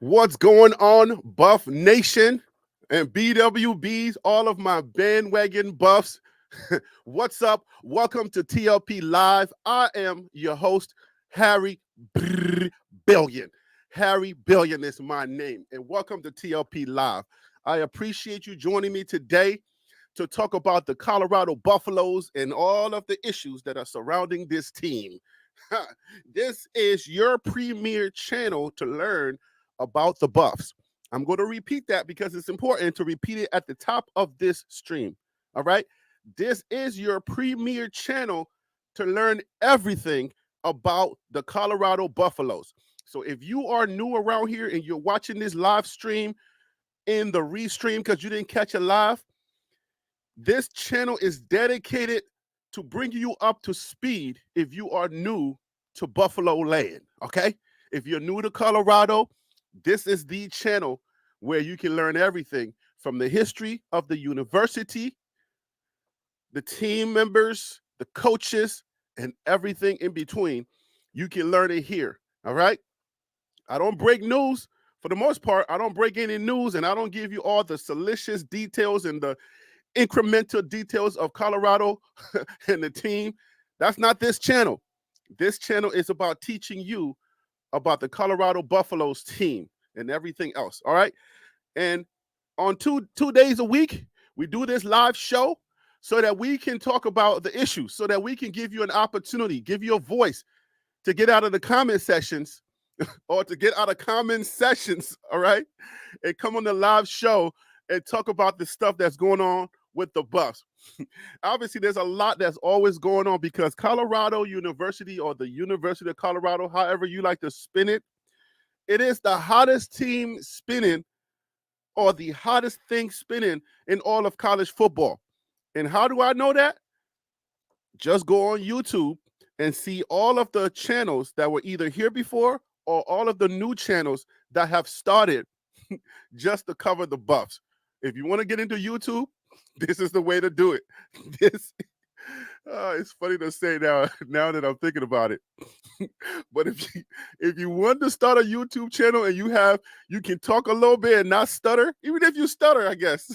What's going on, Buff Nation and BWBs, all of my bandwagon buffs? What's up? Welcome to TLP Live. I am your host, Harry Billion. Harry Billion is my name, and welcome to TLP Live. I appreciate you joining me today to talk about the Colorado Buffaloes and all of the issues that are surrounding this team. This is your premier channel to learn about the Buffs. I'm going to repeat that because it's important to repeat it at the top of this stream. All right. This is your premier channel to learn everything about the Colorado Buffaloes. So if you are new around here and you're watching this live stream in the restream because you didn't catch it live, this channel is dedicated to bring you up to speed if you are new to Buffalo land, okay? If you're new to Colorado, this is the channel where you can learn everything from the history of the university, the team members, the coaches, and everything in between. You can learn it here, all right? I don't break news. For the most part, I don't break any news, and I don't give you all the salacious details and the incremental details of Colorado and the team. That's not this channel. This channel is about teaching you about the Colorado Buffaloes team and everything else. All right. And on two days a week, we do this live show so that we can talk about the issues, so that we can give you an opportunity, give you a voice to get out of the comment sections or to get out of comment sessions. All right. And come on the live show and talk about the stuff that's going on with the Buffs. Obviously, there's a lot that's always going on because Colorado University, or the University of Colorado, however you like to spin it, it is the hottest team spinning, or the hottest thing spinning in all of college football. And how do I know that? Just go on YouTube and see all of the channels that were either here before or all of the new channels that have started just to cover the Buffs. If you want to get into YouTube, this is the way to do it. It's funny to say now that I'm thinking about it. But if you want to start a YouTube channel and you can talk a little bit and not stutter, even if you stutter, I guess,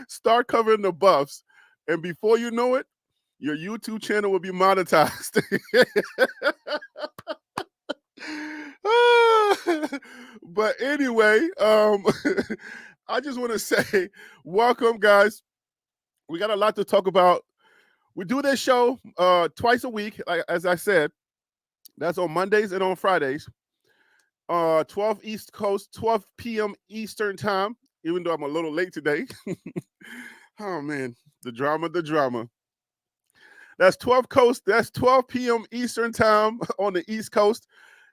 start covering the Buffs, and before you know it, your YouTube channel will be monetized. But anyway, I just want to say welcome, guys. We got a lot to talk about. We do this show twice a week, as I said. That's on Mondays and on Fridays. 12 East Coast, 12 p.m. Eastern time, even though I'm a little late today. Oh, man, the drama. That's 12 p.m. Eastern time on the East Coast.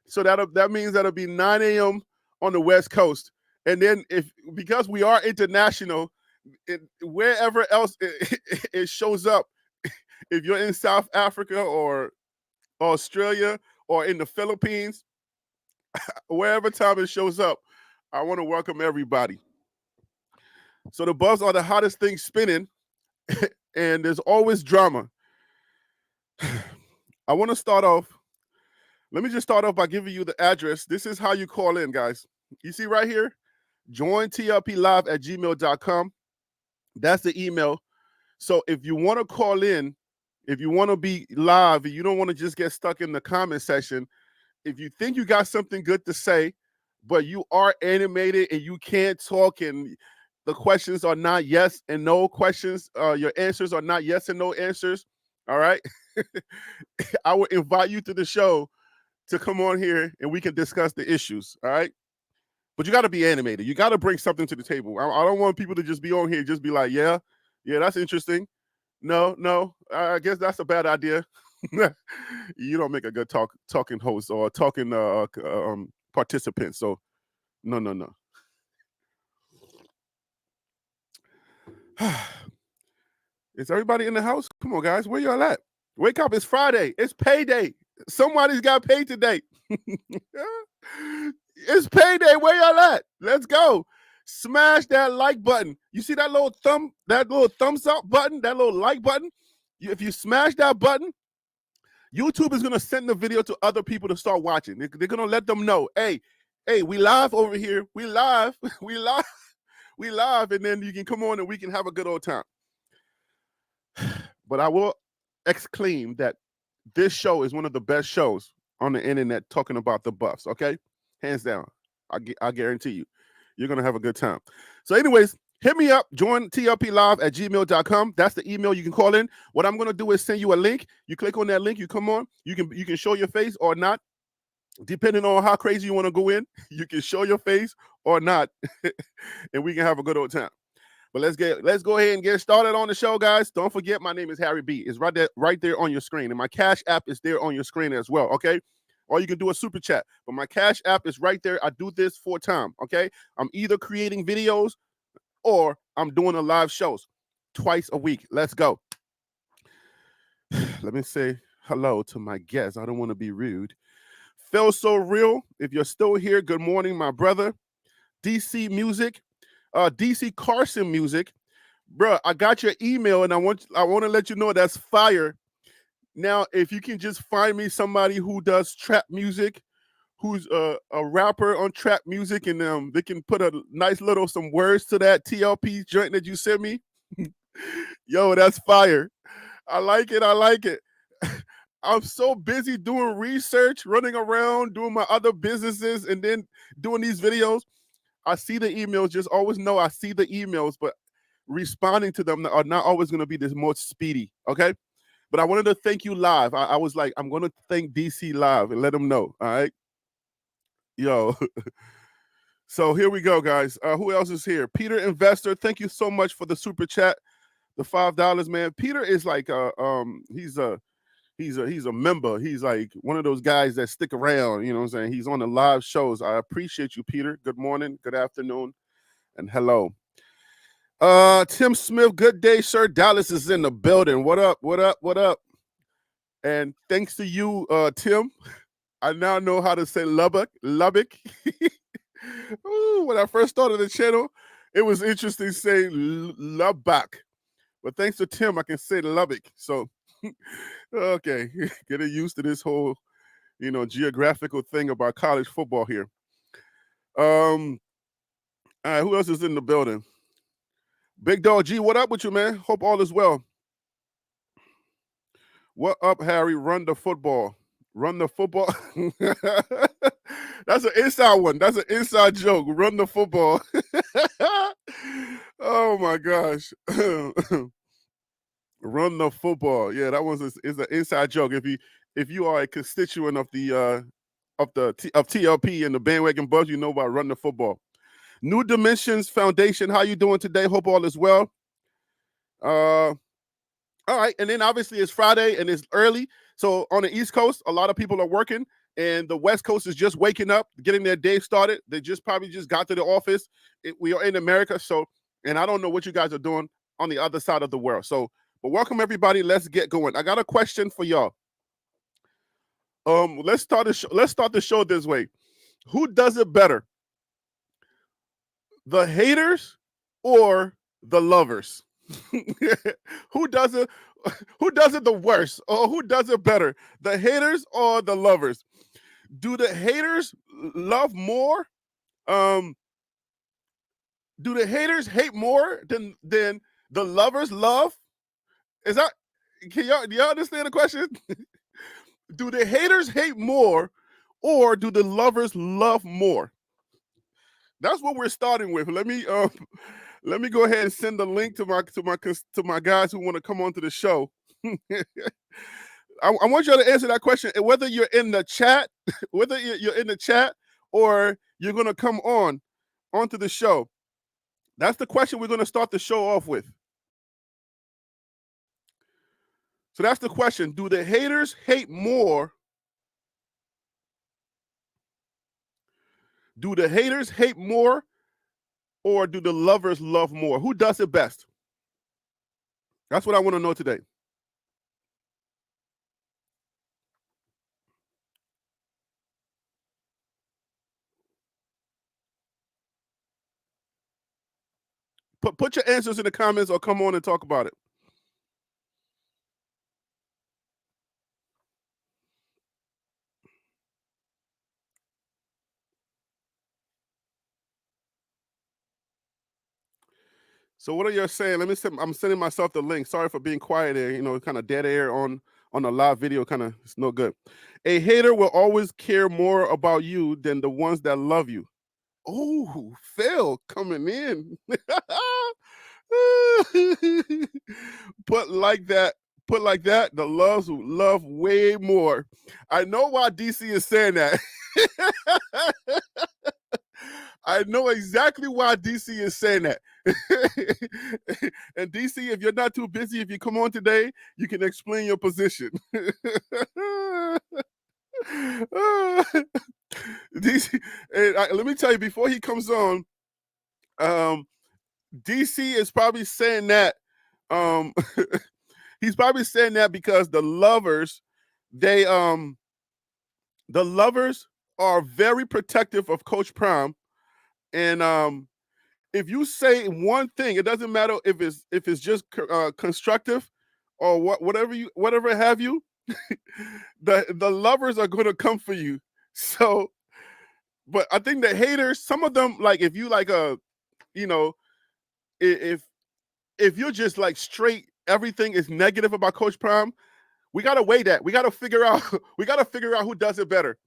So that means that'll be 9 a.m. on the West Coast. And then because we are international, wherever else it shows up, if you're in South Africa or Australia or in the Philippines, wherever time it shows up, I want to welcome everybody. So the Buffs are the hottest thing spinning, and there's always drama. I want to start off. Let me just start off by giving you the address. This is how you call in, guys. You see right here? Join tlplive@gmail.com. That's the email. So if you want to call in, if you want to be live, and you don't want to just get stuck in the comment section, if you think you got something good to say, but you are animated and you can't talk, and the questions are not yes and no questions, your answers are not yes and no answers, all right? I would invite you to the show to come on here and we can discuss the issues, all right? But you got to be animated. You got to bring something to the table. I don't want people to just be on here, just be like, yeah, that's interesting. No, I guess that's a bad idea. You don't make a good talking host or talking participant. So, no. Is everybody in the house? Come on, guys. Where y'all at? Wake up. It's Friday. It's payday. Somebody's got paid today. It's payday. Where y'all at? Let's go. Smash that like button. You see that little thumbs up button, that little like button? If you smash that button, YouTube is going to send the video to other people to start watching. They're going to let them know, hey, Hey, we live over here. We live. We live. We live, and then you can come on and we can have a good old time. But I will exclaim that this show is one of the best shows on the internet talking about the Buffs, okay? Hands down. I guarantee you. You're going to have a good time. So anyways, hit me up. Join tlplive@gmail.com. That's the email you can call in. What I'm going to do is send you a link. You click on that link. You come on. You can show your face or not. Depending on how crazy you want to go in, you can show your face or not, and we can have a good old time. But let's go ahead and get started on the show, guys. Don't forget, my name is Harry B. It's right there on your screen, and my Cash App is there on your screen as well. Okay, or you can do a super chat, but my Cash App is right there. I do this for time. Okay, I'm either creating videos or I'm doing a live shows twice a week. Let's go. Let me say hello to my guests. I don't want to be rude. Feel so real. If you're still here, good morning, my brother. DC Music, DC Carson Music, bro. I got your email, and I want to let you know that's fire. Now, if you can just find me somebody who does trap music, who's a rapper on trap music, and they can put a nice little some words to that TLP joint that you sent me. Yo, that's fire. I like it. I like it. I'm so busy doing research, running around, doing my other businesses, and then doing these videos. I see the emails. Just always know I see the emails, but responding to them are not always going to be this more speedy. Okay. But I wanted to thank you live. I was like, I'm going to thank DC live and let them know. All right. Yo. So here we go, guys. Who else is here? Peter Investor. Thank you so much for the super chat. The $5, man. Peter is like, he's a member. He's like one of those guys that stick around. You know what I'm saying? He's on the live shows. I appreciate you, Peter. Good morning, good afternoon, and hello. Tim Smith, good day, sir. Dallas is in the building. What up? What up? What up? And thanks to you, Tim, I now know how to say Lubbock. Lubbock. Ooh, when I first started the channel, it was interesting saying Lubbock. But thanks to Tim, I can say Lubbock. So, okay, getting used to this whole, geographical thing about college football here. All right, who else is in the building? Big Dog G, what up with you, man? Hope all is well. What up, Harry? Run the football. Run the football. That's an inside one. That's an inside joke. Run the football. Oh my gosh. Run the football. Yeah, that is an inside joke. If you are a constituent of the TLP and the bandwagon Buffs, you know about Run the Football. New Dimensions Foundation, how you doing today? Hope all is well. All right, and then obviously it's Friday and it's early. So on the East Coast, a lot of people are working, and the West Coast is just waking up, getting their day started. They probably just got to the office. We are in America, and I don't know what you guys are doing on the other side of the world. So, but welcome everybody. Let's get going. I got a question for y'all. Let's start the show this way. Who does it better? The haters or the lovers? Who does it the worst, or who does it better? The haters or the lovers? Do the haters love more? Do the haters hate more than the lovers love? Do y'all understand the question? Do the haters hate more, or do the lovers love more? That's what we're starting with. Let me go ahead and send the link to my guys who want to come onto the show. I want you to answer that question, whether you're in the chat, or you're gonna come onto the show. That's the question we're gonna start the show off with. So that's the question. Do the haters hate more? Do the haters hate more, or do the lovers love more? Who does it best? That's what I want to know today. Put your answers in the comments or come on and talk about it. So what are you saying? Let me send. I'm sending myself the link. Sorry for being quiet there. You know, kind of dead air on a live video. Kind of, it's no good. A hater will always care more about you than the ones that love you. Oh, Phil coming in. Put like that. Put like that. The loves love way more. I know why DC is saying that. I know exactly why DC is saying that. And DC, if you're not too busy, if you come on today, you can explain your position. DC, and let me tell you, before he comes on, DC is probably saying that. He's probably saying that because the lovers are very protective of Coach Prime. And if you say one thing, it doesn't matter if it's just constructive or whatever have you, the lovers are going to come for you. So, but I think the haters, some of them, like if you like you know, if you're just like straight, everything is negative about Coach Prime, we gotta weigh that. We gotta figure out who does it better.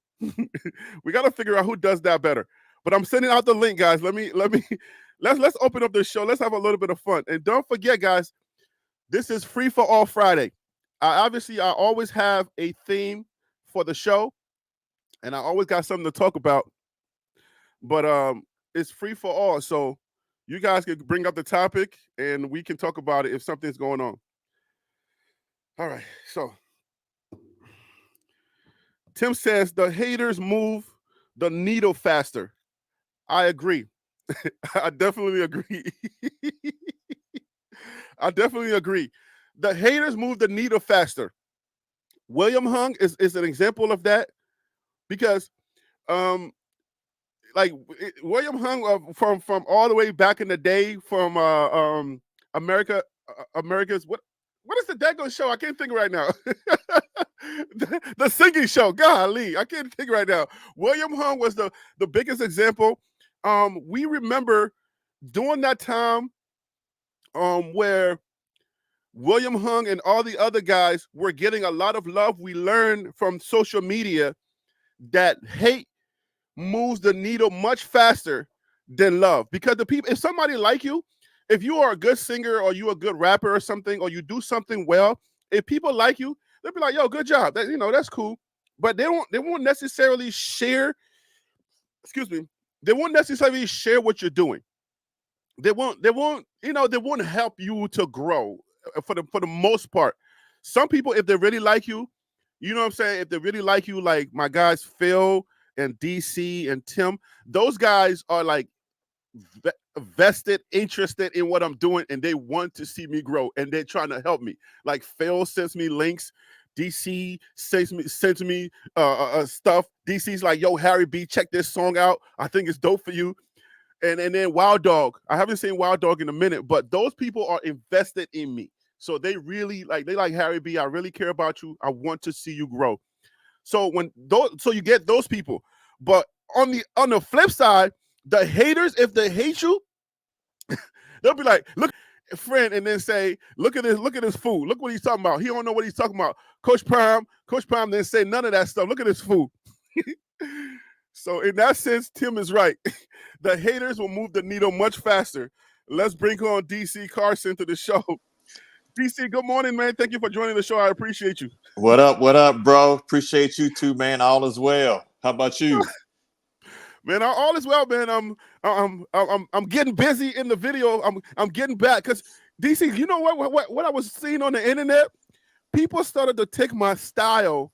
We gotta figure out who does that better. But I'm sending out the link, guys. Let's open up the show. Let's have a little bit of fun. And don't forget, guys, this is Free for All Friday. I always have a theme for the show, and I always got something to talk about. But it's free for all. So you guys can bring up the topic and we can talk about it if something's going on. All right. So Tim says the haters move the needle faster. I agree. I definitely agree. I definitely agree. The haters move the needle faster. William Hung is an example of that because like William Hung from all the way back in the day from America's what is the daggone show? I can't think right now. the singing show. Golly, I can't think right now. William Hung was the biggest example. We remember during that time where William Hung and all the other guys were getting a lot of love. We learned from social media that hate moves the needle much faster than love, because the people, if somebody like you, if you are a good singer or you a good rapper or something, or you do something well, if people like you, they'll be like, yo, good job. That's cool. But they won't necessarily share, they won't necessarily share what you're doing. They won't help you to grow for the most part. Some people, if they really like you, you know what I'm saying? If they really like you, like my guys Phil and DC and Tim, those guys are like vested, interested in what I'm doing, and they want to see me grow, and they're trying to help me. Like Phil sends me links, DC sends me stuff. DC's like, yo, Harry B, check this song out. I think it's dope for you. And then Wild Dog. I haven't seen Wild Dog in a minute, but those people are invested in me. So they like Harry B. I really care about you. I want to see you grow. So you get those people. But on the flip side, the haters, if they hate you, they'll be like, look, friend, and then say, look at this fool. Look what he's talking about. He don't know what he's talking about. Coach Prime didn't say none of that stuff. Look at this fool. So in that sense, Tim is right. The haters will move the needle much faster. Let's bring on DC Carson to the show. DC, good morning, man. Thank you for joining the show. I appreciate you. What up, bro? Appreciate you too, man. All is well. How about you? Man, all is well, man. I'm getting busy in the video. I'm getting back because DC, you know what I was seeing on the internet? People started to take my style,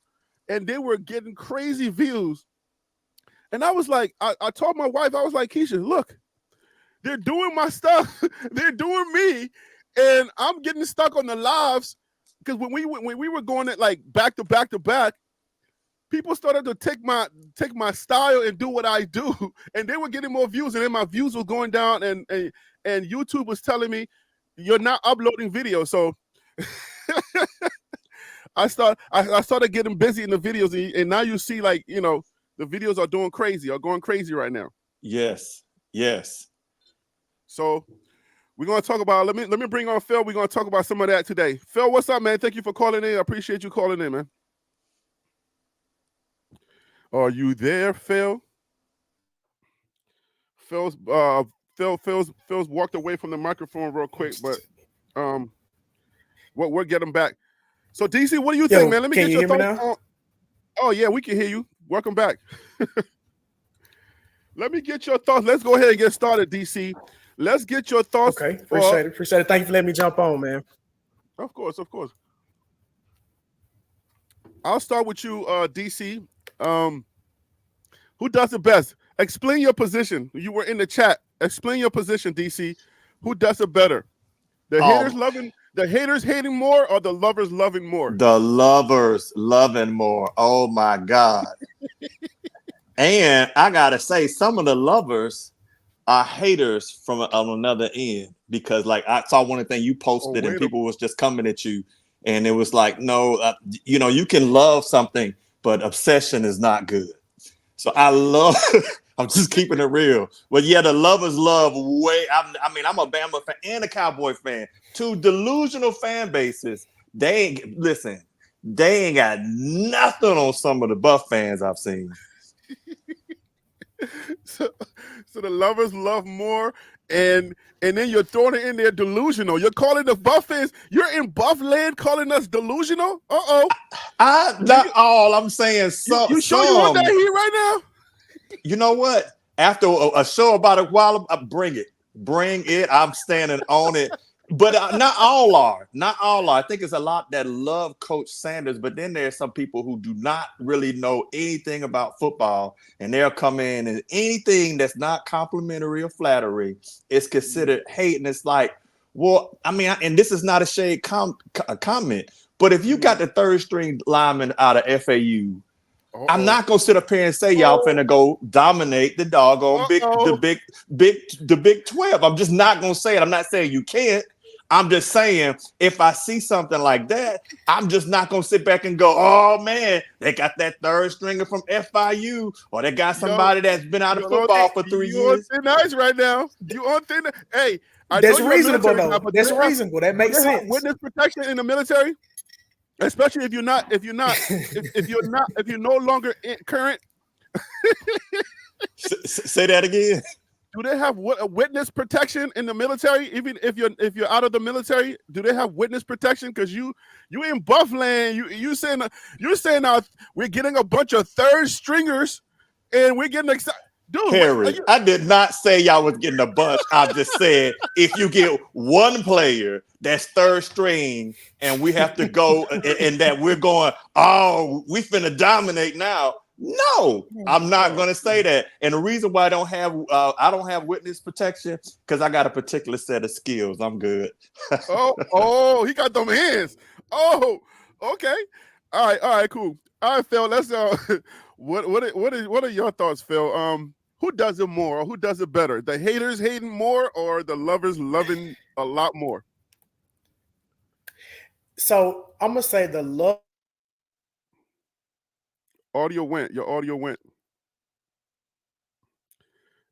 and they were getting crazy views. And I was like, I told my wife, I was like, Keisha, look, they're doing my stuff. They're doing me, and I'm getting stuck on the lives because when we were going at like back to back, people started to take my style and do what I do, and they were getting more views, and then my views were going down, and YouTube was telling me you're not uploading videos. So I started getting busy in the videos, and now you see, like, you know, the videos are going crazy right now. Yes. So We're gonna talk about. Let me bring on Phil. We're gonna talk about some of that today. Phil, what's up, man? Thank you for calling in. I appreciate you calling in, man. Are you there, Phil? Phil's Phil's walked away from the microphone real quick, but we'll get him back. So DC, what do you think, man? Let me get your thoughts on. Oh yeah, we can hear you. Welcome back. Let me get your thoughts. Let's go ahead and get started, DC. Let's get your thoughts. Okay, appreciate it. Thank you for letting me jump on, man. Of course. I'll start with you, DC. Who does it best? Explain your position. You were in the chat. Explain your position, DC. Who does it better? The haters hating more, or the lovers loving more? The lovers loving more. Oh my God. And I gotta say, some of the lovers are haters from on another end, because like I saw one of the things you posted and people was just coming at you, and it was like, no, you can love something, but obsession is not good. So I love. I'm just keeping it real. But yeah, the lovers love way. I'm a Bama fan and a Cowboy fan. Two delusional fan bases. They ain't got nothing on some of the Buff fans I've seen. So the lovers love more, and then you're throwing it in there delusional. You're calling the Buff fans. You're in Buff land calling us delusional. Not all. I'm saying some. You sure you want that heat right now? You know what? After a show about a while, bring it. I'm standing on it. But not all are. I think it's a lot that love Coach Sanders, but then there's some people who do not really know anything about football, and they'll come in, and anything that's not complimentary or flattery is considered hate. And it's like, well, I mean, and this is not a shade comment, but if you got the third string lineman out of FAU, I'm not gonna sit up here and say y'all finna go dominate the doggone the Big 12. I'm just not gonna say it. I'm not saying you can't. I'm just saying, if I see something like that, I'm just not gonna sit back and go, oh man, they got that third stringer from FIU, or they got somebody that's been out of football for 3 years. You on thin ice right now. You on thin. Hey, that's reasonable though. That's reasonable. That makes sense. Witness protection in the military. Especially if you're no longer current. Say that again. Do they have witness protection in the military? Even if you're out of the military, do they have witness protection? Because you in Buffland, you're saying now we're getting a bunch of third stringers, and we're getting excited. Dude, Harry, I did not say y'all was getting a bunch. I just said if you get one player that's third string and we have to go and that we're going, oh, we finna dominate now. No, I'm not gonna say that. And the reason why I don't have witness protection, because I got a particular set of skills. I'm good. He got them hands. Oh, okay. All right, cool. All right, Phil. Let's what are your thoughts, Phil? Who does it more, or who does it better? The haters hating more, or the lovers loving a lot more? So I'm gonna say the love. Your audio went.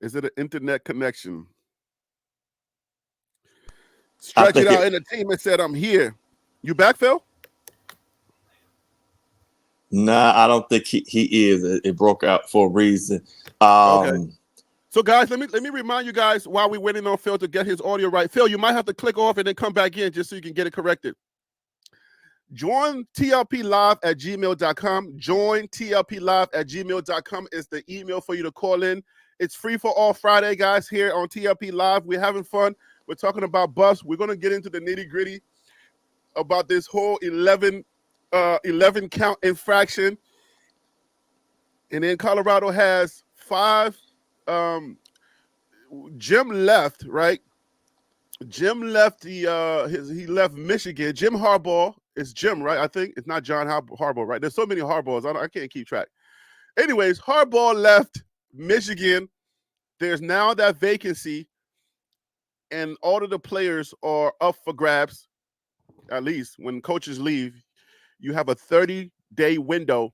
Is it an internet connection? Stretch it out. Entertainment said, "I'm here." You back, Phil? Nah, I don't think he is. It broke out for a reason. Okay. So, guys, let me remind you guys while we're waiting on Phil to get his audio right. Phil, you might have to click off and then come back in just so you can get it corrected. Join tlplive@gmail.com. Join tlplive@gmail.com is the email for you to call in. It's free for all Friday, guys, here on TLP Live. We're having fun. We're talking about Buffs. We're going to get into the nitty-gritty about this whole 11 count infraction. And then Colorado has 5. Jim left, right? Jim left he left Michigan. Jim Harbaugh. It's Jim, right? I think it's not John Harbaugh, right? There's so many Harbaughs. I can't keep track. Anyways, Harbaugh left Michigan. There's now that vacancy, and all of the players are up for grabs. At least when coaches leave, you have a 30-day window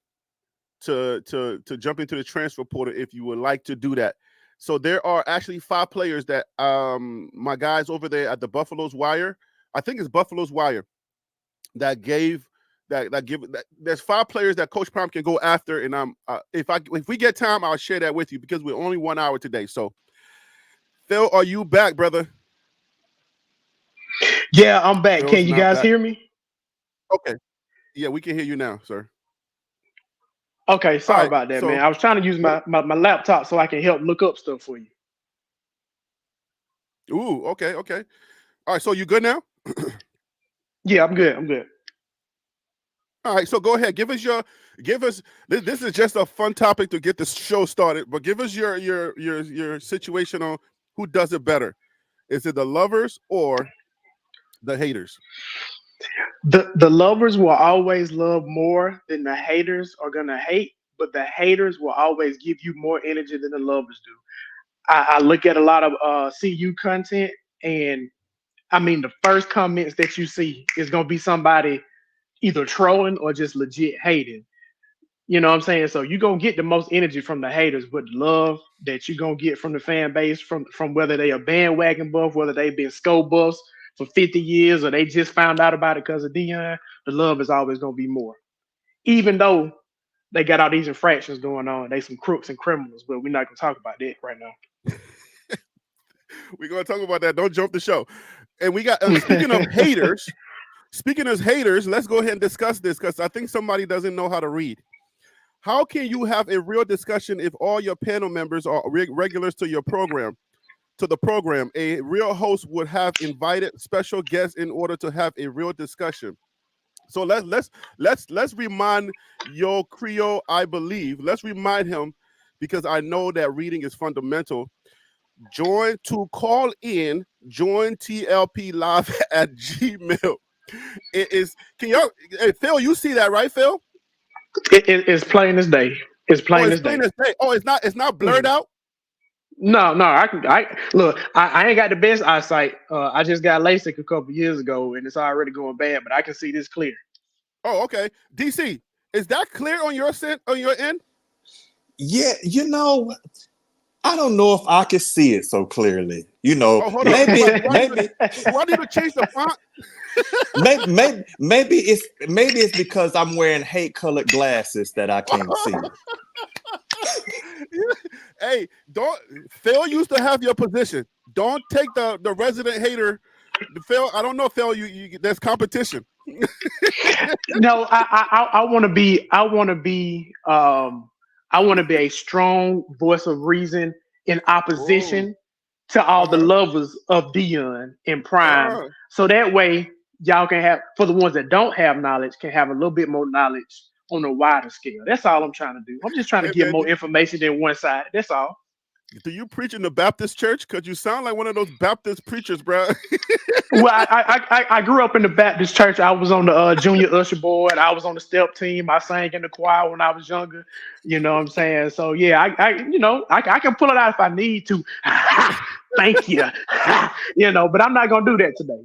to jump into the transfer portal if you would like to do that. So there are actually 5 players that my guys over there at the Buffalo's Wire, I think it's Buffalo's Wire, that gave that there's 5 players that Coach Prime can go after, and if we get time, I'll share that with you because we're only 1 hour today. So Phil, are you back, brother? Yeah, I'm back. Phil's Can you guys back. hear me? Okay. Yeah, we can hear you now, sir. Okay, sorry right, about that, so- man. I was trying to use my laptop so I can help look up stuff for you. Ooh, okay. All right, so you good now? Yeah, I'm good. All right, so go ahead. Give us. This is just a fun topic to get the show started, but give us your situation on who does it better. Is it the lovers or the haters? The lovers will always love more than the haters are gonna hate, but the haters will always give you more energy than the lovers do. I look at a lot of CU content, and I mean the first comments that you see is gonna be somebody either trolling or just legit hating. You know what I'm saying? So you're gonna get the most energy from the haters, but love that you're gonna get from the fan base, from whether they are bandwagon buff, whether they've been SCO buffs for 50 years or they just found out about it because of Dion, the love is always gonna be more. Even though they got all these infractions going on, they some crooks and criminals, but we're not gonna talk about that right now. We're gonna talk about that. Don't jump the show. And we got speaking of haters, let's go ahead and discuss this because I think somebody doesn't know how to read. How can you have a real discussion if all your panel members are regulars to your program? To the program, a real host would have invited special guests in order to have a real discussion. So let's remind Yo Creole, I believe. Let's remind him because I know that reading is fundamental. Join TLP live at Gmail. It is. Can y'all? Hey, Phil, you see that right, Phil? It's plain as day. It's plain as day. Oh, it's not blurred out. No, I look. I ain't got the best eyesight. I just got LASIK a couple years ago, and it's already going bad. But I can see this clear. Oh, okay. DC, is that clear on your end? Yeah, I don't know if I can see it so clearly. Maybe do I need to change the font? maybe it's because I'm wearing hate-colored glasses that I can't see. Hey, Phil used to have your position. Don't take the resident hater. Phil, I don't know, Phil. You there's competition. No, I want to be a strong voice of reason in opposition to all the lovers of Dion in Prime. So that way y'all can have, for the ones that don't have knowledge, can have a little bit more knowledge on a wider scale. That's all I'm trying to do. I'm just trying to get more information than one side. That's all. Do you preach in the Baptist church? Because you sound like one of those Baptist preachers, bro. Well, I grew up in the Baptist church. I was on the junior usher board. I was on the step team. I sang in the choir when I was younger. You know what I'm saying? So yeah, I can pull it out if I need to. Thank you. But I'm not gonna do that today.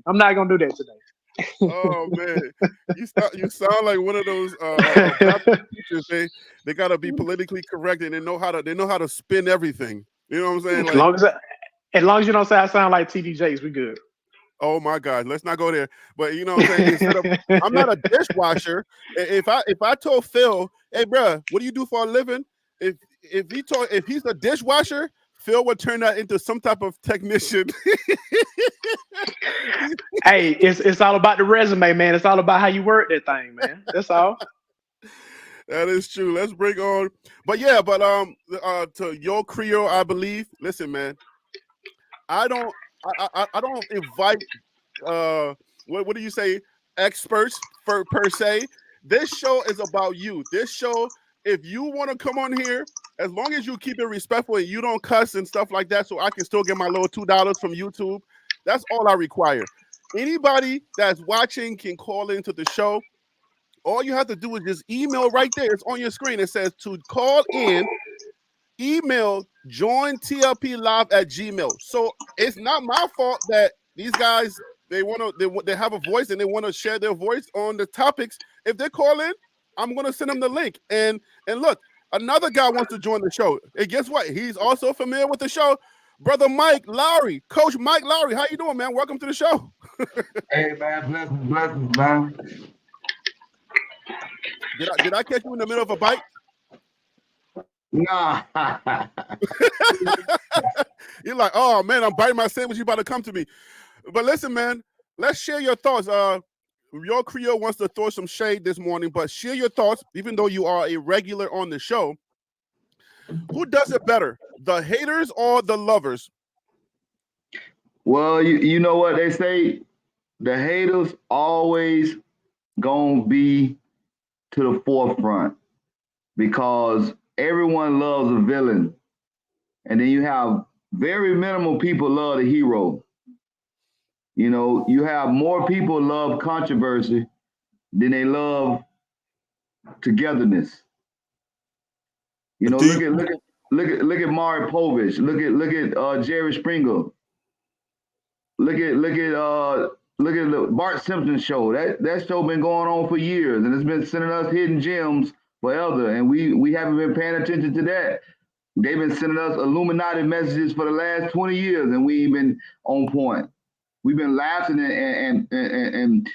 Oh man, you sound like one of those Baptist preachers. They gotta be politically correct and they know how to spin everything. You know what I'm saying? Like, as long as you don't say I sound like TD Jakes, we good. Oh my God, let's not go there. But you know what I'm saying? I'm not a dishwasher. If I told Phil, hey bro, what do you do for a living? If he's a dishwasher, Phil would turn that into some type of technician. Hey, it's all about the resume, man. It's all about how you work that thing, man. That's all. That is true. Let's bring on, to Yo Creole, I believe. Listen, man, I don't invite what do you say, experts per se. This show is about you. This show, if you want to come on here, as long as you keep it respectful and you don't cuss and stuff like that, so I can still get my little $2 from YouTube. That's all I require. Anybody that's watching can call into the show. All you have to do is just email right there. It's on your screen. It says to call in, email jointlplive@gmail. So it's not my fault that these guys they have a voice and they want to share their voice on the topics. If they call in, I'm gonna send them the link. And look, Another guy wants to join the show. And guess what? He's also familiar with the show. Brother Mike Lowry, Coach Mike Lowry. How you doing, man? Welcome to the show. Hey man, blessings, man. Did I catch you in the middle of a bite? Nah. You're like, oh man, I'm biting my sandwich. You about to come to me. But listen, man, let's share your thoughts. Your Creole wants to throw some shade this morning, but share your thoughts, even though you are a regular on the show. Who does it better, the haters or the lovers? Well, you know what they say? The haters always gonna be to the forefront because everyone loves a villain. And then you have very minimal people love the hero. You know, you have more people love controversy than they love togetherness. You know, look at Maury Povich. Look at Jerry Springer. Look at the Bart Simpson show. That show been going on for years, and it's been sending us hidden gems forever, and we haven't been paying attention to that. They've been sending us Illuminati messages for the last 20 years, and we've been on point. We've been laughing and worrying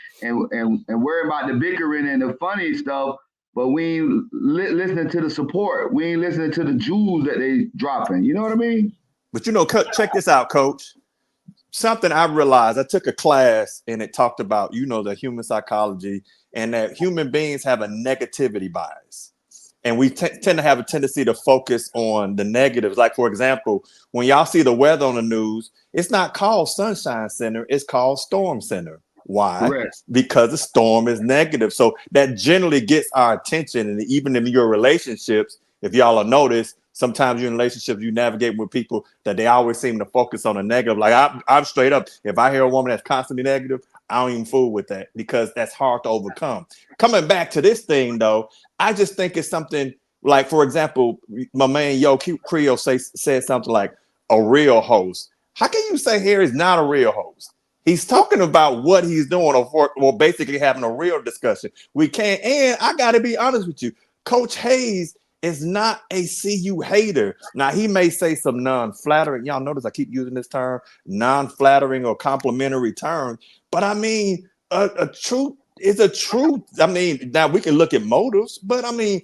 about the bickering and the funny stuff, but we ain't listening to the support. We ain't listening to the jewels that they dropping. You know what I mean? But you know, check this out, Coach. Something I realized, I took a class and it talked about, you know, the human psychology and that human beings have a negativity bias. And we tend to have a tendency to focus on the negatives. Like, for example, when y'all see the weather on the news, it's not called Sunshine Center, it's called Storm Center. Why? Correct. Because the storm is negative. So that generally gets our attention. And even in your relationships, if y'all will notice, sometimes you're in relationships, you navigate with people that they always seem to focus on a negative. Like I'm straight up. If I hear a woman that's constantly negative, I don't even fool with that because that's hard to overcome. Coming back to this thing, though, I just think it's something like, for example, my man Yo Creole said something like a real host. How can you say Harry's not a real host? He's talking about what he's doing, or basically having a real discussion. We can't, and I got to be honest with you, Coach Hayes is not a CU hater. Now, he may say some non-flattering, y'all notice I keep using this term, non-flattering or complimentary term, but I mean, a truth is a truth. I mean, now we can look at motives, but I mean,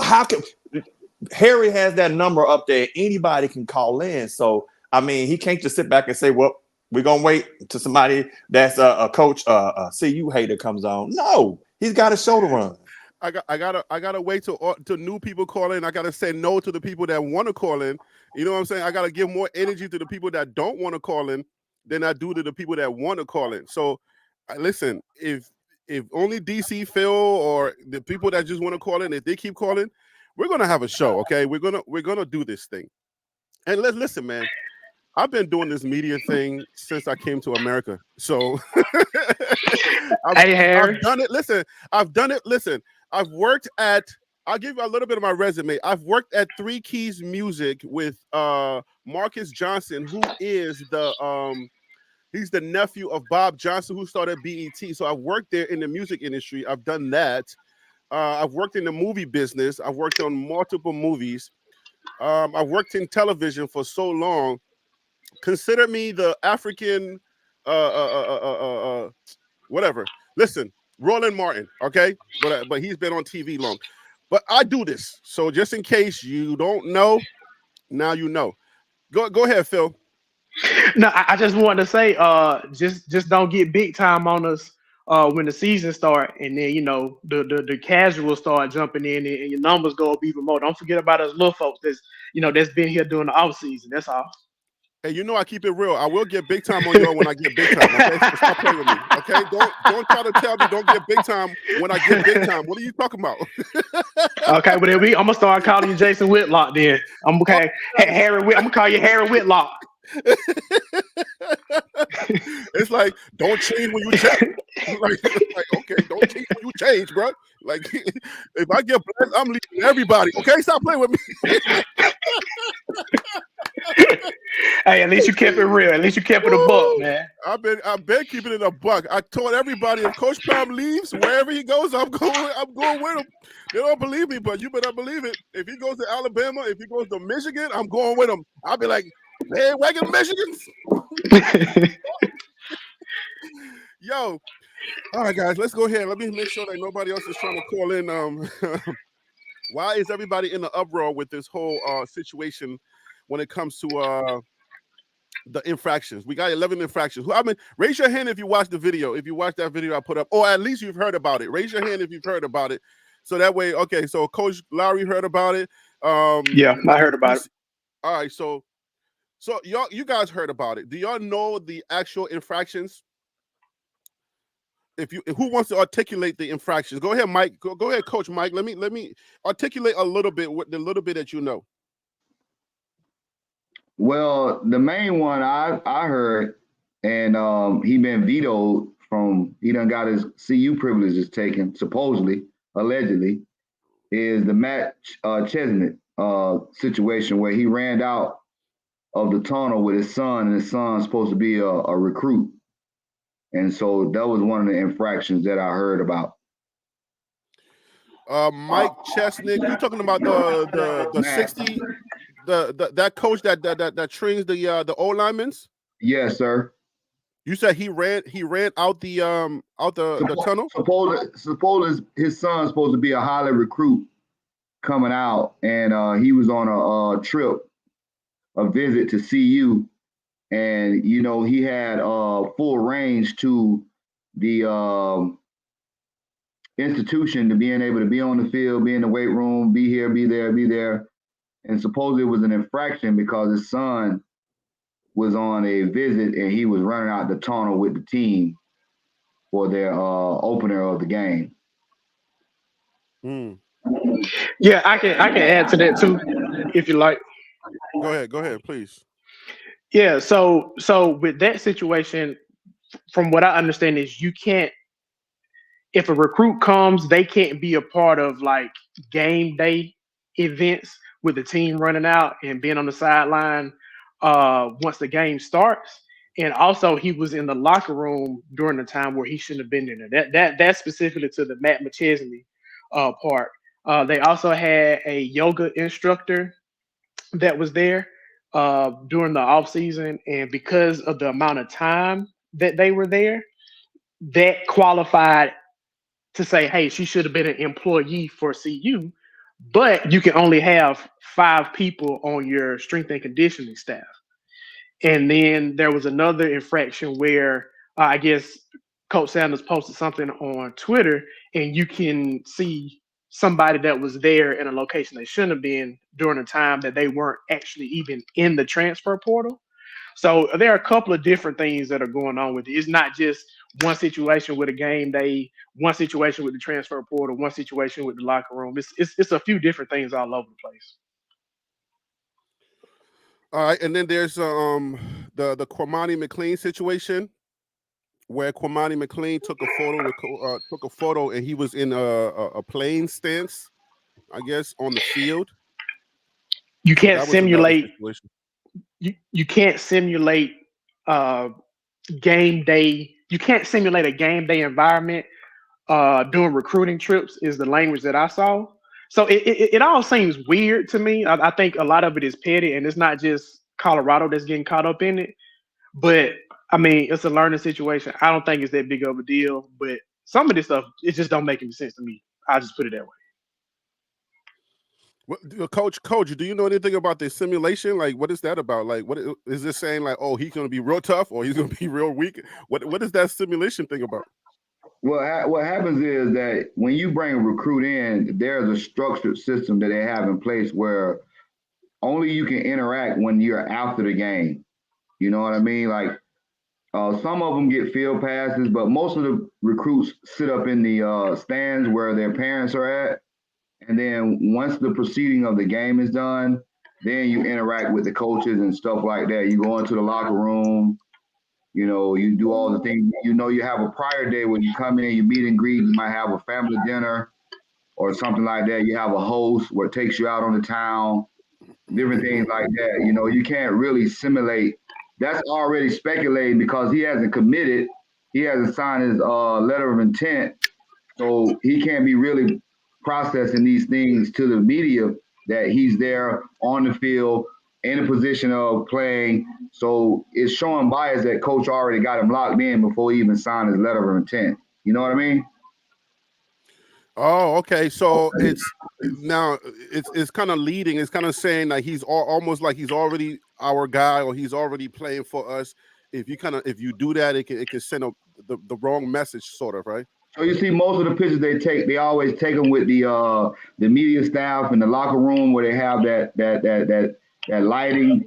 how can, Harry has that number up there, anybody can call in. So, I mean, he can't just sit back and say, well, we're going to wait till somebody that's a coach, a CU hater comes on. No, he's got a show to run. I gotta wait till new people call in. I gotta say no to the people that want to call in. You know what I'm saying? I gotta give more energy to the people that don't want to call in than I do to the people that want to call in. So, listen, if only DC Phil or the people that just want to call in, if they keep calling, we're gonna have a show. Okay, we're gonna do this thing. And listen, man. I've been doing this media thing since I came to America. So Hey, Harry. I've done it. Listen, I've done it. Listen, I've worked at, I'll give you a little bit of my resume. I've worked at Three Keys Music with Marcus Johnson, who is he's the nephew of Bob Johnson, who started BET. So I've worked there in the music industry. I've done that. I've worked in the movie business. I've worked on multiple movies. I've worked in television for so long. Consider me the African, whatever. Listen, Roland Martin, okay? But he's been on TV long. But I do this. So just in case you don't know, now you know. Go ahead, Phil. No, I just wanted to say, just don't get big time on us when the season start, and then the casuals start jumping in, and your numbers go up even more. Don't forget about us little folks that's been here during the off season. That's all. Hey, I keep it real. I will get big time on y'all when I get big time. Okay, so stop playing with me. Okay, don't try to tell me don't get big time when I get big time. What are you talking about? Okay, but I'm gonna start calling you Jason Whitlock then. I'm okay. Harry, I'm gonna call you Harry Whitlock. It's like don't change when you change. like okay, don't change when you change, bro. Like if I get blessed, I'm leaving everybody. Okay, stop playing with me. Hey, at least you kept it real. At least you kept it a buck, Woo! man. I've been keeping it a buck. I told everybody if Coach Prime leaves, wherever he goes, I'm going with him. They don't believe me, but you better believe it. If he goes to Alabama, if he goes to Michigan, I'm going with him. I'll be like, hey, wagon Michigans. Yo. All right, guys, let's go ahead. Let me make sure that nobody else is trying to call in. Why is everybody in the uproar with this whole situation when it comes to the infractions? We got 11 infractions. I mean, raise your hand if you watched the video. If you watched that video I put up, or at least you've heard about it. Raise your hand if you've heard about it. So that way, okay. So Coach Lowry heard about it. Yeah, I heard about it. All right, so you guys heard about it. Do y'all know the actual infractions? Who wants to articulate the infractions? Go ahead, Mike. Go ahead, Coach Mike. Let me articulate a little bit what the little bit that you know. Well, the main one I heard, and he been vetoed from. He done got his CU privileges taken, supposedly, allegedly, is the Matt Chesnut situation where he ran out of the tunnel with his son, and his son's supposed to be a recruit. And so that was one of the infractions that I heard about. Mike Chesnick, you talking about the 60, that coach that trains the O linemen? Yes, sir. You said he ran out the tunnel? Suppose his son's supposed to be a highly recruit coming out, and he was on a trip, a visit to CU. And, you know, he had full range to the institution, to being able to be on the field, be in the weight room, be here, be there. And supposedly it was an infraction because his son was on a visit and he was running out the tunnel with the team for their opener of the game. Yeah, I can add to that too, if you like. Go ahead, please. Yeah, so with that situation, from what I understand is you can't, if a recruit comes, they can't be a part of like game day events with the team running out and being on the sideline once the game starts. And also he was in the locker room during the time where he shouldn't have been in there. That's specifically to the Matt McChesney part. They also had a yoga instructor that was there during the off season, and because of the amount of time that they were there, that qualified to say, hey, she should have been an employee for CU, but you can only have 5 people on your strength and conditioning staff. And then there was another infraction where I guess Coach Sanders posted something on Twitter, and you can see somebody that was there in a location they shouldn't have been during a time that they weren't actually even in the transfer portal. So there are a couple of different things that are going on with it. It's not just one situation with a game day, one situation with the transfer portal, one situation with the locker room. It's a few different things all over the place. All right, and then there's the Kwamani McLean situation, where Kwamani McLean took a photo and he was in a playing stance, I guess, on the field. You can't simulate. You can't simulate game day. You can't simulate a game day environment doing recruiting trips. Is the language that I saw. So it all seems weird to me. I think a lot of it is petty, and it's not just Colorado that's getting caught up in it. But I mean, it's a learning situation. I don't think it's that big of a deal. But some of this stuff, it just don't make any sense to me. I'll just put it that way. Coach, do you know anything about this simulation? Like, what is that about? Like, what is this saying? Like, oh, he's going to be real tough or he's going to be real weak? What is that simulation thing about? Well, what happens is that when you bring a recruit in, there's a structured system that they have in place where only you can interact when you're after the game. You know what I mean? Like, some of them get field passes, but most of the recruits sit up in the stands where their parents are at. And then once the proceeding of the game is done, then you interact with the coaches and stuff like that. You go into the locker room, you know, you do all the things. You know, you have a prior day when you come in, you meet and greet, you might have a family dinner or something like that. You have a host where it takes you out on the town. different things like that. You know, you can't really simulate. That's already speculating because he hasn't committed. He hasn't signed his letter of intent, so he can't be really processing these things to the media that he's there on the field in a position of playing. So it's showing bias that coach already got him locked in before he even signed his letter of intent. You know what I mean? Oh, okay. So it's kind of leading. It's kind of saying like he's almost like he's already our guy or he's already playing for us. If you do that, it can send the wrong message, sort of, right? So you see, most of the pictures they always take them with the media staff in the locker room where they have that lighting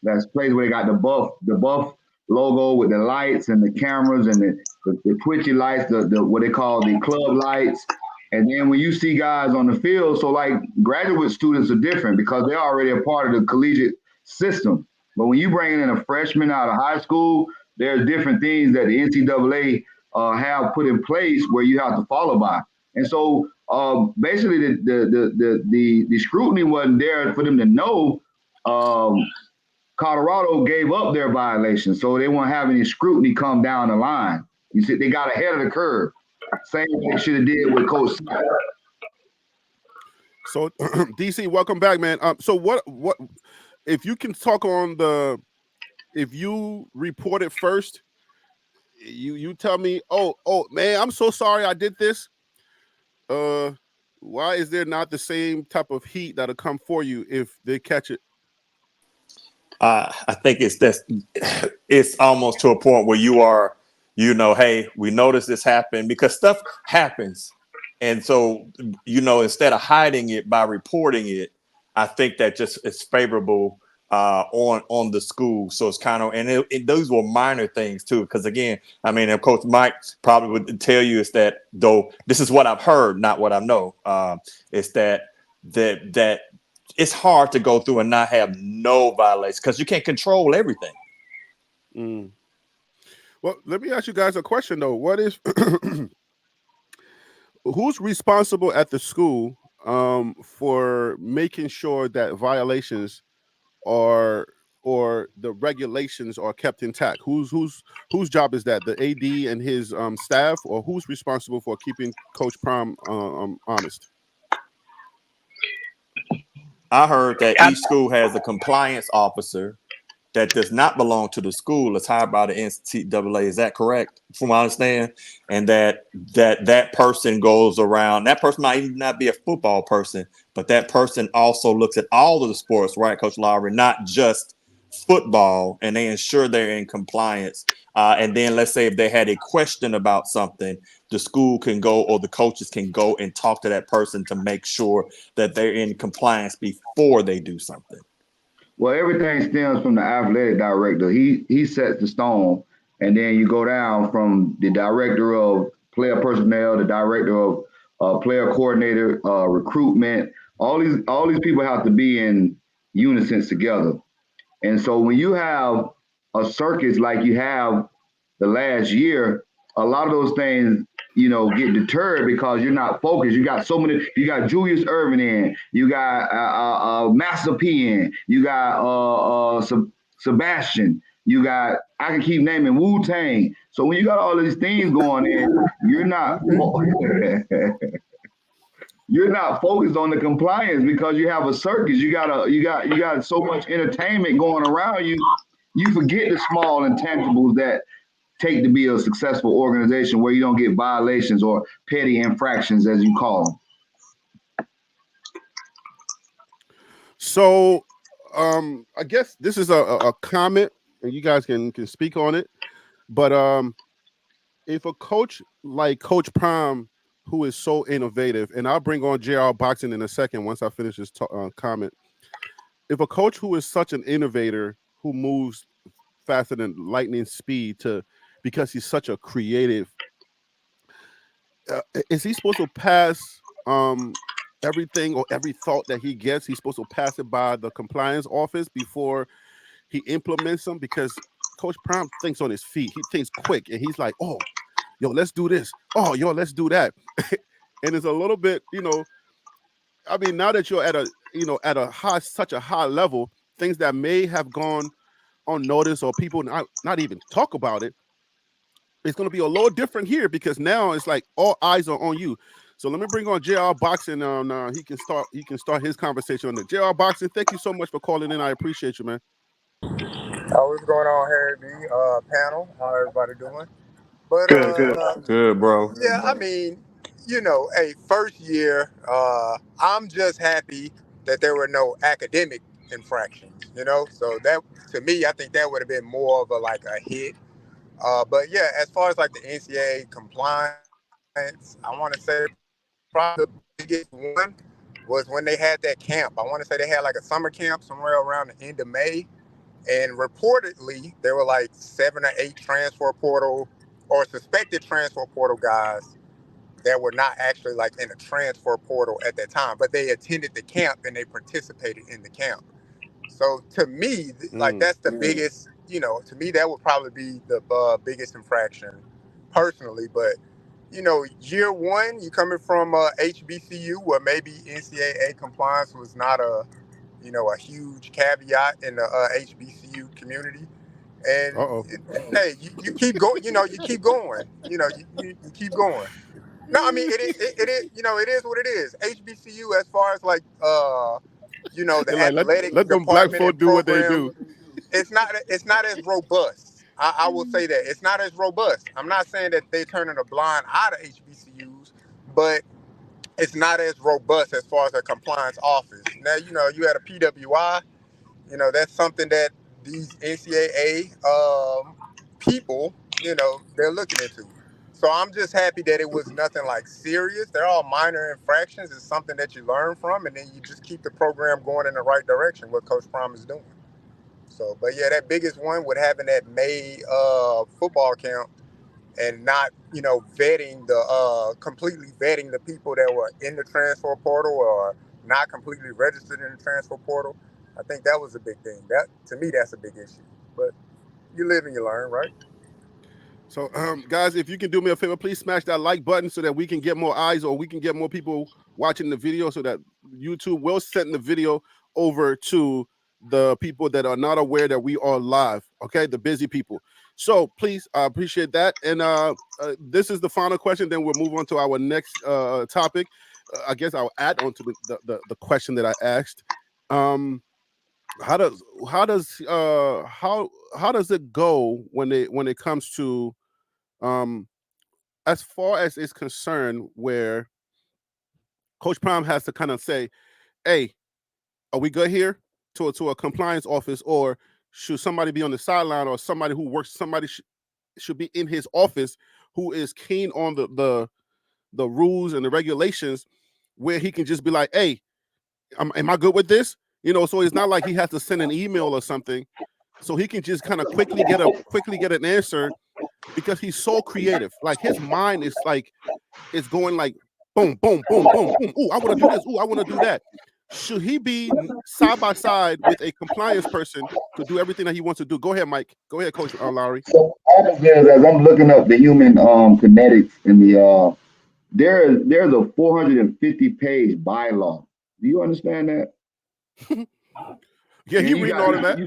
that's place where they got the buff logo with the lights and the cameras and the twitchy lights, the what they call the club lights. And then when you see guys on the field, so like graduate students are different because they're already a part of the collegiate system. But when you bring in a freshman out of high school, there's different things that the NCAA have put in place where you have to follow by. And so basically the scrutiny wasn't there for them to know. Colorado gave up their violation, so they won't have any scrutiny come down the line. You see, they got ahead of the curve. Same thing they should have did with Coach. So DC, welcome back, man. So what if you can talk on if you report it first, you tell me, oh man, I'm so sorry I did this. Why is there not the same type of heat that'll come for you if they catch it? I think it's almost to a point where you are, hey, we noticed this happened because stuff happens. And so, instead of hiding it by reporting it, I think that just is favorable on the school. So it's kind of, and those were minor things too. Because again, I mean, of course, Mike probably would tell you is that, though this is what I've heard, not what I know. It's that it's hard to go through and not have no violations because you can't control everything. Mm. Well, let me ask you guys a question though. What is who's responsible at the school for making sure that violations or the regulations are kept intact? Whose job is that? The AD and his staff, or who's responsible for keeping Coach Prom honest? I heard that each school has a compliance officer that does not belong to the school. It's hired by the NCAA. Is that correct, from what I understand? And that person goes around. That person might even not be a football person, but that person also looks at all of the sports, right, Coach Lowry, not just football, and they ensure they're in compliance. And then let's say if they had a question about something, the school can go or the coaches can go and talk to that person to make sure that they're in compliance before they do something. Well, everything stems from the athletic director. He sets the stone, and then you go down from the director of player personnel, the director of player coordinator, recruitment. All these people have to be in unison together. And so when you have a circus like you have the last year, a lot of those things, get deterred because you're not focused. You got so many. You got Julius Irvin in. You got Master P in. You got Sebastian. You got, I can keep naming, Wu Tang. So when you got all these things going in, you're not you're not focused on the compliance because you have a circus. You got so much entertainment going around you. You forget the small intangibles that take to be a successful organization where you don't get violations or petty infractions, as you call them. So I guess this is a comment, and you guys can speak on it. But if a coach like Coach Prom, who is so innovative, and I'll bring on JR Boxing in a second once I finish this comment. If a coach who is such an innovator, who moves faster than lightning speed because he's such a creative, is he supposed to pass everything or every thought that he gets? He's supposed to pass it by the compliance office before he implements them? Because Coach Prom thinks on his feet. He thinks quick, and he's like, oh, yo, let's do this. Oh, let's do that. And it's a little bit, I mean, now that you're at at such a high level, things that may have gone unnoticed or people not even talk about it. It's going to be a little different here because now it's like all eyes are on you. So let me bring on JR Boxing. He can start his conversation on the JR Boxing. Thank you so much for calling in. I appreciate you, man. What's going on, Harry B? Panel, how everybody doing? But Good, good. Good, bro. yeah, I mean, hey, first year, I'm just happy that there were no academic infractions. So that to me, I think that would have been more of a hit. But yeah, as far as like the NCAA compliance, I want to say probably the biggest one was when they had that camp. I want to say they had like a summer camp somewhere around the end of May. And reportedly, there were like 7 or 8 transfer portal or suspected transfer portal guys that were not actually like in the transfer portal at that time, but they attended the camp and they participated in the camp. So to me, like Mm. that's the biggest, to me, that would probably be the biggest infraction personally. But, year one, you coming from HBCU where maybe NCAA compliance was not a huge caveat in the HBCU community. And Uh-oh. hey, you keep going. You keep going. You keep going. No, I mean it is. It is what it is. HBCU, as far as like the They're like, athletic let them black department folk and do what they program, do. it's not as robust. I will say that it's not as robust. I'm not saying that they're turning a blind eye to HBCUs, but it's not as robust as far as a compliance office. Now, you had a PWI. That's something that these NCAA people, they're looking into. So I'm just happy that it was nothing like serious. They're all minor infractions. It's something that you learn from, and then you just keep the program going in the right direction, what Coach Prom is doing. So, but yeah, that biggest one with having that May football camp and not, vetting completely vetting the people that were in the transfer portal or not completely registered in the transfer portal. I think that was a big thing. That to me, that's a big issue. But you live and you learn, right? So, guys, if you can do me a favor, please smash that like button so that we can get more eyes or we can get more people watching the video so that YouTube will send the video over to the people that are not aware that we are live, okay? The busy people. So, please, I appreciate that. And this is the final question. Then we'll move on to our next topic. I guess I'll add on to the question that I asked. How does how does it go when it comes to as far as it's concerned, where Coach Prime has to kind of say, "Hey, are we good here?" to a compliance office, or should somebody be on the sideline, or somebody who works, somebody should be in his office who is keen on the rules and the regulations, where he can just be like, "Hey, am I good with this?" So it's not like he has to send an email or something, so he can just kind of quickly get an answer because he's so creative. Like his mind is like it's going like boom, boom, boom, boom, boom. Ooh, I want to do this. Ooh, I want to do that. Should he be side by side with a compliance person to do everything that he wants to do? Go ahead, Mike. Go ahead, Coach Lowry. So as I'm looking up the human kinetics in the there's a 450-page bylaw. Do you understand that? Yeah, And he reading all of that.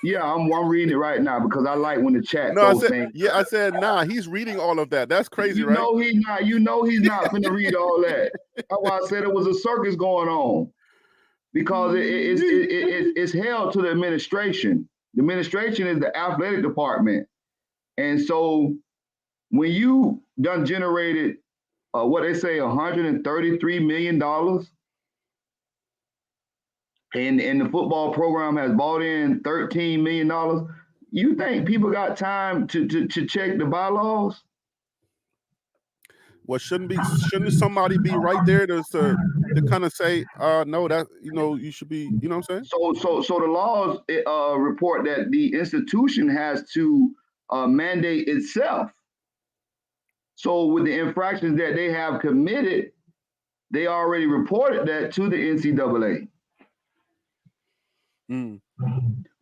Yeah, I'm reading it right now because I like when the chat No, I throws said, things. yeah, I said, nah, he's reading all of that. That's crazy, You right? know he's not. You know he's not finna read all that. That's why I said it was a circus going on because it's held to the administration. The administration is the athletic department, and so when you done generated what they say $133 million, and the football program has bought in $13 million, you think people got time to check the bylaws? Well, shouldn't somebody be right there to kind of say, no, that you should be, you know what I'm saying? So the laws report that the institution has to mandate itself. So with the infractions that they have committed, they already reported that to the NCAA. Mm.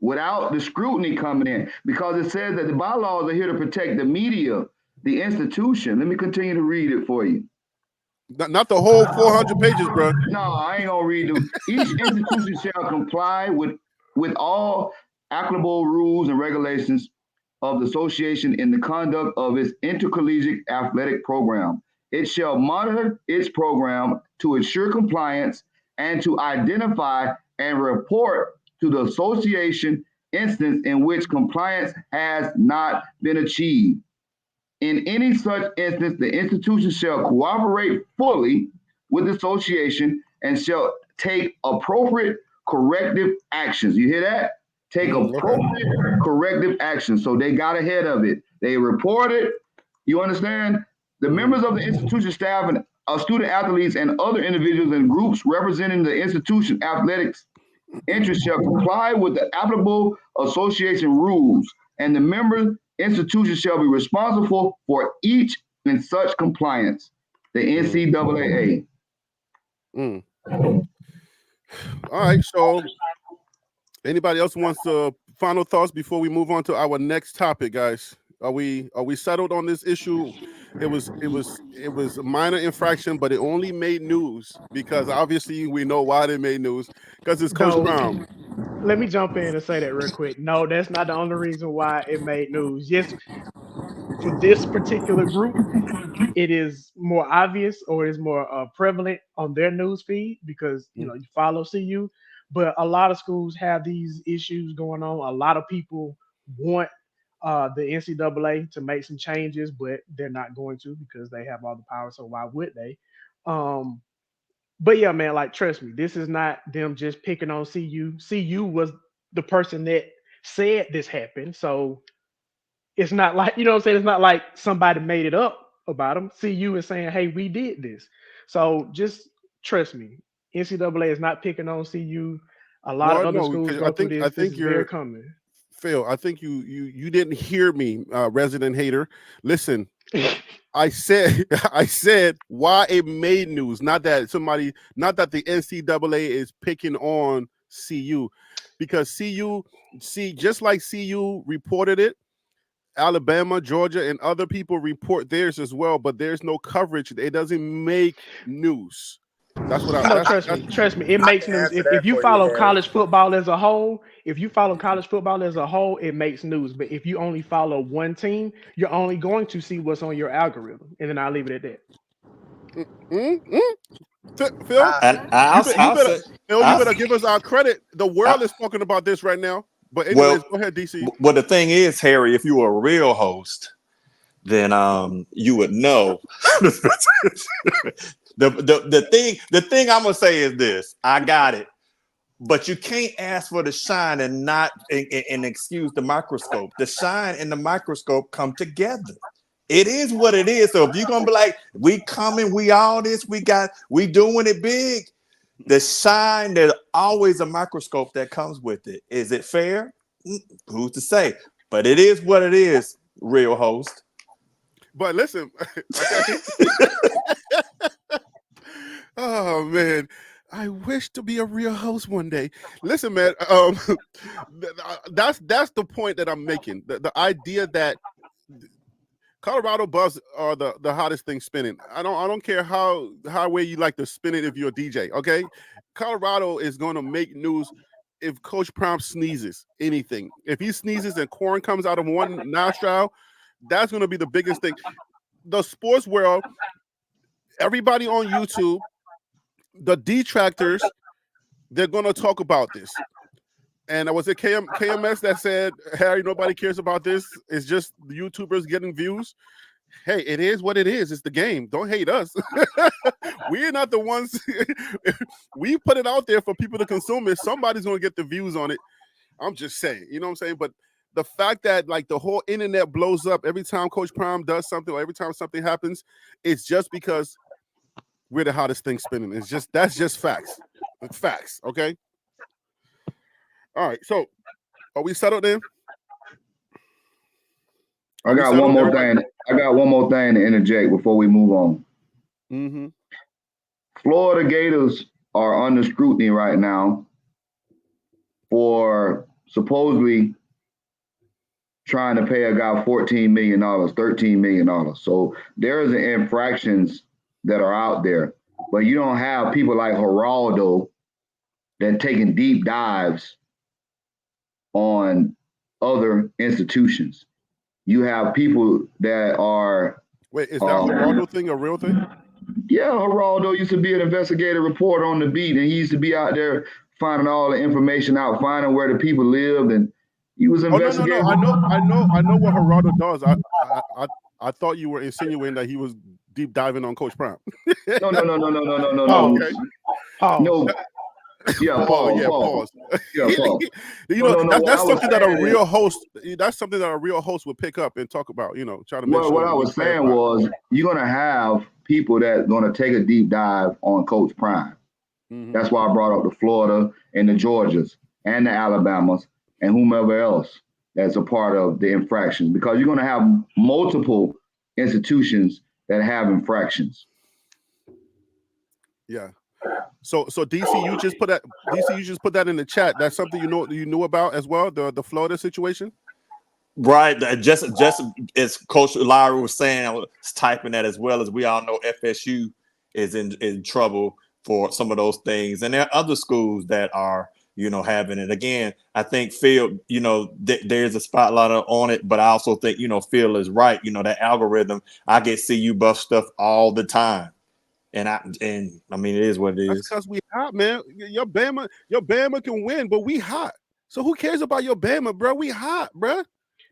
Without the scrutiny coming in, because it says that the bylaws are here to protect the media, the institution. Let me continue to read it for you. Not the whole 400 pages, bro. No, I ain't gonna read them. Each institution shall comply with all applicable rules and regulations of the association in the conduct of its intercollegiate athletic program. It shall monitor its program to ensure compliance and to identify and report to the association instance in which compliance has not been achieved. In any such instance, the institution shall cooperate fully with the association and shall take appropriate corrective actions. You hear that? Take appropriate corrective actions. So they got ahead of it. They reported. You understand? The members of the institution staff and student athletes and other individuals and groups representing the institution athletics interest shall comply with the applicable association rules, and the member institution shall be responsible for each in such compliance. The NCAA. All right, so anybody else wants to final thoughts before we move on to our next topic, guys? Are we settled on this issue? It was a minor infraction, but it only made news because obviously we know why they made news, because it's Coach Brown. Let me jump in and say that real quick. No, that's not the only reason why it made news. Yes, for this particular group, it is more obvious or is more prevalent on their news feed because you follow CU. But a lot of schools have these issues going on. A lot of people want the NCAA to make some changes, but they're not going to because they have all the power. So why would they? But yeah, man, like trust me, this is not them just picking on CU. CU was the person that said this happened. So it's not like, you know what I'm saying? It's not like somebody made it up about them. CU is saying, hey, we did this. So just trust me. NCAA is not picking on CU. A lot of other schools go through this. I think this is very common. Phil, I think you didn't hear me, resident hater. Listen, I said why it made news, not that the NCAA is picking on CU, because just like CU reported it, Alabama, Georgia, and other people report theirs as well, but there's no coverage. It doesn't make news. That's what I. No, trust me. It makes news. If you follow college football as a whole, it makes news. But if you only follow one team, you're only going to see what's on your algorithm, and then I'll leave it at that. Phil, you better give us our credit. The world is talking about this right now. But anyways, go ahead, DC. Well, the thing is, Harry, if you were a real host, then you would know. The thing I'm gonna say is this: I got it, but you can't ask for the shine and not and excuse the microscope. The shine and the microscope come together. It is what it is. So if you're gonna be like, we coming, we all this, we doing it big. The shine, there's always a microscope that comes with it. Is it fair? Who's to say? But it is what it is, real host. But listen, oh man, I wish to be a real host one day. Listen, man, that's the point that I'm making. The idea that Colorado Buffs are the hottest thing spinning. I don't care how way you like to spin it if you're a DJ, okay? Colorado is going to make news if Coach Brown sneezes, anything. If he sneezes and corn comes out of one nostril, that's going to be the biggest thing. The sports world, everybody on YouTube, the detractors, they're going to talk about this. And was it KMS that said, Harry, nobody cares about this. It's just the YouTubers getting views. Hey, it is what it is. It's the game. Don't hate us. We're not the ones. We put it out there for people to consume it. Somebody's going to get the views on it. I'm just saying. You know what I'm saying? But the fact that like the whole internet blows up every time Coach Prime does something or every time something happens, it's just because we're the hottest thing spinning. That's just facts. It's facts. Okay. All right, so are we settled then? I got one more thing to interject before we move on. Mm-hmm. Florida Gators are under scrutiny right now for supposedly trying to pay a guy $14 million, $13 million. So there is infractions that are out there, but you don't have people like Geraldo that taking deep dives on other institutions. You have people that are. Wait, is that Geraldo thing a real thing? Yeah, Geraldo used to be an investigative reporter on the beat, and he used to be out there finding all the information out, finding where the people lived, and he was investigating. Oh no, I know what Geraldo does. I thought you were insinuating that he was deep diving on Coach Prime. No. Pause. Pause. No. Yeah, Paul. Yeah, Paul. You know, No. that's something that a real host. That's something that a real host would pick up and talk about. You know, try to make sure. What I was saying was, you're gonna have people that gonna take a deep dive on Coach Prime. Mm-hmm. That's why I brought up the Florida and the Georgias and the Alabamas and whomever else that's a part of the infraction, because you're gonna have multiple institutions that have infractions. Yeah. So DC, you just put that in the chat. That's something you knew about as well, the Florida situation. Right. Just as Coach Lowry was saying, I was typing that as well, as we all know FSU is in trouble for some of those things. And there are other schools that are, having it. Again, I think Phil, there's a spotlight on it, but I also think, Phil is right. That algorithm, I get CU Buff stuff all the time. And I mean, it is what it is. That's because we hot, man. Your Bama can win, but we hot. So who cares about your Bama, bro? We hot, bro.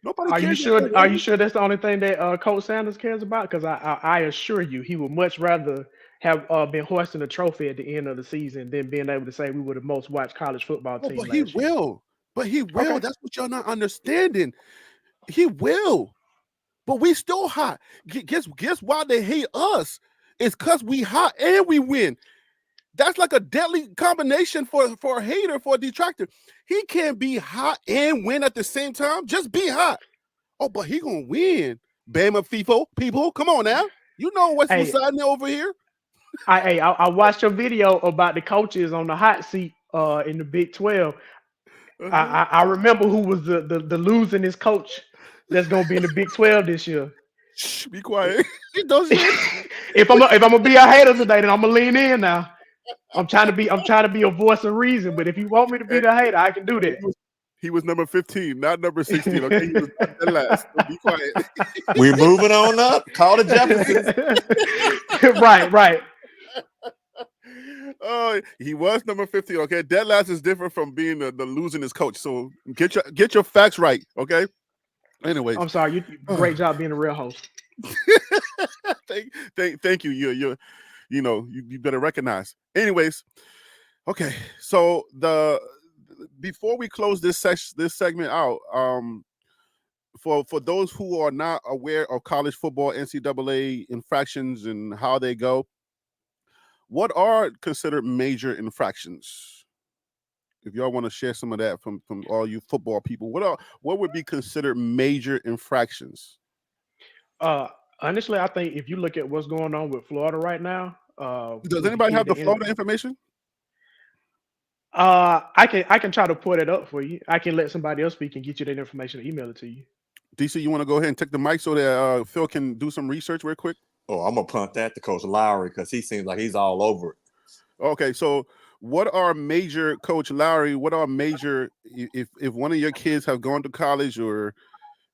Nobody cares. Are you sure that's the only thing that Coach Sanders cares about? Because I assure you, he would much rather have been hoisting a trophy at the end of the season than being able to say we were the most watched college football team. But he will. Okay. That's what y'all not understanding. He will. But we still hot. Guess why they hate us? It's because we hot and we win. That's like a deadly combination for a hater, for a detractor. He can't be hot and win at the same time. Just be hot. Oh, but he gonna win. Bama people, come on now. You know what's beside me over here. I watched your video about the coaches on the hot seat in the Big 12. I remember who was the losingest coach that's gonna be in the Big 12 this year. Shh, be quiet. If I'm gonna be a hater today, then I'm gonna lean in now. I'm trying to be a voice of reason, but if you want me to be the hater, I can do that. He was number 15, not number 16. Okay, he was the last. So be quiet. We're moving on up. Call the Jeffersons. Right. Oh, he was number 15. Okay, dead last is different from being the losingest coach. So get your facts right. Okay. Anyways, I'm sorry. You great job being a real host. Thank you. You better recognize. Anyways, okay. So before we close this segment out, for those who are not aware of college football NCAA infractions and how they go, what are considered major infractions? If y'all want to share some of that from all you football people, what would be considered major infractions? Honestly, I think if you look at what's going on with Florida right now, does anybody have the Florida information? I can try to put it up for you. I can let somebody else speak and get you that information and email it to you. DC, you want to go ahead and take the mic so that Phil can do some research real quick? Oh, I'm gonna punt that to Coach Lowry because he seems like he's all over it. Okay, so what are major, Coach Lowry? What are major if one of your kids have gone to college or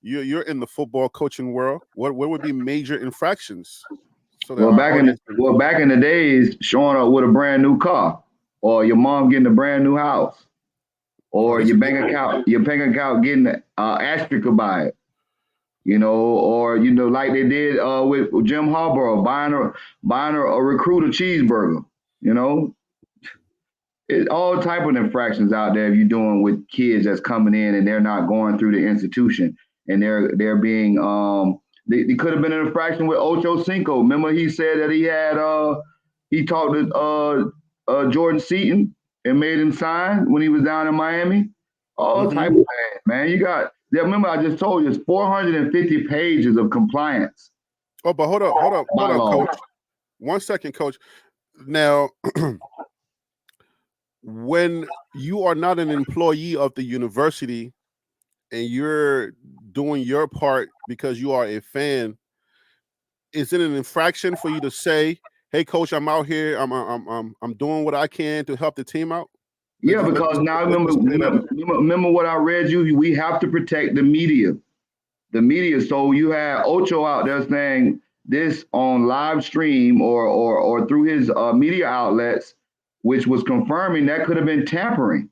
you're in the football coaching world? What would be major infractions? So that back in the days, showing up with a brand new car, or your mom getting a brand new house, or your bank account getting asterisk by it. Or like they did with Jim Harbaugh buying a recruiter cheeseburger. It's all type of infractions out there if you're doing with kids that's coming in and they're not going through the institution and they're being they could have been an infraction with Ocho Cinco. Remember he said that he talked to Jordan Seaton and made him sign when he was down in Miami. All type of things, man. Remember, I just told you it's 450 pages of compliance. Oh, but hold up, Coach. 1 second, Coach. Now, when you are not an employee of the university and you're doing your part because you are a fan, is it an infraction for you to say, hey, coach, I'm out here. I'm doing what I can to help the team out. Yeah, because now remember what I read you. We have to protect the media. The media. So you had Ocho out there saying this on live stream or through his media outlets, which was confirming that could have been tampering.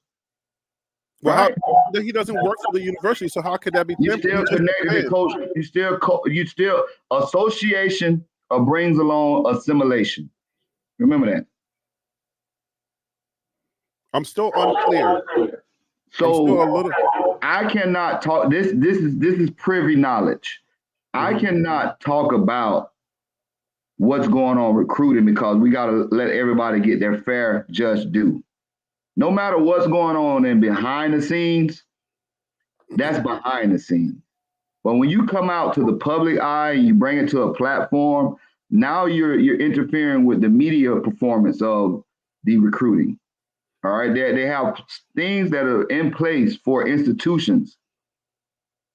Well, right? He doesn't work for the university, so how could that be tampering? You still connected to coach. You still association brings along assimilation. Remember that. I'm still unclear. So I cannot talk. This is privy knowledge. Mm-hmm. I cannot talk about what's going on recruiting because we got to let everybody get their fair just due. No matter what's going on in behind the scenes, that's behind the scenes. But when you come out to the public eye and you bring it to a platform, now you're interfering with the media performance of the recruiting. All right, they have things that are in place for institutions,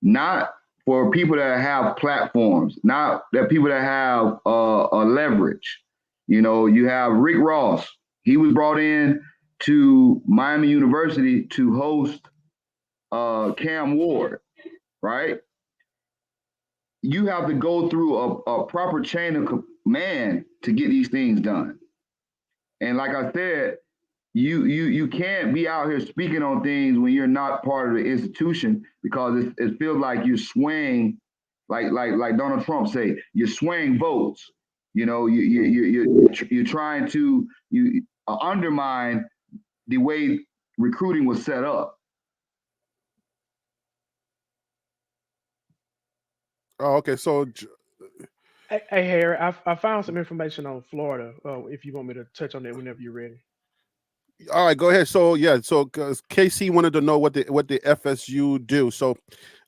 not for people that have platforms, not that people that have a leverage. You know, you have Rick Ross. He was brought in to Miami University to host Cam Ward, right? You have to go through a proper chain of command to get these things done. And like I said, you can't be out here speaking on things when you're not part of the institution because it feels like you're swaying, like Donald Trump say, you're swaying votes. You know, you're trying to undermine the way recruiting was set up. Oh, okay. So, hey Harry, I found some information on Florida. If you want me to touch on that whenever you're ready. All right, go ahead. So yeah, so KC wanted to know what the FSU do. So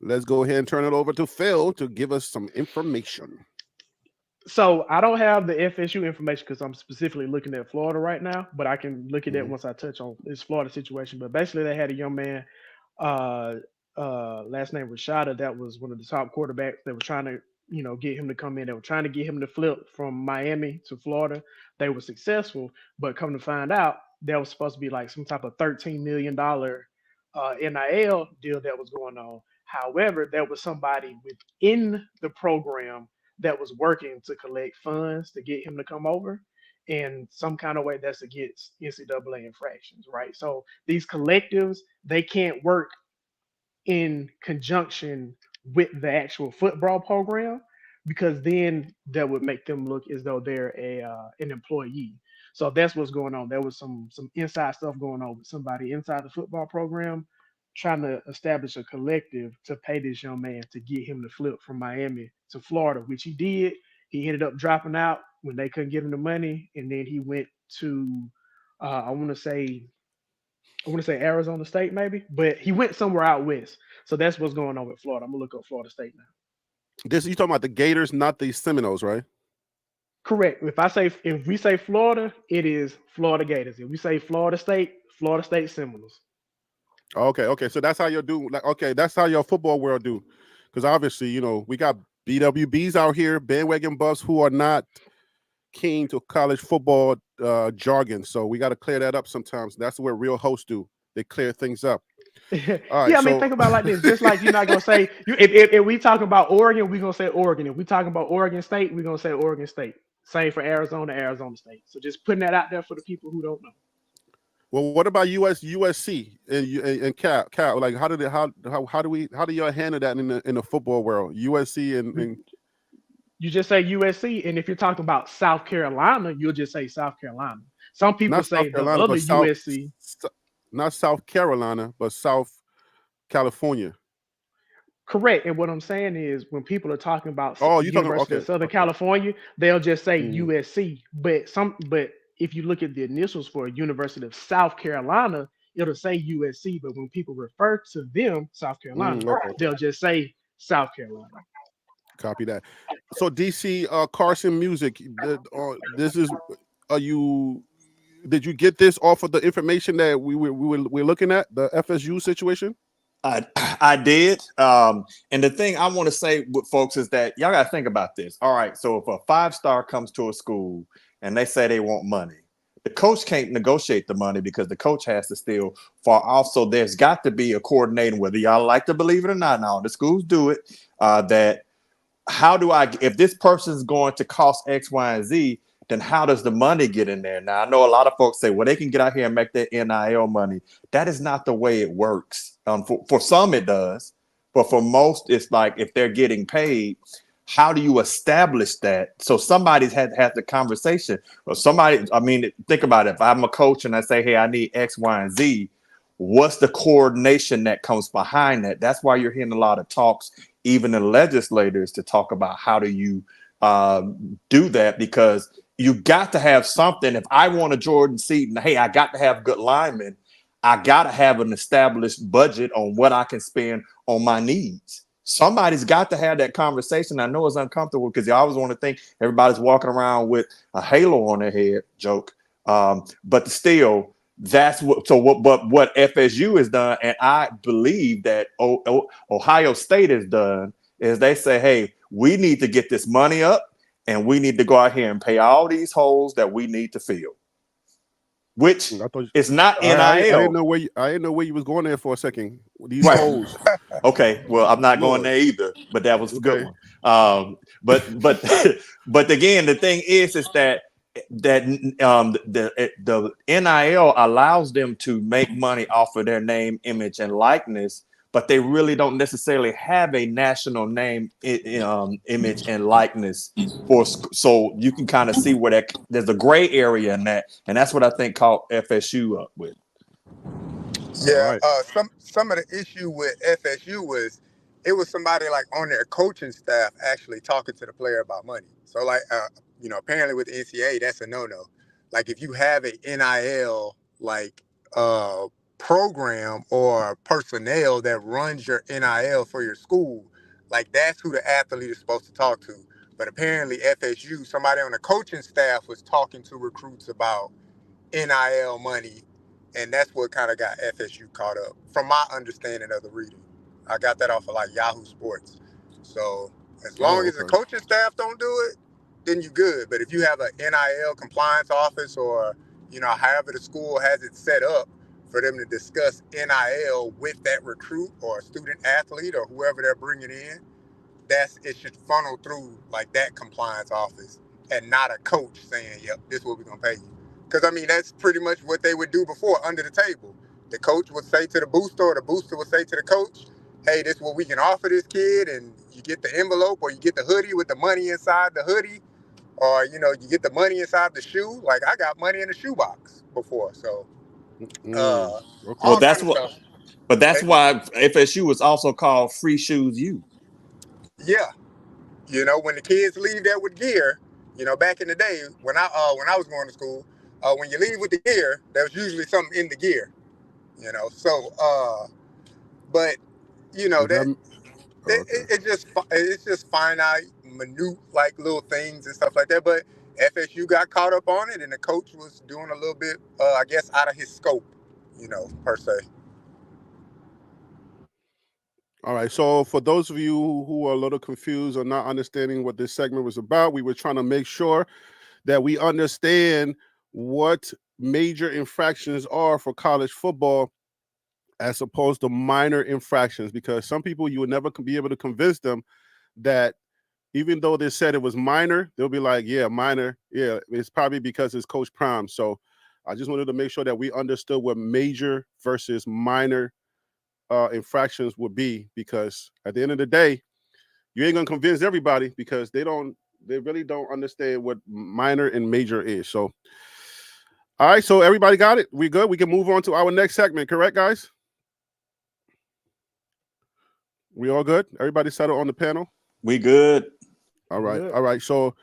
let's go ahead and turn it over to Phil to give us some information. So I don't have the FSU information because I'm specifically looking at Florida right now, but I can look at that once I touch on this Florida situation. But basically, they had a young man, last name Rashada, that was one of the top quarterbacks. They were trying to, get him to come in. They were trying to get him to flip from Miami to Florida. They were successful, but come to find out, that was supposed to be like some type of $13 million NIL deal that was going on. However, there was somebody within the program that was working to collect funds to get him to come over in some kind of way that's against NCAA infractions, right? So these collectives, they can't work in conjunction with the actual football program because then that would make them look as though they're an employee. So that's what's going on. There was some inside stuff going on with somebody inside the football program trying to establish a collective to pay this young man to get him to flip from Miami to Florida, which he did. He ended up dropping out when they couldn't give him the money, and then he went to I want to say Arizona State maybe, but he went somewhere out west. So that's what's going on with Florida. I'm gonna look up Florida State now. This you talking about the Gators, not the Seminoles, right? Correct. If we say Florida, it is Florida Gators. If we say Florida State Seminoles. Okay. So that's how you'll do. Like, okay, that's how your football world do. Because obviously, we got BWBs out here, bandwagon buffs who are not keen to college football jargon. So we got to clear that up sometimes. That's what real hosts do. They clear things up. Right, yeah, I mean, think about it like this. Just like you're not gonna say if we talk about Oregon, we're gonna say Oregon. If we talking about Oregon State, we're gonna say Oregon State. Same for Arizona State. So just putting that out there for the people who don't know. Well, what about USC and Cal? Like, how do y'all handle that in the football world? USC and you just say USC, and if you're talking about South Carolina, you'll just say South Carolina. Some people say the other USC. Not South Carolina, but South California. Correct. And what I'm saying is when people are talking about University of Southern California, they'll just say USC. But if you look at the initials for University of South Carolina, it'll say USC. But when people refer to them, South Carolina, they'll just say South Carolina. Copy that. So DC Carson Music, did you get this off of the information that we're looking at, the FSU situation? I did. And the thing I want to say with folks is that y'all got to think about this. All right. So if a 5-star comes to a school and they say they want money. The coach can't negotiate the money because the coach has to still far off. So there's got to be a coordinating, whether y'all like to believe it or not. Now the schools do it. That how do I, if this person's going to cost X, Y, and Z, then how does the money get in there? Now I know a lot of folks say, well, they can get out here and make their NIL money. That is not the way it works. For some it does, but for most, it's like if they're getting paid, how do you establish that? So somebody's had the conversation. Or somebody, I mean, think about it. If I'm a coach and I say, hey, I need X, Y, and Z, what's the coordination that comes behind that? That's why you're hearing a lot of talks, even in legislators, to talk about how do you do that, because you got to have something. If I want a Jordan Seaton, hey, I got to have good linemen. I got to have an established budget on what I can spend on my needs. Somebody's got to have that conversation. I know it's uncomfortable because you always want to think everybody's walking around with a halo on their head, joke. But still, that's what. So what FSU has done, and I believe that Ohio State has done, is they say, hey, we need to get this money up, and we need to go out here and pay all these holes that we need to fill. Which is not NIL. I didn't know where you was going there for a second. These holes. Okay, well, I'm not going there either, but that was a good one. But again, the thing is that the NIL allows them to make money off of their name, image, and likeness, but they really don't necessarily have a national name, image, and likeness for. So you can kind of see where there's a gray area in that, and that's what I think caught FSU up with. Yeah, some of the issue with FSU was it was somebody like on their coaching staff actually talking to the player about money. So like, apparently with the NCAA, that's a no-no. Like if you have a NIL like program or personnel that runs your NIL for your school, like that's who the athlete is supposed to talk to. But apparently FSU, somebody on the coaching staff was talking to recruits about NIL money, and that's what kind of got FSU caught up, from my understanding of the reading. I got that off of like Yahoo Sports. So as long as the coaching staff don't do it, then you good. But if you have an NIL compliance office, or however the school has it set up for them to discuss NIL with that recruit or student athlete or whoever they're bringing in, it should funnel through like that compliance office, and not a coach saying, yep, this is what we're gonna pay you. Because I mean, that's pretty much what they would do before under the table. The coach would say to the booster, or the booster would say to the coach, hey, this is what we can offer this kid, and you get the envelope, or you get the hoodie with the money inside the hoodie, or you get the money inside the shoe. Like I got money in the shoebox before. So well, that's what stuff. But that's why FSU was also called Free Shoes U. Yeah. When the kids leave there with gear, back in the day when I was going to school, when you leave with the gear, there was usually something in the gear, So, but it's just finite, minute like little things and stuff like that. But FSU got caught up on it, and the coach was doing a little bit, I guess, out of his scope, per se. All right. So for those of you who are a little confused or not understanding what this segment was about, we were trying to make sure that we understand what major infractions are for college football as opposed to minor infractions, because some people, you would never be able to convince them that even though they said it was minor, they'll be like, yeah, minor. Yeah, it's probably because it's Coach Prime. So I just wanted to make sure that we understood what major versus minor infractions would be, because at the end of the day, you ain't gonna convince everybody, because they really don't understand what minor and major is. So, all right, so everybody got it? We good? We can move on to our next segment, correct, guys? We all good? Everybody settled on the panel? We good. All right. All right. So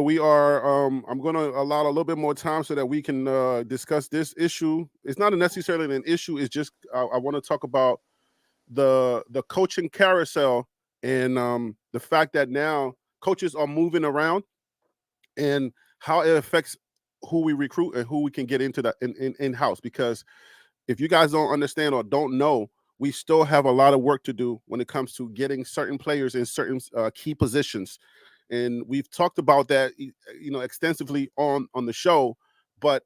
we are I'm going to allow a little bit more time so that we can discuss this issue. It's not necessarily an issue. It's just I want to talk about the coaching carousel, and the fact that now coaches are moving around, and how it affects who we recruit and who we can get into that in-house. Because if you guys don't understand or don't know, we still have a lot of work to do when it comes to getting certain players in certain key positions. and we've talked about that, extensively on the show. But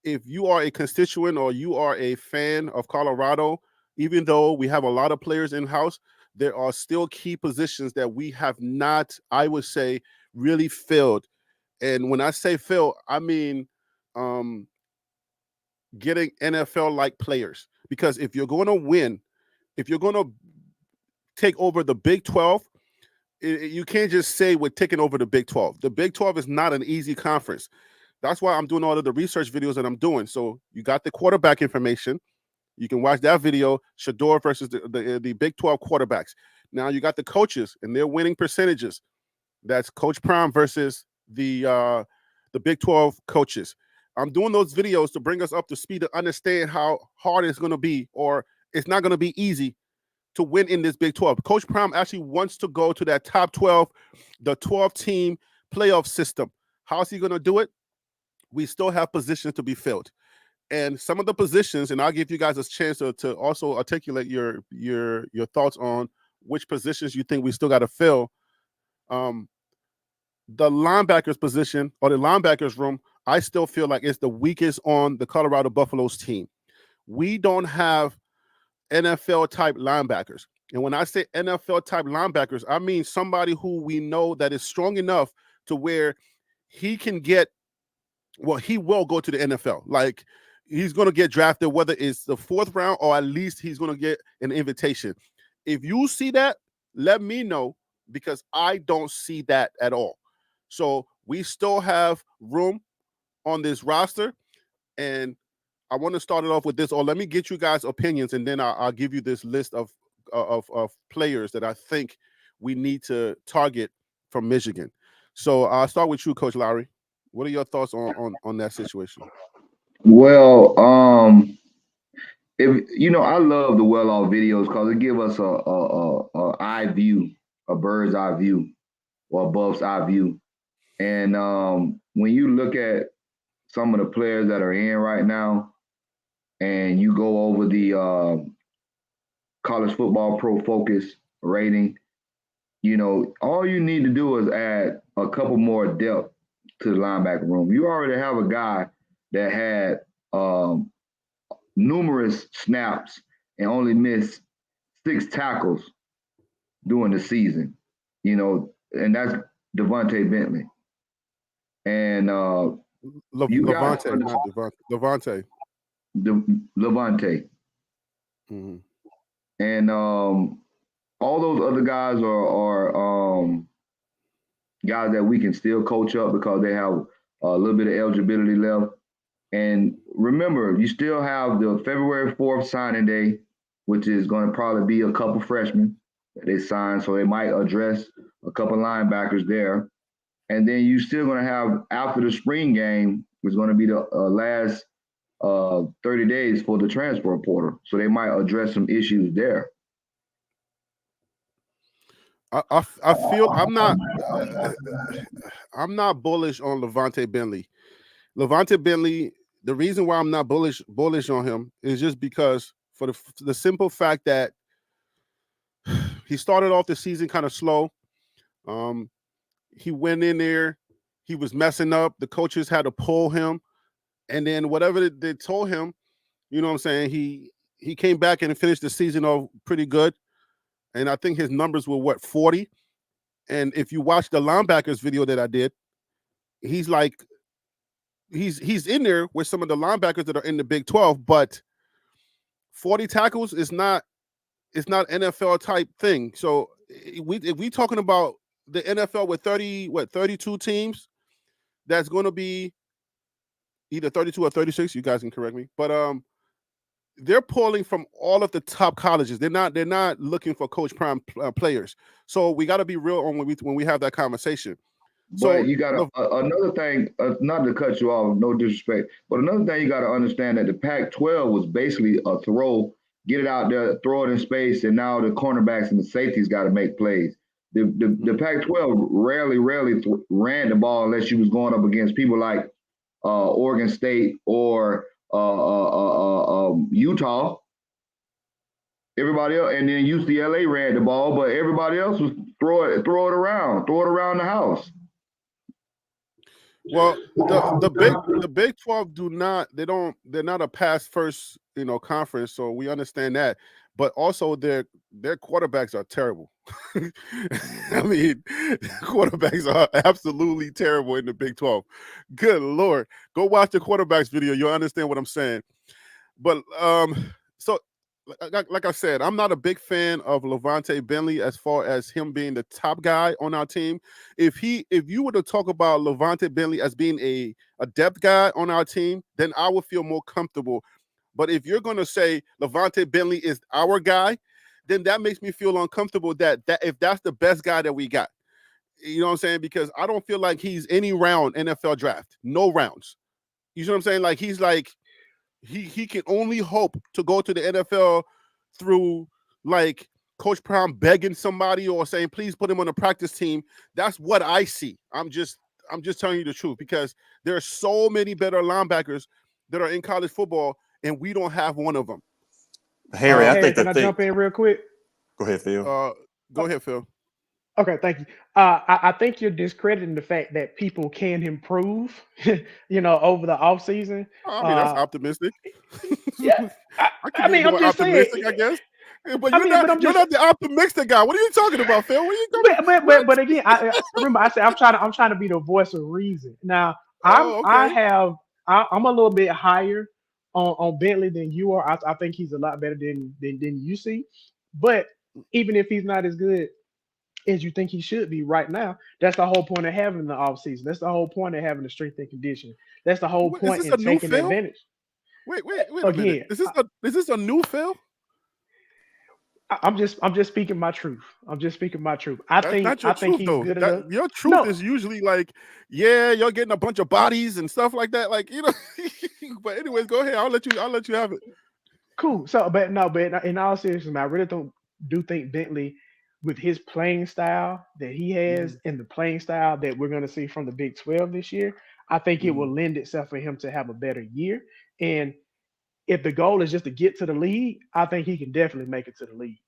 if you are a constituent or you are a fan of Colorado, even though we have a lot of players in house, there are still key positions that we have not, I would say, really filled. And when I say fill, I mean getting NFL like players. Because if you're going to win, if you're going to take over the Big 12, you can't just say we're taking over the Big 12. The Big 12 is not an easy conference. That's why I'm doing all of the research videos that I'm doing. So you got the quarterback information. You can watch that video, Shador versus the Big 12 quarterbacks. Now you got the coaches and their winning percentages. That's Coach Prime versus the Big 12 coaches. I'm doing those videos to bring us up to speed to understand how hard it's going to be, or it's not going to be easy to win in this Big 12. Coach Prime actually wants to go to that top 12, the 12-team playoff system. How's he going to do it? We still have positions to be filled. And some of the positions, and I'll give you guys a chance to also articulate your thoughts on which positions you think we still got to fill. The linebackers position, or the linebackers room, I still feel like it's the weakest on the Colorado Buffaloes team. We don't have NFL type linebackers. And when I say NFL type linebackers, I mean somebody who we know that is strong enough to where he can get, well, he will go to the NFL. Like, he's going to get drafted, whether it's the 4th round or at least he's going to get an invitation. If you see that, let me know, because I don't see that at all. So we still have room on this roster, and I want to start it off with this. Or let me get you guys' opinions, and then I'll give you this list of players that I think we need to target from Michigan. So I'll start with you, Coach Lowry. What are your thoughts on that situation? Well, if I love the well off videos because it give us a eye view, a bird's eye view, or a buff's eye view. And when you look at some of the players that are in right now, and you go over the college football pro focus rating, all you need to do is add a couple more depth to the linebacker room. You already have a guy that had numerous snaps and only missed 6 tackles during the season, and that's Devontae Bentley. And Levante, not Devontae. Levante. Mm-hmm. And all those other guys are guys that we can still coach up because they have a little bit of eligibility left. And remember, you still have the February 4th signing day, which is going to probably be a couple freshmen that they sign, so they might address a couple linebackers there. And then you're still going to have, after the spring game, it's going to be the last 30 days for the transfer portal. So they might address some issues there. I feel I'm not bullish on Levante Bentley. Levante Bentley, the reason why I'm not bullish on him is just because for the simple fact that he started off the season kind of slow. He went in there, he was messing up. The coaches had to pull him, and then whatever they told him, you know what I'm saying, he came back and finished the season off pretty good. And I think his numbers were 40. And if you watch the linebackers video that I did, he's in there with some of the linebackers that are in the Big 12, but 40 tackles is not NFL type thing. So if we talking about the NFL with 32 teams, that's going to be either 32 or 36. You guys can correct me, but they're pulling from all of the top colleges. They're not looking for Coach Prime players. So we got to be real on when we have that conversation. So but you got another thing, not to cut you off, no disrespect, but another thing you got to understand that the Pac-12 was basically a throw, get it out there, throw it in space, and now the cornerbacks and the safeties got to make plays. The Pac-12 rarely ran the ball unless you was going up against people like Oregon State or Utah. Everybody else, and then UCLA ran the ball, but everybody else was throw it around the house. Well, the Big 12 they're not a pass first, conference, so we understand that. But also their quarterbacks are terrible. I mean, quarterbacks are absolutely terrible in the Big 12. Good Lord. Go watch the quarterbacks video. You'll understand what I'm saying. But so like I said, I'm not a big fan of Levante Bentley as far as him being the top guy on our team. If you were to talk about Levante Bentley as being a depth guy on our team, then I would feel more comfortable. But if you're going to say Levante Bentley is our guy, then that makes me feel uncomfortable that if that's the best guy that we got. You know what I'm saying? Because I don't feel like he's any round NFL draft. No rounds. You know what I'm saying? Like he's like he can only hope to go to the NFL through like Coach Brown begging somebody or saying, please put him on the practice team. That's what I see. I'm just telling you the truth, because there are so many better linebackers that are in college football, and we don't have one of them. Harry, I think can I jump in real quick? Go ahead, Phil. Go ahead, Phil. Okay, thank you. I think you're discrediting the fact that people can improve, over the offseason. I mean, that's optimistic. Yeah, I mean, I'm just optimistic, I guess. But you're not the optimistic guy. What are you talking about, Phil? What are you talking about? But again, I remember I said I'm trying to be the voice of reason. Now I'm a little bit higher on Bentley than you are. I think he's a lot better than you see. But even if he's not as good as you think he should be right now, that's the whole point of having the offseason. That's the whole point of having the strength and conditioning. That's the whole point in taking advantage. Wait a minute. Is this a new Phil? I'm just speaking my truth. I think he's good enough. Your truth is usually like, yeah, you're getting a bunch of bodies and stuff like that. Like, but anyways, go ahead. I'll let you have it. Cool. So, but in all seriousness, I really do think Bentley, with his playing style that he has and the playing style that we're going to see from the Big 12 this year, I think it will lend itself for him to have a better year. And if the goal is just to get to the league, I think he can definitely make it to the league.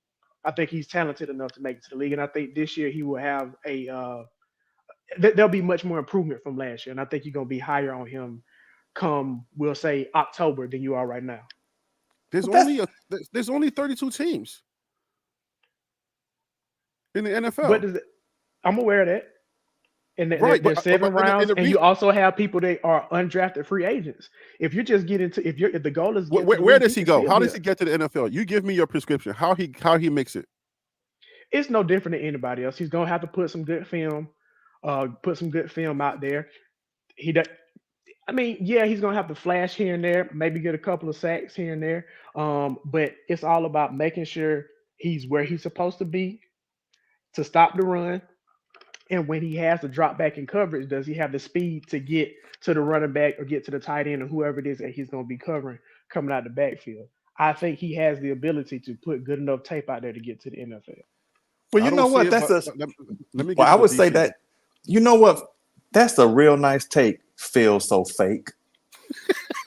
I think he's talented enough to make it to the league. And I think this year he will have there'll be much more improvement from last year. And I think you're going to be higher on him come, we'll say, October than you are right now. There's only 32 teams in the NFL. I'm aware of that. And there's 7 rounds, and you also have people that are undrafted free agents. If you're just getting to, if the goal is where does he go? How does he get to the NFL? You give me your prescription. How he makes it? It's no different than anybody else. He's gonna have to put some good film out there. He's gonna have to flash here and there, maybe get a couple of sacks here and there. But it's all about making sure he's where he's supposed to be to stop the run. And when he has to drop back in coverage, does he have the speed to get to the running back or get to the tight end or whoever it is that he's going to be covering coming out of the backfield? I think he has the ability to put good enough tape out there to get to the NFL. Well, you know what? I would say that, you know what? That's a real nice take. Feels so fake.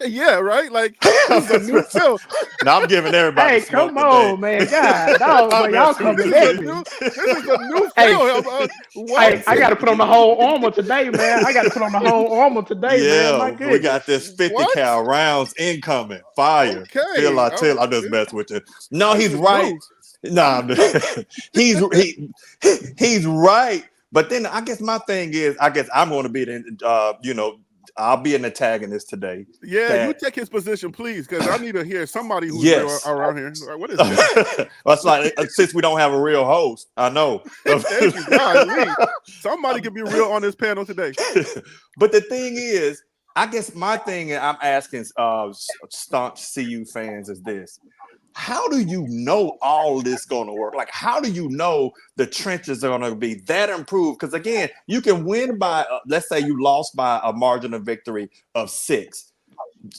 Yeah, right. Like this is a new Phil. Now I'm giving everybody. Hey, come on, man! God, dog, y'all coming at me. This is a new Phil. Hey, I got to put on the whole armor today, man. Man. My goodness. We got this 50 cal rounds incoming. Fire. Okay. Phil, I'm just messing with you. No, he's right. No, he's right. But then I guess my thing is, I'm going to be I'll be an antagonist today. Yeah, you take his position, please, because I need to hear somebody who's around here. What is this? That's like, since we don't have a real host, I know. Thank you, God. Somebody can be real on this panel today. But the thing is, I guess my thing I'm asking staunch CU fans is this. How do you know all this going to work? Like, how do you know the trenches are going to be that improved? Because, again, you can win by, let's say you lost by a margin of victory of 6.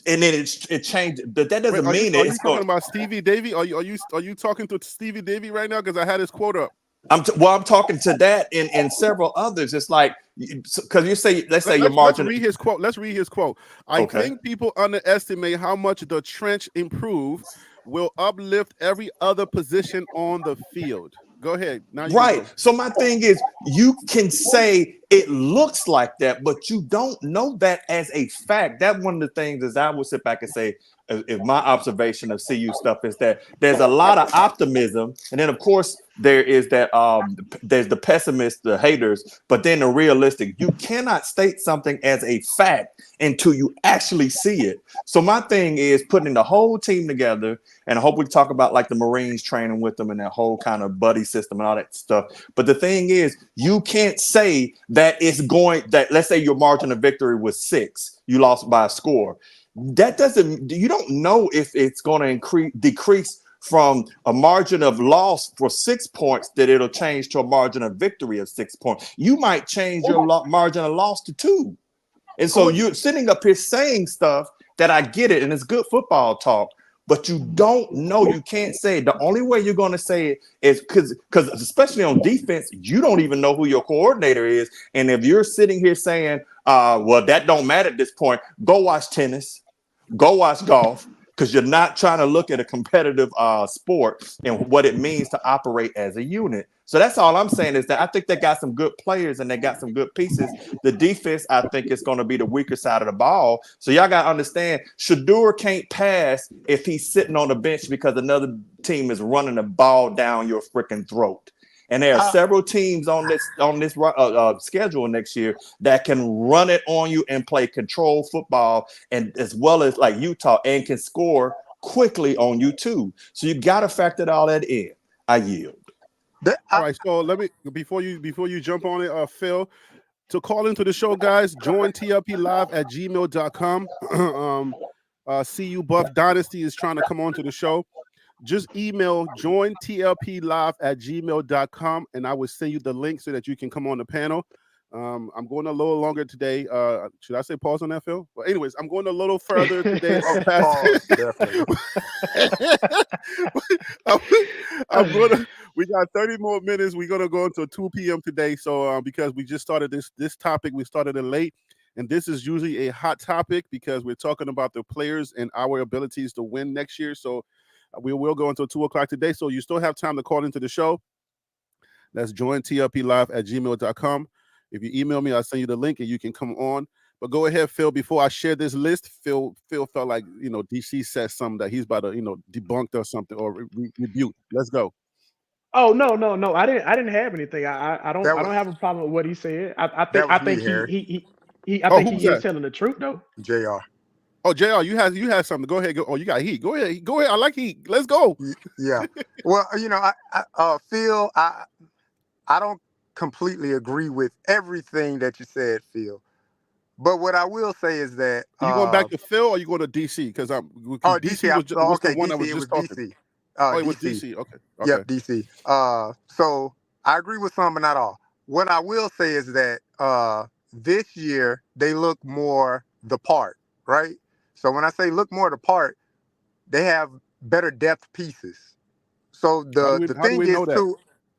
And then it changed. But that doesn't mean it. Are you talking about Stevie Davy? Are you talking to Stevie Davy right now? Because I had his quote up. I'm talking to that and several others. It's like, because you say, let's say your margin. Let's read his quote. I think people underestimate how much the trench improved will uplift every other position on the field. Go ahead. Now you can Right. go. So my thing is, you can say it looks like that, but you don't know that as a fact. That one of the things is I would sit back and say, if my observation of CU stuff is that there's a lot of optimism, and then of course there is that there's the pessimists, the haters, but then the realistic. You cannot state something as a fact until you actually see it. So my thing is putting the whole team together, and I hope we talk about like the Marines training with them and that whole kind of buddy system and all that stuff. But the thing is, you can't say that it's going that let's say your margin of victory was 6, you lost by a score. That doesn't, you don't know if it's going to decrease from a margin of loss for 6 points that it'll change to a margin of victory of 6 points. You might change your margin of loss to 2. And so you're sitting up here saying stuff that I get it, and it's good football talk, but you don't know. You can't say it. The only way you're going to say it is because especially on defense, you don't even know who your coordinator is. And if you're sitting here saying, well, that don't matter at this point, go watch tennis, go watch golf, because you're not trying to look at a competitive sport and what it means to operate as a unit. So that's all I'm saying is that I think they got some good players and they got some good pieces. The defense, I think, is going to be the weaker side of the ball. So y'all got to understand, Shador can't pass if he's sitting on the bench because another team is running the ball down your freaking throat. And there are several teams on this schedule next year that can run it on you and play control football, and as well as like Utah, and can score quickly on you too. So you got to factor all that in. I yield. All right. So let me before you jump on it, Phil, to call into the show, guys, join tlplive@gmail.com. CU Buff Dynasty is trying to come on to the show. Just email join tlplive@gmail.com and I will send you the link so that you can come on the panel. I'm going a little longer today. Should I say pause on that, Phil? Well, anyways, I'm going a little further today. Pause, definitely. We got 30 more minutes. We're gonna go until 2 p.m. today. So because we just started this topic, we started it late. And this is usually a hot topic because we're talking about the players and our abilities to win next year. So we will go until 2 o'clock today. So you still have time to call into the show. That's join tlplive@gmail.com. If you email me, I'll send you the link and you can come on. But go ahead, Phil. Before I share this list, Phil felt like, DC said something that he's about to, debunked or something or rebuke. Let's go. Oh no. I didn't have anything. I don't That I was don't have a problem with what he said. I that think was I me, think Harry. I think Who's he is that? telling the truth though. JR. Oh, JR, you had something. Go ahead. Go. Oh, you got heat. Go ahead. Go ahead. I like heat. Let's go. Yeah. Well, Phil, I don't completely agree with everything that you said, Phil. But what I will say is that You going back to Phil or you going to DC? Because DC. DC was the one that DC. was It was just talking. DC. Oh, it was DC. DC. Okay. Yep, DC. So I agree with some, but not all. What I will say is that this year they look more the part, right? So when I say look more the part, they have better depth pieces. So How the do thing we is know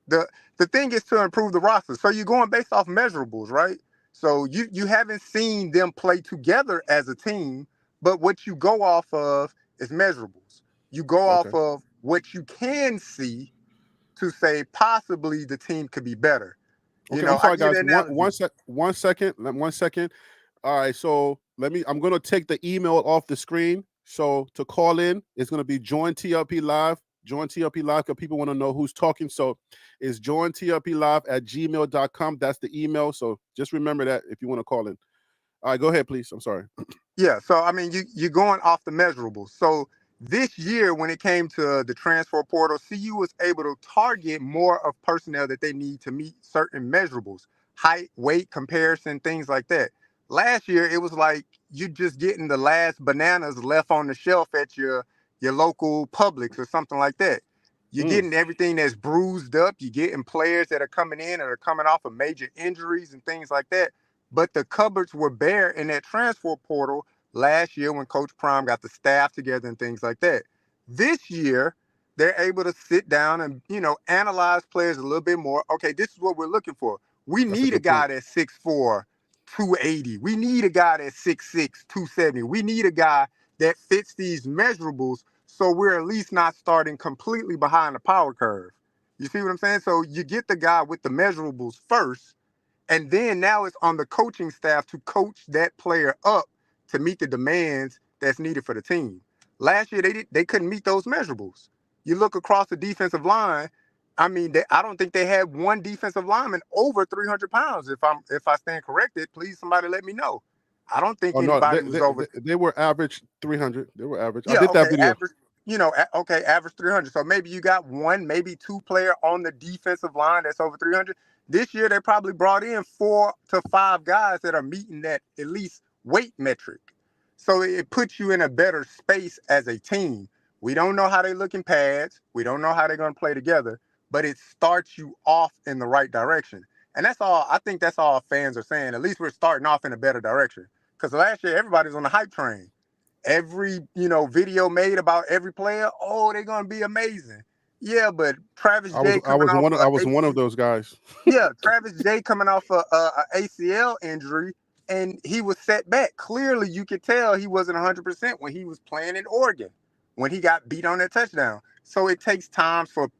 that? the thing is to improve the roster. So you're going based off measurables, right? So you haven't seen them play together as a team, but what you go off of is measurables. You go Okay. off of what you can see to say possibly the team could be better. Okay, I'm I sorry, give guys. the analogy. One second. All right, so I'm gonna take the email off the screen. So to call in, it's gonna be join TLP Live. Join TLP Live because people want to know who's talking. So it's join TLP Live @gmail.com. That's the email. So just remember that if you want to call in. All right, go ahead, please. I'm sorry. Yeah, so I mean, you're going off the measurables. So this year, when it came to the transfer portal, CU was able to target more of personnel that they need to meet certain measurables, height, weight, comparison, things like that. Last year, it was like you just getting the last bananas left on the shelf at your local Publix or something like that. You're getting everything that's bruised up. You're getting players that are coming in and are coming off of major injuries and things like that. But the cupboards were bare in that transfer portal last year when Coach Prime got the staff together and things like that. This year, they're able to sit down and, analyze players a little bit more. Okay, this is what we're looking for. We That's a need a good point. guy that's 6'4", 280. We need a guy that's 6'6", 270. We need a guy that fits these measurables So we're at least not starting completely behind the power curve. You see what I'm saying? So you get the guy with the measurables first, and then now it's on the coaching staff to coach that player up to meet the demands that's needed for the team. Last year they couldn't meet those measurables. You look across the defensive line. I mean, I don't think they had one defensive lineman over 300 pounds. If I stand corrected, please somebody let me know. I don't think Oh no, anybody was over. they were average 300. They were average. I Yeah, did that okay, video. average. Okay, average 300. So maybe you got one, maybe two player on the defensive line that's over 300. This year they probably brought in 4 to 5 guys that are meeting that at least weight metric. So it puts you in a better space as a team. We don't know how they look in pads. We don't know how they're going to play together, but it starts you off in the right direction. And that's all. I think that's all fans are saying. At least we're starting off in a better direction. Because last year everybody's on the hype train. Every video made about every player, oh, they're gonna be amazing. Yeah, but Travis J coming off I was one of those guys. yeah, Travis J coming off a ACL injury, and he was set back. Clearly, you could tell he wasn't 100% when he was playing in Oregon, when he got beat on that touchdown. So it takes time for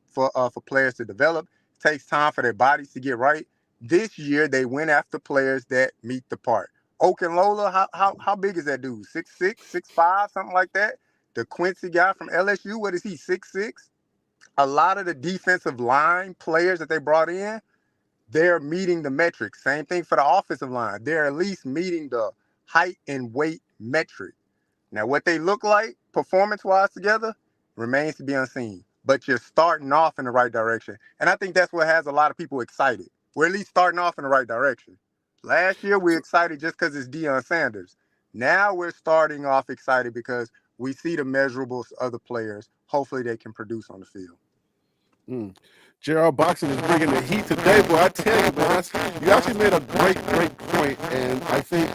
players to develop. It takes time for their bodies to get right. This year, they went after players that meet the part. Okenlola, how big is that dude? 6'6", 6'5", something like that. The Quincy guy from LSU, what is he? 6'6". A lot of the defensive line players that they brought in, they're meeting the metrics. Same thing for the offensive line. They're at least meeting the height and weight metric. Now, what they look like performance-wise together remains to be unseen. But you're starting off in the right direction. And I think that's what has a lot of people excited. We're at least starting off in the right direction. Last year, we were excited just because it's Deion Sanders. Now we're starting off excited because we see the measurables of the players. Hopefully, they can produce on the field. JR Boxing is bringing the heat today, but I tell you, man, you actually made a great point. And I think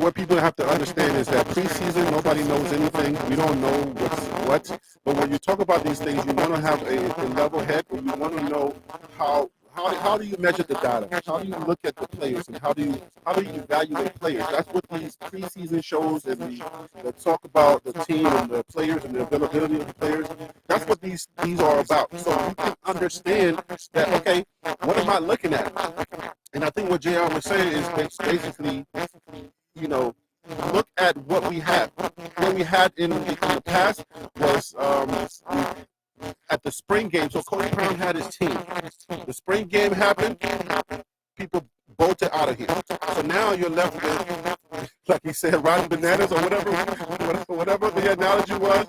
what people have to understand is that preseason, nobody knows anything. We don't know what's what. But when you talk about these things, you want to have a level head, and you want to know how do you measure the data? How do you look at the players, and how do you evaluate players? That's what these preseason shows and the talk about the team and the players and the availability of the players. That's what these are about. So you can understand that, okay, what am I looking at? And I think what JR was saying is basically, look at what we had. What we had in the past was at the spring game. So Coach Brown had his team. The spring game happened. People bolted out of here. So now you're left with, like he said, riding bananas or whatever the analogy was.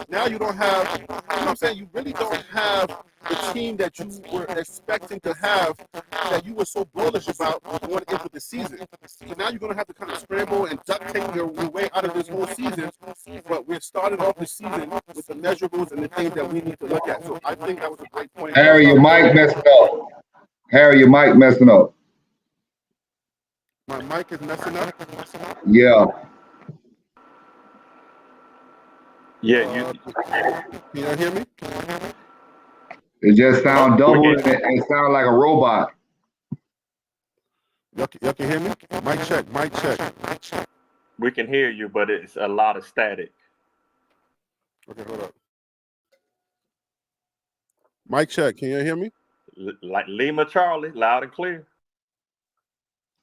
Now you don't have, you know what I'm saying? You really don't have the team that you were expecting to have, that you were so bullish about going into the season. So now you're going to have to kind of scramble and duct tape your way out of this whole season. But we're starting off the season with the measurables and the things that we need to look at. So I think that was a great point. Harry, your mic messing up. Harry, your mic messing up. My mic is messing up? Yeah. Yeah, can you hear me? It just sounds double and it sounds like a robot. Y'all can hear me? Mic check. we can hear you, but it's a lot of static. Okay, hold up. Mic check. Can you hear me? Like Lima Charlie, loud and clear.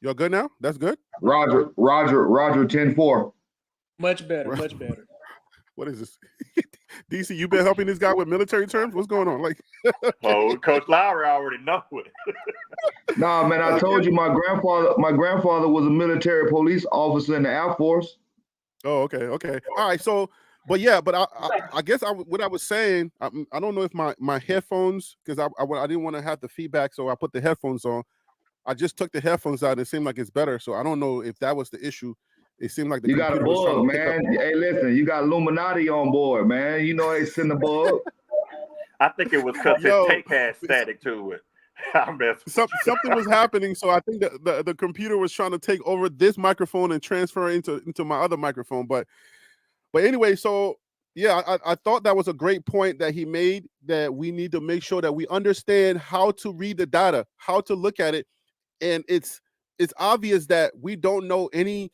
Y'all good now? That's good? Roger 10-4. Much better. What is this? DC, you been helping this guy with military terms? What's going on? Like, oh, Coach Lowry already know it. Nah, man, I told you my grandfather was a military police officer in the Air Force. oh, okay. All right, so, but I guess what I was saying, I don't know if my headphones, because I didn't want to have the feedback, so I put the headphones on. I just took the headphones out. And it seemed like it's better, so I don't know if that was the issue. It seemed like the you got a bug, man. Hey, listen, you got Illuminati on board, man. You know they send a bug. I think it was because his take had static to it. Something was happening, so I think that the computer was trying to take over this microphone and transfer it into my other microphone. But anyway, so yeah, I thought that was a great point that he made, that we need to make sure that we understand how to read the data, how to look at it. And it's obvious that we don't know any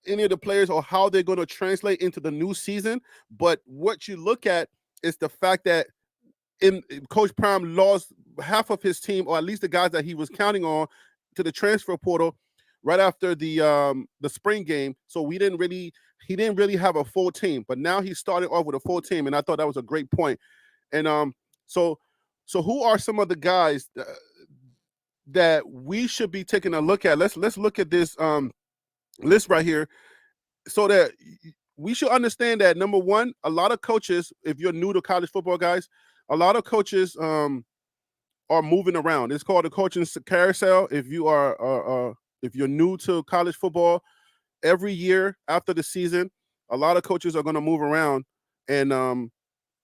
any of the players or how they're going to translate into the new season. But what you look at is the fact that Coach Prime lost half of his team, or at least the guys that he was counting on, to the transfer portal right after the spring game. So he didn't really have a full team. But now he's starting off with a full team, and I thought that was a great point. And so who are some of the guys that we should be taking a look at? Let's look at this list right here, so that we should understand that, number one, a lot of coaches, if you're new to college football, guys, a lot of coaches are moving around. It's called the coaching carousel. If you're new to college football, every year after the season, a lot of coaches are going to move around. And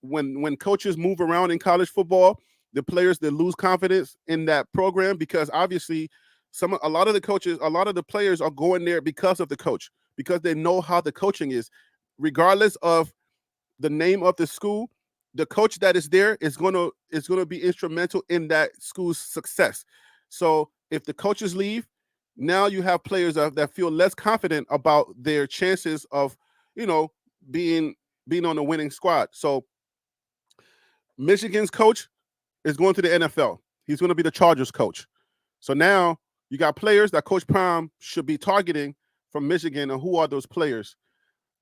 when coaches move around in college football, the players, they lose confidence in that program, because obviously a lot of the players are going there because of the coach, because they know how the coaching is. Regardless of the name of the school, the coach that is there is going to be instrumental in that school's success. So if the coaches leave, now you have players that feel less confident about their chances of, being on the winning squad. So Michigan's coach is going to the NFL. He's going to be the Chargers coach. So now you got players that Coach Prime should be targeting from Michigan, and who are those players?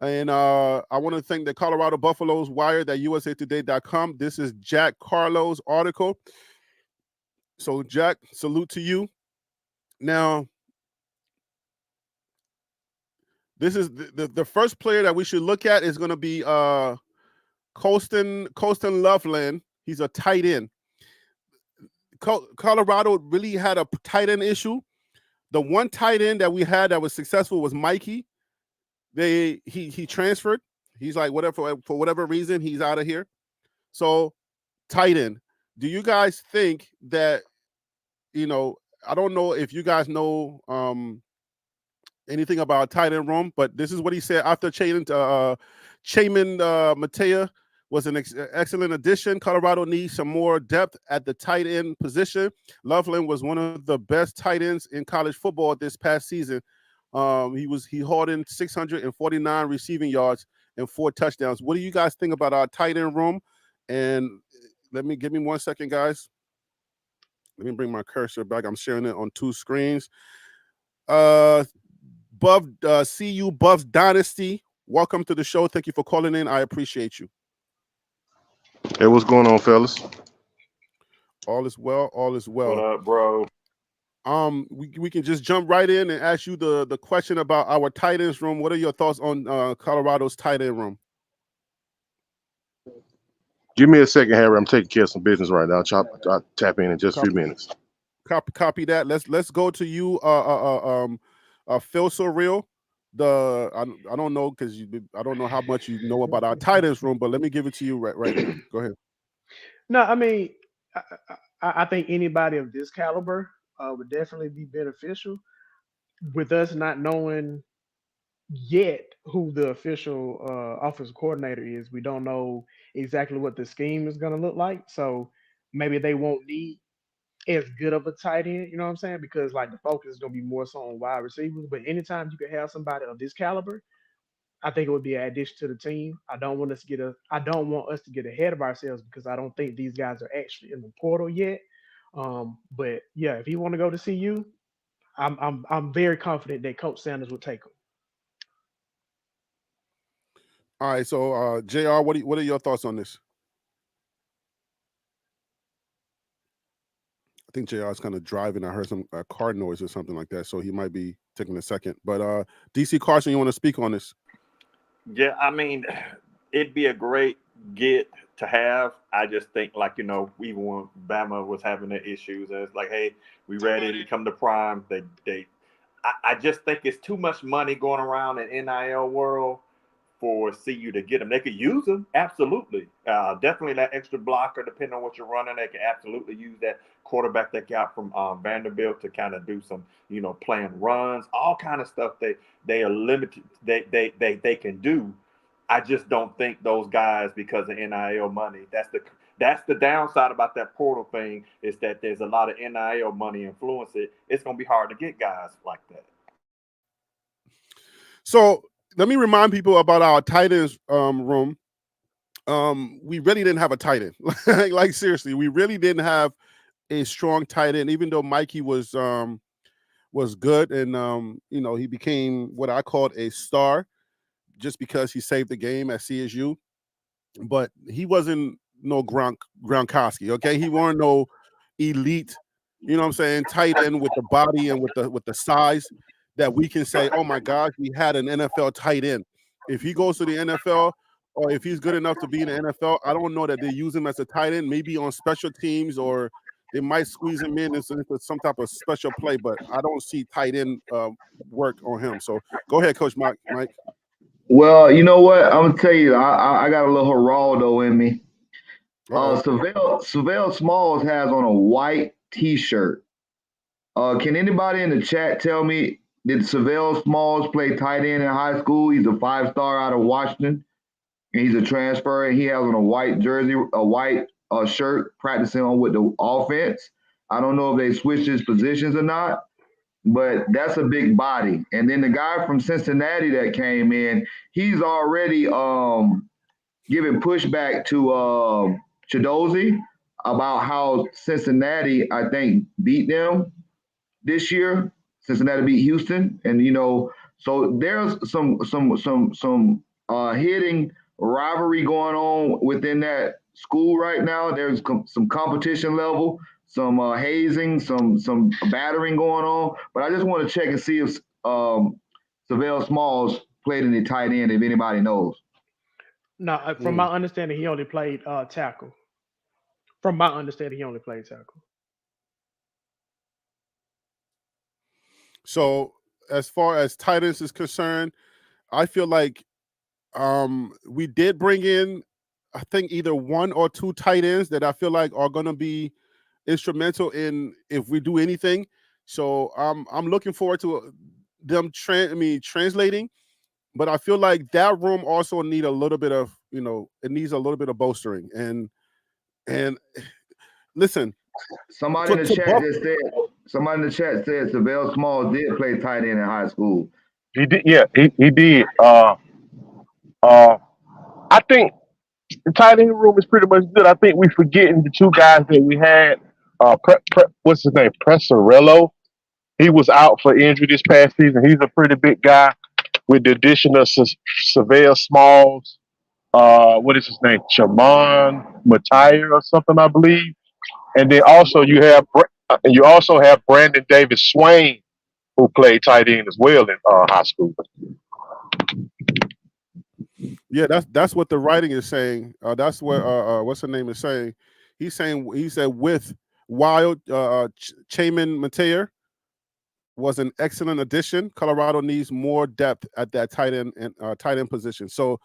And I want to thank the Colorado Buffaloes Wired at usatoday.com. This is Jack Carlo's article. So, Jack, salute to you. Now, this is the first player that we should look at is going to be Colston Loveland. He's a tight end. Colorado really had a tight end issue. The one tight end that we had that was successful was Mikey. He transferred. He's like, whatever, for whatever reason, he's out of here. So, tight end. Do you guys think that, I don't know if you guys know anything about tight end room, but this is what he said after Chaman Matea was an excellent addition. Colorado needs some more depth at the tight end position. Loveland was one of the best tight ends in college football this past season. He hauled in 649 receiving yards and 4 touchdowns. What do you guys think about our tight end room? And give me 1 second, guys. Let me bring my cursor back. I'm sharing it on 2 screens. CU Buffs Dynasty, welcome to the show. Thank you for calling in. I appreciate you. Hey, what's going on, fellas? All is well. All is well. What up, bro? We can just jump right in and ask you the question about our tight ends room. What are your thoughts on Colorado's tight end room? Give me a second, Harry. I'm taking care of some business right now. I'll tap in just a few minutes. Copy that. Let's go to you, Phil Surreal. I don't know, because I don't know how much you know about our tight ends room, but let me give it to you right now. Go ahead. No, I mean, I think anybody of this caliber would definitely be beneficial. With us not knowing yet who the official offensive coordinator is, we don't know exactly what the scheme is going to look like. So maybe they won't need as good of a tight end, you know what I'm saying? Because like the focus is going to be more so on wide receivers. But anytime you can have somebody of this caliber, I think it would be an addition to the team. I don't want us to get ahead of ourselves, because I don't think these guys are actually in the portal yet. But yeah, if you want to go to CU, I'm very confident that Coach Sanders will take him. All right, so JR, what are your thoughts on this? I think JR is kind of driving. I heard some car noise or something like that, so he might be taking a second. But DC Carson, you want to speak on this? Yeah, I mean, it'd be a great get to have. I just think, like, even when Bama was having the issues, and it's like, hey, we ready to come to Prime. I just think it's too much money going around in NIL world for CU to get them. They could use them, absolutely. Definitely that extra blocker, depending on what you're running, they can absolutely use that quarterback they got from Vanderbilt to kind of do some, playing runs, all kind of stuff they are limited. They can do. I just don't think those guys, because of NIL money, that's the downside about that portal thing, is that there's a lot of NIL money influence it. It's going to be hard to get guys like that. So let me remind people about our tight ends room. We really didn't have a tight end. Like seriously, we really didn't have a strong tight end, even though Mikey was good and he became what I called a star just because he saved the game at CSU. But he wasn't no Gronkowski, okay? He weren't no elite, you know what I'm saying, tight end with the body and with the size that we can say, oh my gosh, we had an NFL tight end. If he goes to the NFL or if he's good enough to be in the NFL, I don't know that they use him as a tight end, maybe on special teams or they might squeeze him in into some type of special play, but I don't see tight end work on him. So go ahead, Coach Mike. Well, you know what? I'm gonna tell you, I got a little Geraldo in me. Uh-oh. Savell Smalls has on a white T-shirt. Can anybody in the chat tell me, did Savell Smalls play tight end in high school? He's a 5-star out of Washington. And he's a transfer. And he has on a white jersey, a white shirt, practicing on with the offense. I don't know if they switched his positions or not, but that's a big body. And then the guy from Cincinnati that came in, he's already giving pushback to Chidozie about how Cincinnati, I think, beat them this year. Cincinnati beat Houston, and so there's some hitting rivalry going on within that school right now. There's some competition level, some hazing, some battering going on. But I just want to check and see if Savell Smalls played in the tight end, if anybody knows. No, from my understanding, he only played tackle. From my understanding, he only played tackle. So as far as tight ends is concerned, I feel like we did bring in, I think, either one or two tight ends that I feel like are going to be instrumental in if we do anything. So I'm looking forward to them translating. But I feel like that room also need a little bit of, it needs a little bit of bolstering. And listen, Somebody in the chat said Savell Smalls did play tight end in high school. He did, yeah, he did. I think the tight end room is pretty much good. I think we forgetting the two guys that we had. What's his name? Presserello. He was out for injury this past season. He's a pretty big guy. With the addition of Savell Smalls, what is his name? Chamon Matire or something, I believe. And then also you also have Brandon Davis Swain, who played tight end as well in high school. Yeah, that's what the writing is saying. That's what what's the name is saying. He said with Wild Chaman Mateer was an excellent addition. Colorado needs more depth at that tight end position. So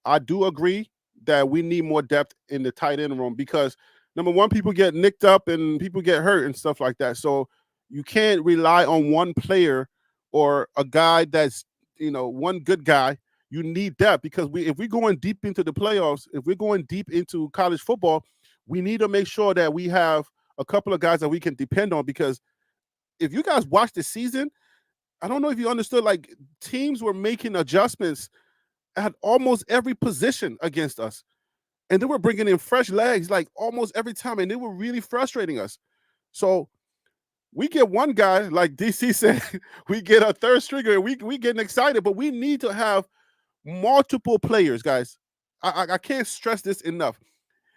I do agree that we need more depth in the tight end room because number one, people get nicked up and people get hurt and stuff like that. So you can't rely on one player or a guy that's one good guy. You need depth because if we're going deep into the playoffs, if we're going deep into college football, we need to make sure that we have a couple of guys that we can depend on because if you guys watch the season, I don't know if you understood, like teams were making adjustments at almost every position against us. And they were bringing in fresh legs like almost every time, and they were really frustrating us. So we get one guy, like DC said, we get a third stringer, and we getting excited, but we need to have multiple players, guys. I can't stress this enough.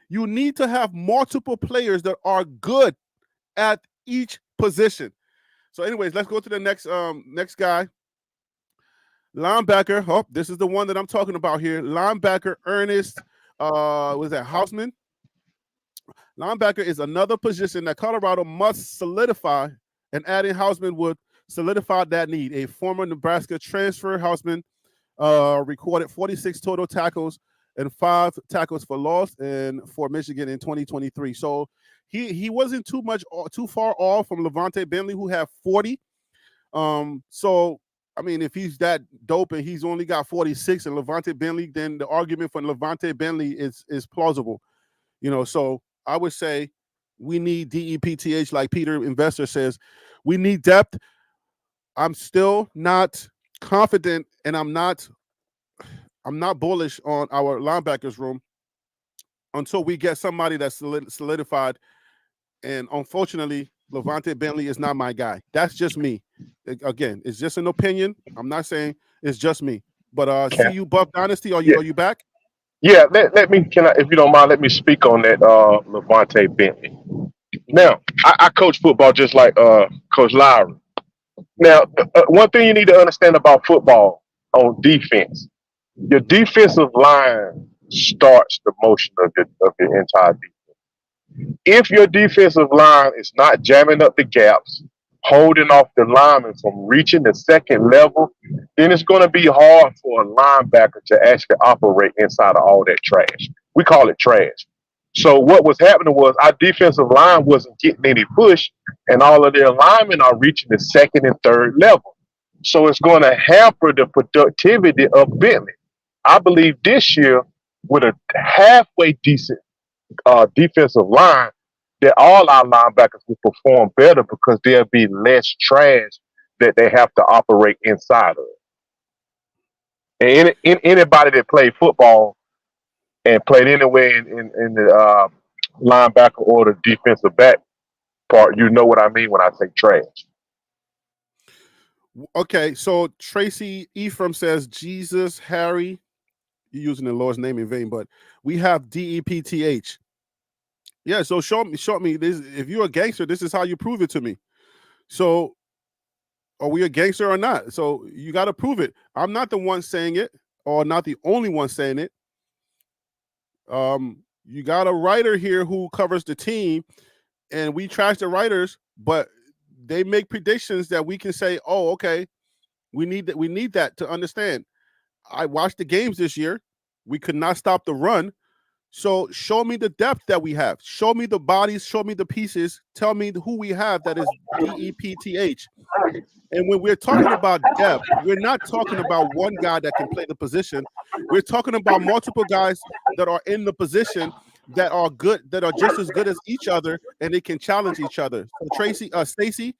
You need to have multiple players that are good at each position. So, anyways, let's go to the next guy. Linebacker. Oh, this is the one that I'm talking about here. Linebacker Ernest. Was that Hausman? Linebacker is another position that Colorado must solidify, and adding Hausman would solidify that need. A former Nebraska transfer, Hausman recorded 46 total tackles and 5 tackles for loss and for Michigan in 2023. So he wasn't too far off from Levante Bentley, who had 40. So I mean, if he's that dope and he's only got 46 and Levante Bentley, then the argument for Levante Bentley is plausible. So I would say we need DEPTH, like Peter Investor says. We need depth. I'm still not confident, and I'm not bullish on our linebackers room until we get somebody that's solidified. And unfortunately, Levante Bentley is not my guy. That's just me. Again, it's just an opinion. I'm not saying it's just me. But Okay. CU Buff Dynasty, Yeah. are you back? Yeah, let me, if you don't mind, let me speak on that, Levante Bentley. Now, I coach football just like Coach Lowry. Now, one thing you need to understand about football on defense, your defensive line starts the motion of the entire defense. If your defensive line is not jamming up the gaps, holding off the lineman from reaching the second level, then it's going to be hard for a linebacker to actually operate inside of all that trash. We call it trash. So what was happening was our defensive line wasn't getting any push, and all of their linemen are reaching the second and third level. So it's going to hamper the productivity of Bentley. I believe this year, with a halfway decent defensive line, that all our linebackers will perform better because there'll be less trash that they have to operate inside of. And anybody that played football and played anywhere in the linebacker or the defensive back part, you know what I mean when I say trash. Okay, so Tracy Ephraim says, Jesus, Harry, you're using the Lord's name in vain, but we have DEPTH. Yeah, so show me this. If you're a gangster, this is how you prove it to me. So are we a gangster or not? So you got to prove it. I'm not the one saying it, or not the only one saying it. You got a writer here who covers the team, and we trash the writers, but they make predictions that we can say, oh, okay, we need that. We need that to understand. I watched the games this year. We could not stop the run. So show me the depth that we have. Show me the bodies. Show me the pieces. Tell me who we have that is DEPTH. And when we're talking about depth, we're not talking about one guy that can play the position. We're talking about multiple guys that are in the position that are good, that are just as good as each other, and they can challenge each other. So Stacy,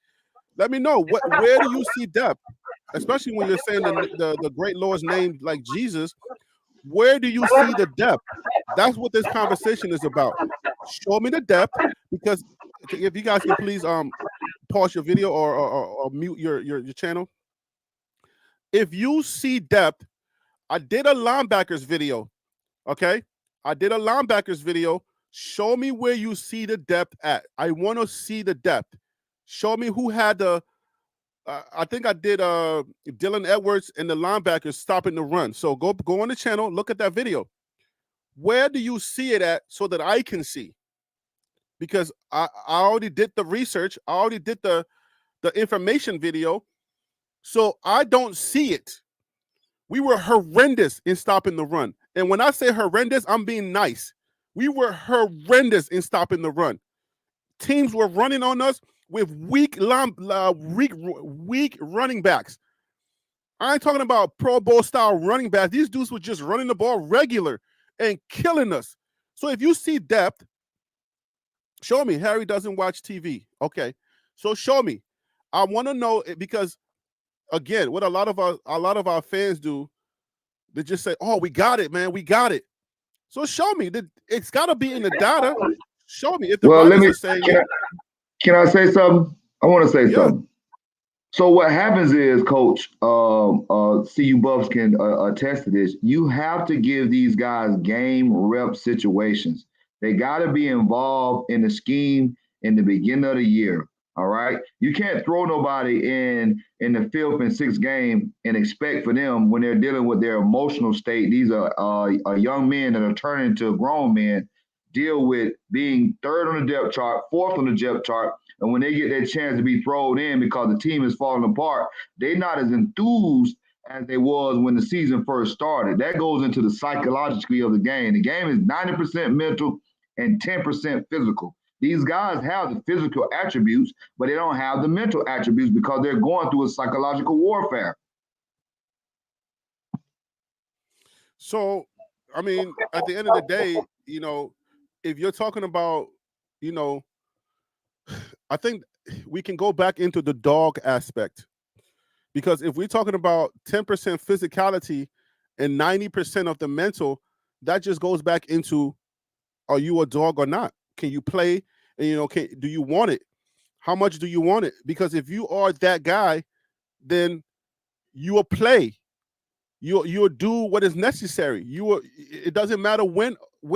let me know where do you see depth, especially when you're saying the great Lord's name like Jesus. Where do you see the depth? That's what this conversation is about. Show me the depth, because if you guys can please pause your video or mute your channel. If you see depth, I did a linebackers video. Okay, I did a linebackers video. Show me where you see the depth at. I want to see the depth. Show me who had the. I think I did Dylan Edwards and the linebackers stopping the run. So go on the channel, look at that video. Where do you see it at so that I can see? Because I already did the research. I already did the information video. So I don't see it. We were horrendous in stopping the run. And when I say horrendous, I'm being nice. We were horrendous in stopping the run. Teams were running on us with weak running backs. I ain't talking about Pro Bowl style running backs. These dudes were just running the ball regular and killing us. So if you see depth, show me. Harry doesn't watch TV. Okay, so show me. I want to know, because again, what a lot of our fans do, they just say, "Oh, we got it, man. We got it." So show me. It's got to be in the data. Show me if the Well, writers are saying it. can I say something? I want to say Yeah. something. So what happens is, Coach, CU Buffs can attest to this. You have to give these guys game rep situations. They got to be involved in the scheme in the beginning of the year. All right, you can't throw nobody in the fifth and sixth game and expect for them, when they're dealing with their emotional state. These are young men that are turning into grown men. Deal with being third on the depth chart, fourth on the depth chart. And when they get that chance to be thrown in because the team is falling apart, they're not as enthused as they was when the season first started. That goes into the psychologically of the game. The game is 90% mental and 10% physical. These guys have the physical attributes, but they don't have the mental attributes because they're going through a psychological warfare. So, I mean, at the end of the day, if you're talking about, I think we can go back into the dog aspect, Because if we're talking about 10% physicality and 90% of the mental, that just goes back into, are you a dog or not? Can you play? And do you want it? How much do you want it? Because if you are that guy, then you will play. You'll do what is necessary. It doesn't matter when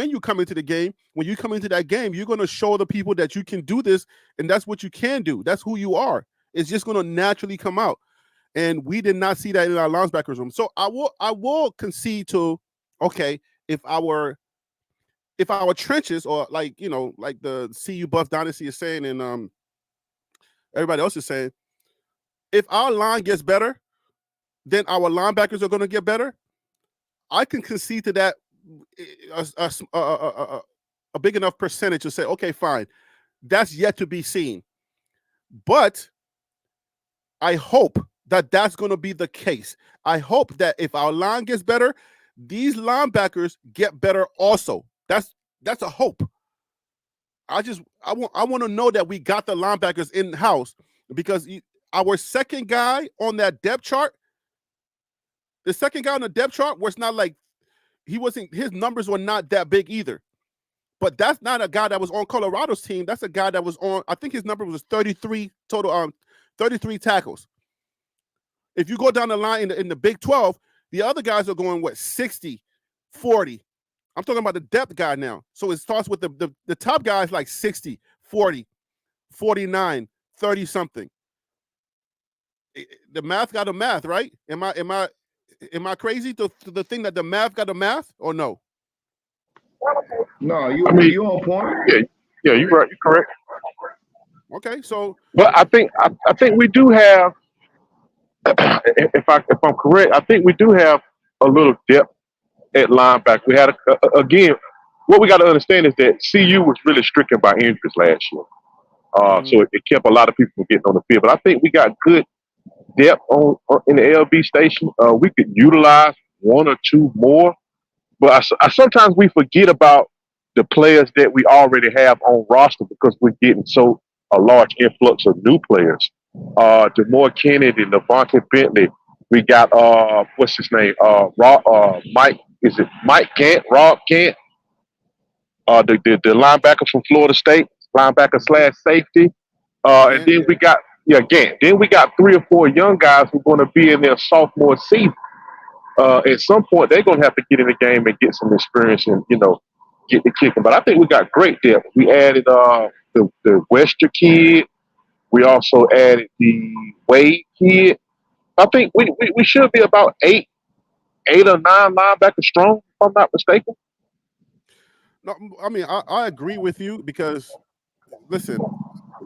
you come into the game. When you come into that game, you're going to show the people that you can do this, and that's what you can do. That's who you are. It's just going to naturally come out. And we did not see that in our linebackers room. So I will concede to, okay, if our trenches, or like the CU Buff Dynasty is saying, and everybody else is saying, if our line gets better, then our linebackers are going to get better. I can concede to that a big enough percentage to say, okay, fine, that's yet to be seen. But I hope that that's going to be the case. I hope that if our line gets better, these linebackers get better also. That's a hope. I want to know that we got the linebackers in house, because our second guy on that depth chart, the second guy on the depth chart was not like, his numbers were not that big either. But that's not a guy that was on Colorado's team. That's a guy that was on, I think his number was 33 total, 33 tackles. If you go down the line in the Big 12, the other guys are going, 60, 40. I'm talking about the depth guy now. So it starts with the top guys like 60, 40, 49, 30 something. The math got a math, right? Am I crazy to think that the math got a math, or no? No, you on point. Yeah, you're right. You're correct. Okay, so But I think we do have, if I'm correct, I think we do have a little depth at linebacker. We had again, what we got to understand is that CU was really stricken by injuries last year, so it kept a lot of people from getting on the field. But I think we got good depth in the LB station. We could utilize one or two more, but I sometimes we forget about the players that we already have on roster, because we're getting a large influx of new players. DeMore Kennedy, Levante Bentley. We got what's his name? Mike. Is it Mike Gant? Rob Gant? The linebacker from Florida State, linebacker / safety. And then we got Gant. Then we got 3 or 4 young guys who are going to be in their sophomore season. At some point, they're going to have to get in the game and get some experience and get the kicking. But I think we got great depth. We added the Wester kid. We also added the Wade kid. I think we should be about 8 or 9 linebackers strong, if I'm not mistaken. No, I mean I agree with you, because listen,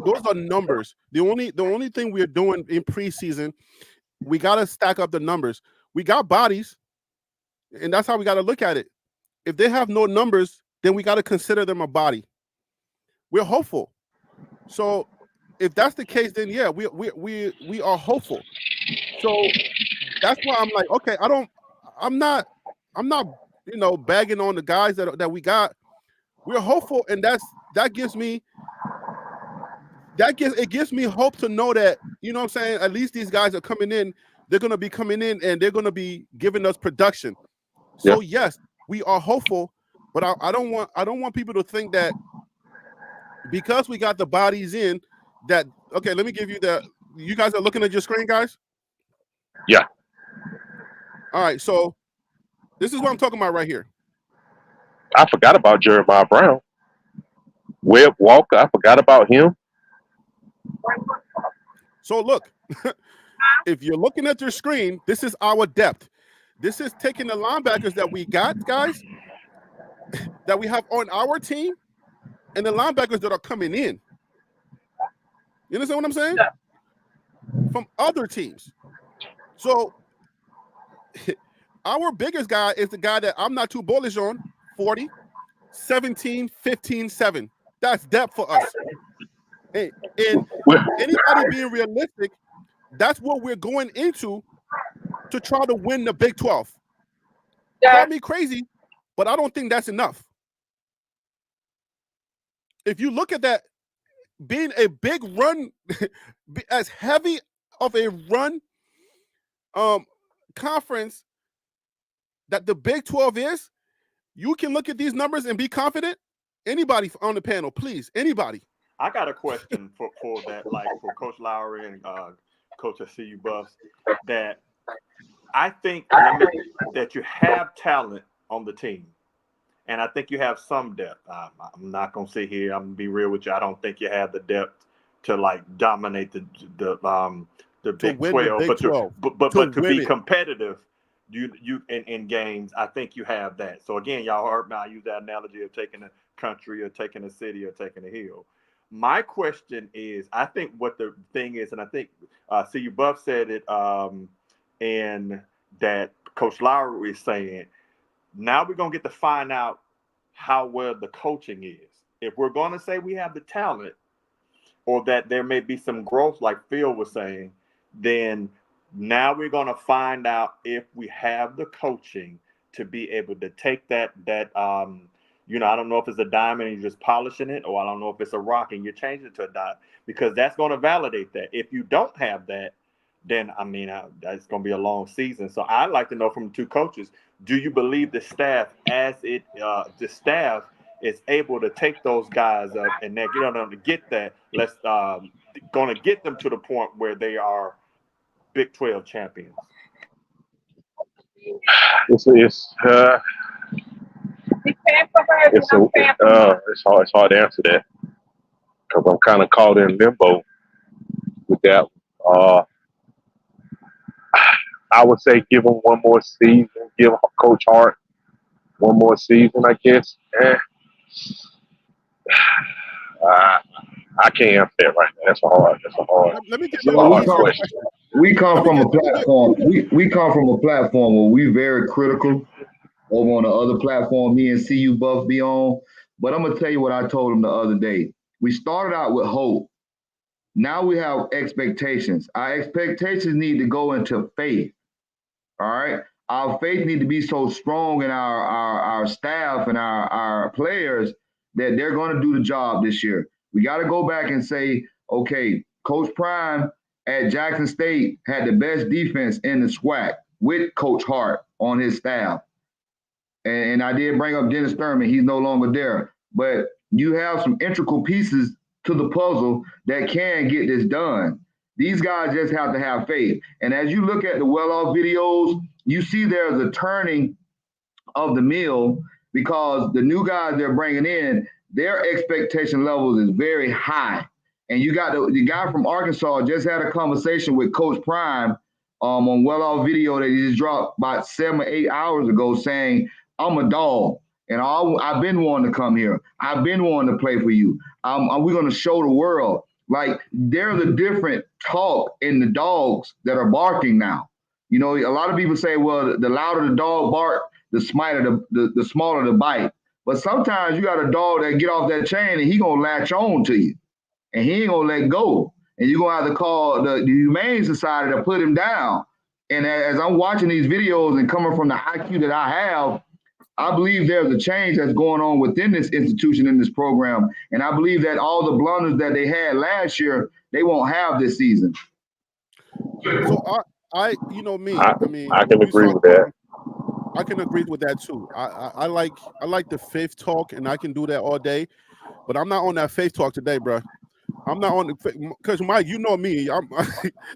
those are numbers. The only thing we're doing in preseason, we got to stack up the numbers. We got bodies, and that's how we got to look at it. If they have no numbers, then we got to consider them a body. We're hopeful. So if that's the case, then yeah, we are hopeful. So that's why I'm like, okay, I'm not bagging on the guys that we got. We're hopeful, and that gives me hope to know that, you know what I'm saying, at least these guys are coming in. They're going to be coming in, and they're going to be giving us production. So yes, we are hopeful, but I don't want people to think that because we got the bodies in, that okay, let me give you you guys are looking at your screen, guys? Yeah. All right, so this is what I'm talking about right here. I forgot about Jeremiah Brown. Webb Walker, I forgot about him. So look, if you're looking at your screen, this is our depth. This is taking the linebackers that we got, guys, that we have on our team, and the linebackers that are coming in. You understand what I'm saying? Yeah. From other teams. So our biggest guy is the guy that I'm not too bullish on, 40, 17, 15, 7. That's depth for us. And anybody being realistic, that's what we're going into to try to win the Big 12. Call me crazy, but I don't think that's enough. If you look at that, being a big run, as heavy of a run conference that the Big 12 is, you can look at these numbers and be confident. Anybody on the panel, please. Anybody. I got a question for that, like for Coach Lowry and Coach at CU Buffs, that I think that you have talent on the team, and I think you have some depth. I'm not gonna sit here. I'm gonna be real with you. I don't think you have the depth to like dominate the Big 12, but to be competitive, you in games. I think you have that. So again, y'all heard me. I use that analogy of taking a country or taking a city or taking a hill. My question is, I think what the thing is, and I think CU Buff said it, and that Coach Lowry is saying, now we're going to get to find out how well the coaching is. If we're going to say we have the talent or that there may be some growth, like Phil was saying, then now we're going to find out if we have the coaching to be able to take that I don't know if it's a diamond and you're just polishing it, or I don't know if it's a rock and you're changing it to a diamond, because that's going to validate that. If you don't have that, then, it's going to be a long season. So I'd like to know from the two coaches, do you believe the staff is able to take those guys up and they're going to get that, going to get them to the point where they are Big 12 champions? It's hard to answer that because I'm kind of caught in limbo with that. I would say give him one more season, give Coach Hart one more season, I guess. I can't answer that right now. That's a hard. Let me give you a question. We come from a platform. We come from a platform where we very critical over on the other platform me and CU Buff be on. But I'm gonna tell you what I told him the other day. We started out with hope. Now we have expectations. Our expectations need to go into faith. All right. Our faith need to be so strong in our staff and our players that they're going to do the job this year. We got to go back and say, okay, Coach Prime at Jackson State had the best defense in the SWAC with Coach Hart on his staff. And I did bring up Dennis Thurman. He's no longer there. But you have some integral pieces to the puzzle that can get this done. These guys just have to have faith. And as you look at the well-off videos, you see there's a turning of the mill because the new guys they're bringing in, their expectation levels is very high. And you got the guy from Arkansas just had a conversation with Coach Prime on well-off video that he just dropped about 7 or 8 hours ago saying, I'm a dog. And I've been wanting to come here. I've been wanting to play for you. We're going to show the world. Like, there's a different talk in the dogs that are barking now. You know, a lot of people say, well, the louder the dog bark, the smaller the bite. But sometimes you got a dog that get off that chain and he going to latch on to you. And he ain't going to let go. And you're going to have to call the Humane Society to put him down. And as I'm watching these videos and coming from the IQ that I have, I believe there's a change that's going on within this institution, in this program. And I believe that all the blunders that they had last year, they won't have this season. So I can agree with that. I can agree with that too. I like the faith talk, and I can do that all day. But I'm not on that faith talk today, bro. I'm not on the, because Mike, you know me.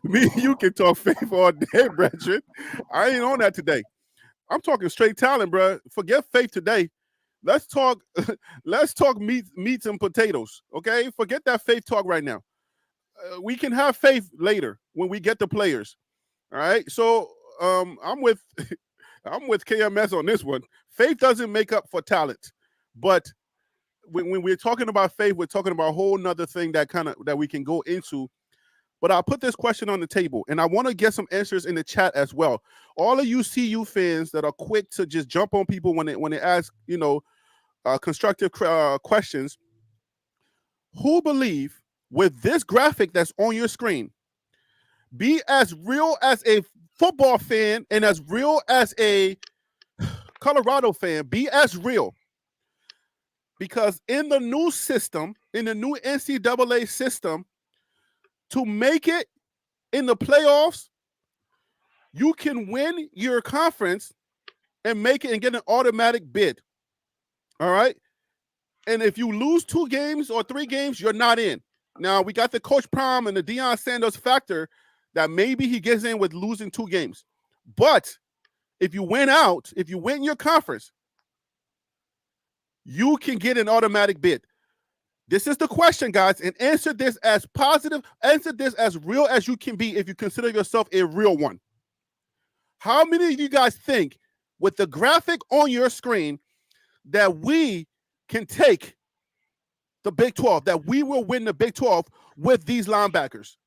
Me and you can talk faith all day, brethren. I ain't on that today. I'm talking straight talent, bro. Forget faith today. Let's talk. Let's talk meats and potatoes. Okay, forget that faith talk right now. We can have faith later when we get the players. All right. So I'm with KMS on this one. Faith doesn't make up for talent, but when we're talking about faith, we're talking about a whole nother thing that we can go into. But I'll put this question on the table, and I want to get some answers in the chat as well. All of you CU fans that are quick to just jump on people when they ask, constructive questions, who believe with this graphic that's on your screen, be as real as a football fan and as real as a Colorado fan, be as real. Because in the new system, in the new NCAA system, to make it in the playoffs, You can win your conference and make it and get an automatic bid. All right. And if you lose 2 games or 3 games, you're not in. Now we got the Coach Prime and the Deion Sanders factor that maybe he gets in with losing 2 games. But if you win your conference, you can get an automatic bid. This is the question, guys, and answer this as positive, answer this as real as you can be if you consider yourself a real one. How many of you guys think, with the graphic on your screen, that we can take the Big 12, that we will win the Big 12 with these linebackers?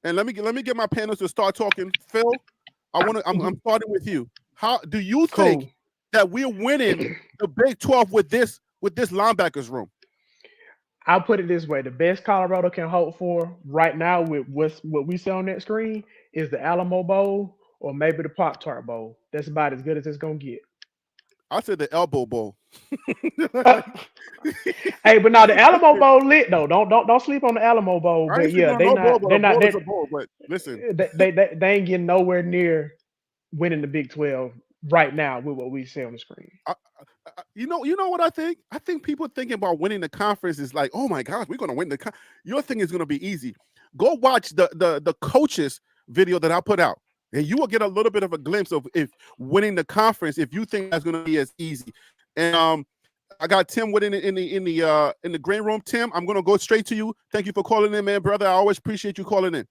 And let me get my panelists to start talking. Phil, I'm starting with you. How do you think Cool. that we're winning the Big 12 with this linebackers room? I'll put it this way: the best Colorado can hope for right now with what we see on that screen is the Alamo Bowl or maybe the Pop Tart Bowl. That's about as good as it's gonna get. I said the elbow bowl. Uh, hey, but now the Alamo Bowl lit though. Don't sleep on the Alamo Bowl. I ain't But sleeping yeah, on no bowl, but they're a not bowl is they a bowl. But listen, they ain't getting nowhere near winning the Big 12 right now with what we see on the screen. you know what I think? I think people thinking about winning the conference is like, oh my gosh, we're gonna win the. Your thing is gonna be easy. Go watch the coaches video that I put out, and you will get a little bit of a glimpse of if winning the conference. If you think that's gonna be as easy, and I got Tim with in the green room. Tim, I'm gonna go straight to you. Thank you for calling in, man, brother. I always appreciate you calling in.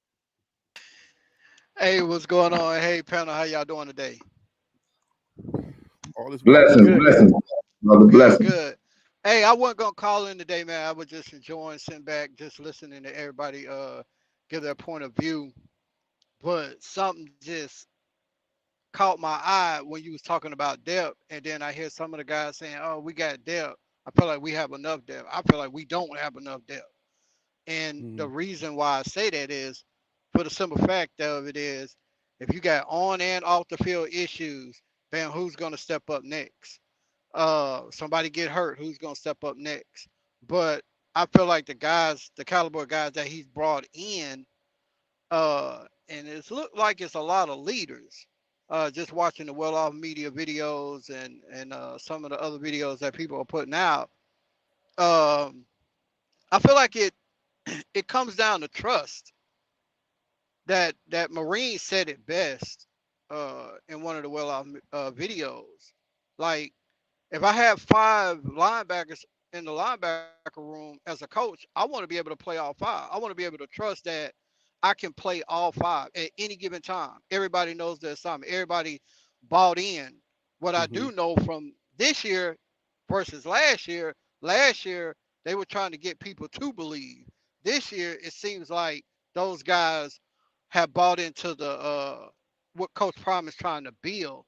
Hey, what's going on? Hey, panel, how y'all doing today? All is well. Blessings, Good, blessings, good. brother, Good, blessings. good. Hey, I wasn't gonna call in today, man. I was just enjoying sitting back, just listening to everybody give their point of view. But something just caught my eye when you was talking about depth, and then I hear some of the guys saying, "Oh, we got depth." I feel like we have enough depth. I feel like we don't have enough depth. And the Mhm, reason why I say that is for the simple fact of it is if you got on and off the field issues, then who's gonna step up next? Somebody get hurt, who's gonna step up next? But I feel like the guys, the caliber of guys that he's brought in, and it's looked like it's a lot of leaders. Just watching the well off media videos and some of the other videos that people are putting out, um, I feel like it comes down to trust. That Marine said it best in one of the well off videos. Like if I have 5 linebackers in the linebacker room as a coach, I want to be able to play all 5. I want to be able to trust that I can play all 5 at any given time. Everybody knows their assignment. Everybody bought in. What I mhm, do know from this year versus last year they were trying to get people to believe. This year it seems like those guys have bought into the what Coach Prime is trying to build.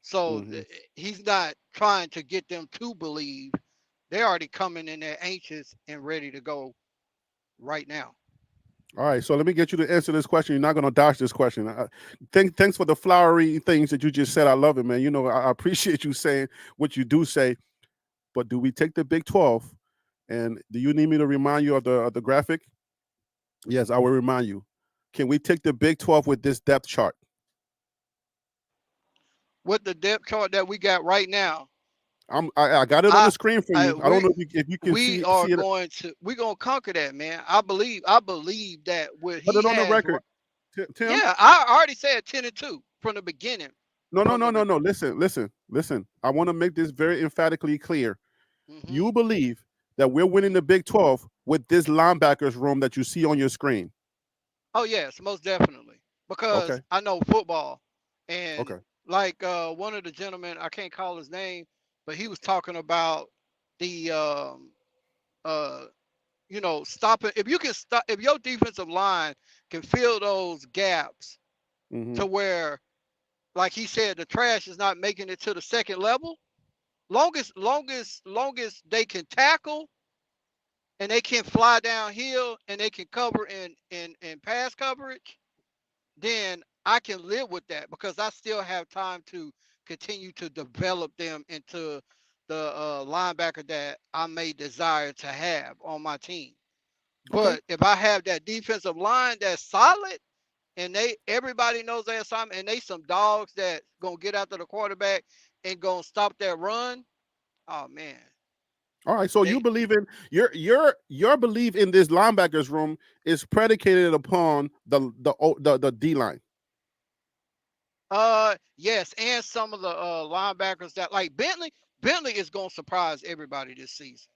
So mhm. he's not trying to get them to believe. They're already coming in there anxious and ready to go right now. All right, so let me get you to answer this question. You're not going to dodge this question. Thanks for the flowery things that you just said. I love it, man. You know, I appreciate you saying what you do say. But do we take the Big 12? And do you need me to remind you of the graphic? Yes, I will remind you. Can we take the Big 12 with this depth chart? With the depth chart that we got right now, I got it on I, the screen for I you. I don't we know if you can we are see it. we're gonna conquer that, man. I believe that what Put he it on the has. record, Tim. Yeah, I already said 10-2 from the beginning. No, no, From no, the no, be- no. Listen. I want to make this very emphatically clear. hmm You believe that we're winning the Big 12 with this linebackers room that you see on your screen. Oh yes, most definitely. Because Okay. I know football, and Okay. like one of the gentlemen, I can't call his name, but he was talking about the uh stopping. If you can stop, if your defensive line can fill those gaps Mm-hmm. to where, like he said, the trash is not making it to the second level. Longest they can tackle and they can fly downhill and they can cover in pass coverage, then I can live with that because I still have time to continue to develop them into the linebacker that I may desire to have on my team. Okay. But if I have that defensive line that's solid, and everybody knows their assignment, and they some dogs that gonna get after the quarterback and gonna stop that run. Oh man, All right, so you they believe in your belief in this linebackers room is predicated upon the D line. yes, and some of the linebackers that like Bentley is gonna surprise everybody this season.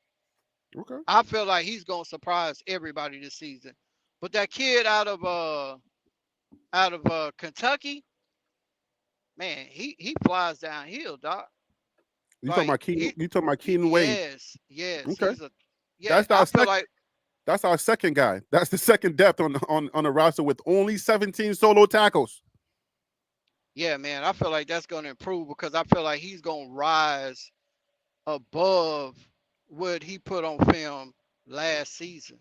Okay. I feel like he's gonna surprise everybody this season. But that kid out of Kentucky, man, he flies downhill, doc. You talking Like about Keenan? You talking about Keenan Wade? yes, Okay, he's a yeah. that's our I feel second. like That's our second guy. That's the second depth on the roster with only 17 solo tackles. yeah, man. I feel like that's gonna improve because I feel like he's gonna rise above what he put on film last season.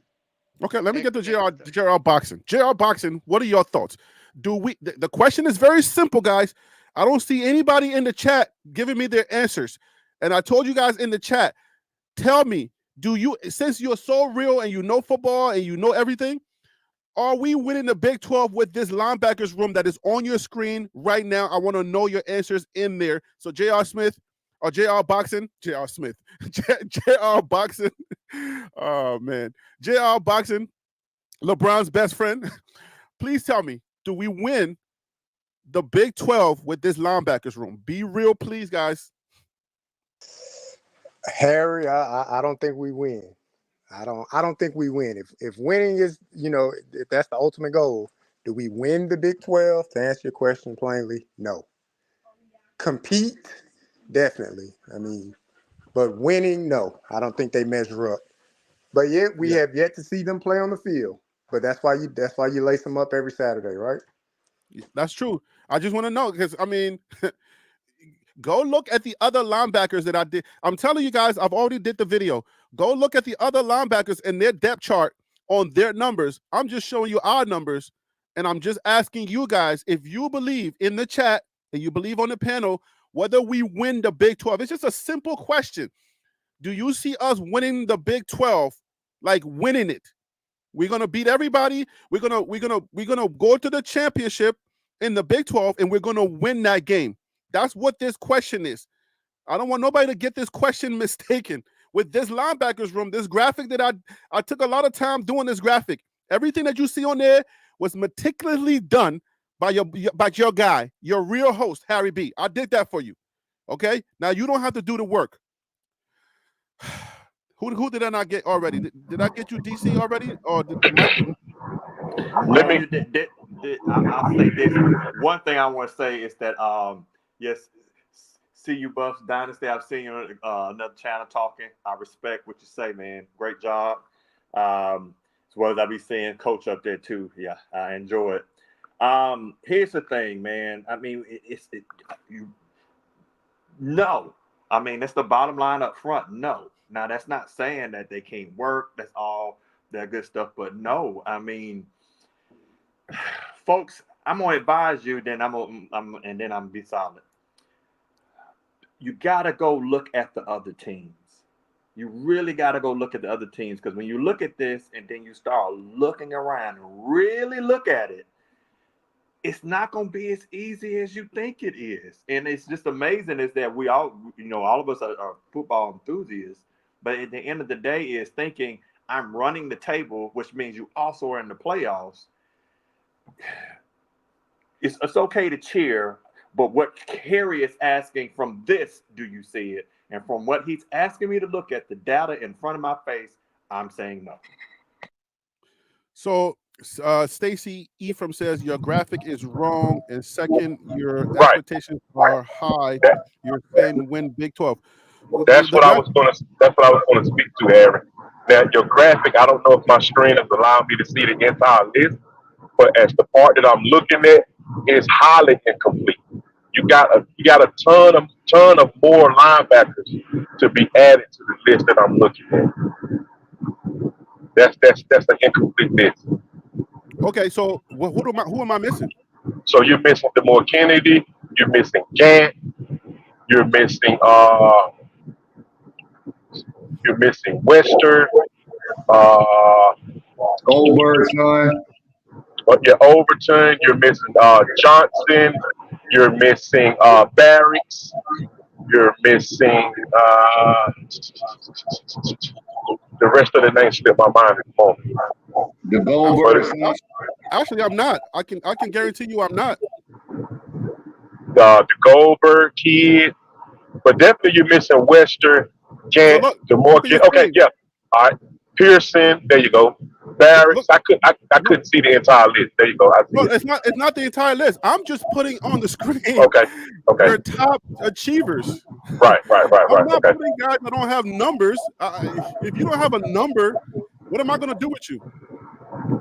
Okay, let me get to And JR Boxing. JR Boxing, what are your thoughts? The question is very simple, guys. I don't see anybody in the chat giving me their answers. And I told you guys in the chat, tell me, since you're so real and you know football and you know everything, are we winning the Big 12 with this linebackers room that is on your screen right now? I want to know your answers in there. So JR Smith or JR Boxing, JR Smith, JR Boxing. Oh man, JR Boxing, LeBron's best friend. Please tell me, do we win the Big 12 with this linebackers room? Be real, please, guys. Harry, I don't think we win. I don't think we win. If winning is, if that's the ultimate goal, do we win the Big 12? To answer your question plainly, no. Compete, definitely. I mean, but winning, no. I don't think they measure up. But yet we Yeah, have yet to see them play on the field. But that's why you lace them up every Saturday, right? that's true. I just want to know because I mean, go look at the other linebackers that I did. I'm telling you guys, I've already did the video. Go look at the other linebackers and their depth chart on their numbers. I'm just showing you our numbers, and I'm just asking you guys if you believe in the chat and you believe on the panel whether we win the Big 12. It's just a simple question. Do you see us winning the Big 12, like winning it? We're gonna beat everybody. We're gonna go to the championship in the Big 12, and we're gonna win that game. That's what this question is. I don't want nobody to get this question mistaken. With this linebackers room, this graphic that I took a lot of time doing this graphic. Everything that you see on there was meticulously done by your guy, your real host, Harry B. I did that for you. Okay? Now you don't have to do the work. Who did I not get already? Did I get you DC already? Or did Mike? Let No, me. you did. I'll say this. One thing I want to say is that yes, see you Buffs Dynasty. I've seen you on another channel talking. I respect what you say, man. Great job. As well as I be seeing Coach up there too. Yeah, I enjoy it. Here's the thing, man. I mean, you no. I mean, that's the bottom line up front. No. Now that's not saying that they can't work. That's all that good stuff. But no, I mean, folks, I'm gonna advise you. Then and then I'm gonna be solid. You gotta go look at the other teams. You really gotta go look at the other teams because when you look at this and then you start looking around and really look at it, it's not going to be as easy as you think it is. And it's just amazing is that we all, all of us are football enthusiasts. But at the end of the day is thinking I'm running the table, which means you also are in the playoffs. It's okay to cheer, but what Harry is asking from this, do you see it? And from what he's asking me to look at, the data in front of my face, I'm saying no. So Stacy Ephraim says your graphic is wrong, and second, your Right. expectations are high. That, You're saying win Big 12. that's The what I graph, was going to. That's what I was going to speak to, Aaron. Now, your graphic. I don't know if my screen is allowing me to see the entire list, but as the part that I'm looking at is highly incomplete. You got a ton of more linebackers to be added to the list that I'm looking at. That's an incomplete list. okay, so who am I missing? So you're missing Demore Kennedy, you're missing Gant, you're missing Wester, uh Goldberg, son. But you're Overton, you're missing Johnson, you're missing Barracks, you're missing the rest of the names slip my mind at the moment. The Actually, But Goldberg it's, son. actually, I'm not. I can guarantee you, I'm not. the Goldberg kid, but definitely you're missing Western, So Gant, look at your Okay, screen. yeah. All right. Pearson, there you go. Look, Barracks, I look. couldn't see the entire list. There you go. I see No, it. it's not the entire list. I'm just putting on the screen Okay. Okay. your top achievers. Right, right, right, I'm right. not Okay. putting guys that don't have numbers. If you don't have a number, what am I going to do with you?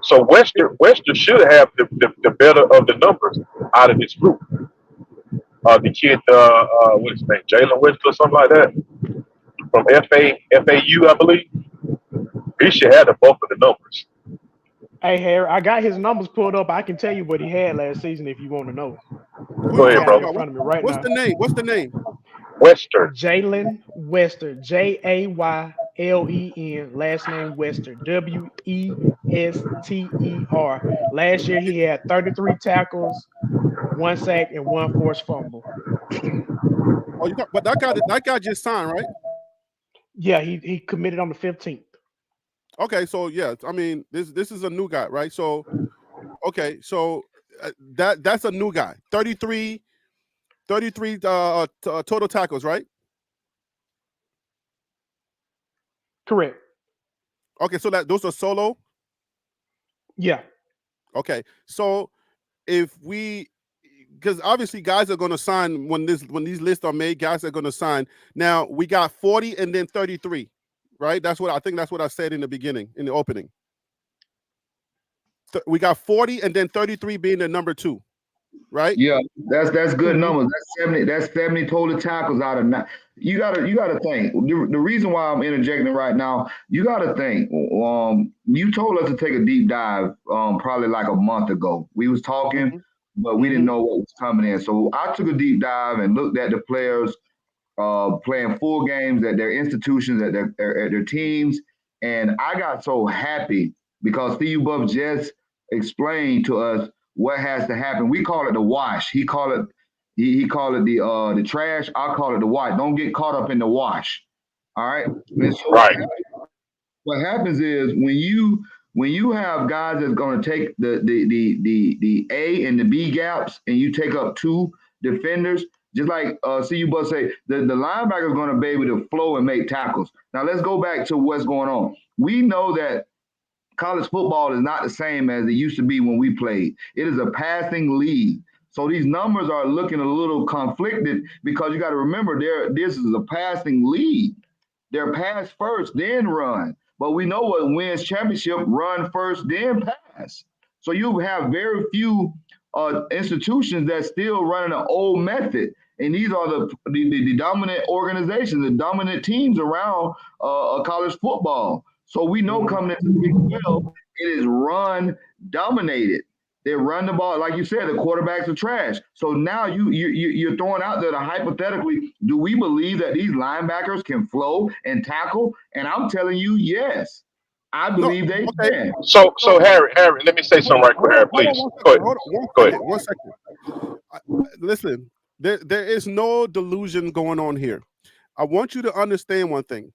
So Western should have the better of the numbers out of this group. The kid, what's his name, Jalen West or something like that, from FAU, I believe. He should have the bulk of the numbers. Hey, Harry, I got his numbers pulled up. I can tell you what he had last season if you want to know. Who are Go you I ahead, got talking it in brother. about? front of me right What's now. the name? What's the name? Western. Jalen Wester, Jaylen. Last name Wester, Wester. Last year he had 33 tackles, one sack, and one forced fumble. Oh, but that guy just signed, right? Yeah, he committed on the 15th. Okay, so yeah, I mean this is a new guy, right? So okay, so that's a new guy. 33 total tackles, right? Correct. Okay, so those are solo. Yeah. Okay, so if we, because obviously guys are going to sign when these lists are made, guys are going to sign. Now we got 40 and then 33, right? That's what I think. That's what I said in the beginning, in the opening. We got 40 and then 33 being the number two, right? Yeah, that's good Hmm. numbers. That's 70 total tackles out of nine. You gotta think. The reason why I'm interjecting right now, you gotta think. You told us to take a deep dive probably like a month ago. We was talking, Mm-hmm. but we didn't Mm-hmm. know what was coming in. So I took a deep dive and looked at the players playing full games at their institutions, at their teams, and I got so happy because CU Buff just explained to us what has to happen. We call it the wash. He call it he call it the trash. I call it the wash. Don't get caught up in the wash. All right. And so Right. what happens is when you have guys that's going to take the A and the B gaps, and you take up two defenders, just like CU Bus say, the linebacker is going to be able to flow and make tackles. Now let's go back to what's going on. We know that college football is not the same as it used to be when we played. It is a passing league. So these numbers are looking a little conflicted because you got to remember this is a passing league. They're pass first, then run. But we know what wins championship: run first, then pass. So you have very few institutions that still running an old method, and these are the dominant organizations, the dominant teams around college football. So we know Mm-hmm. coming into the Big 12, it is run dominated. They run the ball, like you said. The quarterbacks are trash. So now you're throwing out there, hypothetically, do we believe that these linebackers can flow and tackle? And I'm telling you, yes, I No, believe they okay. can. So So Harry, let me say something right quick, Harry, hold on please. one Go second. ahead. Hold on one Go ahead. second. 1 second. Listen, there is no delusion going on here. I want you to understand one thing.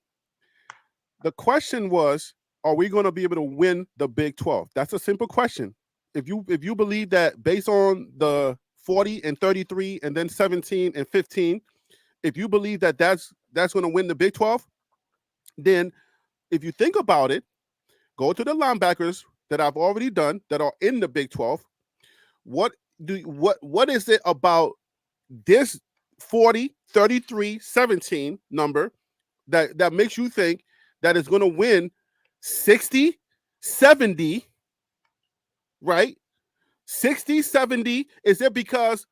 The question was, are we going to be able to win the Big 12? That's a simple question. If you believe that based on the 40 and 33 and then 17 and 15, if you believe that that's going to win the Big 12, then if you think about it, go to the linebackers that I've already done that are in the Big 12. What is it about this 40, 33, 17 number that makes you think that it's going to win 60, 70, right? 60, 70. Is it because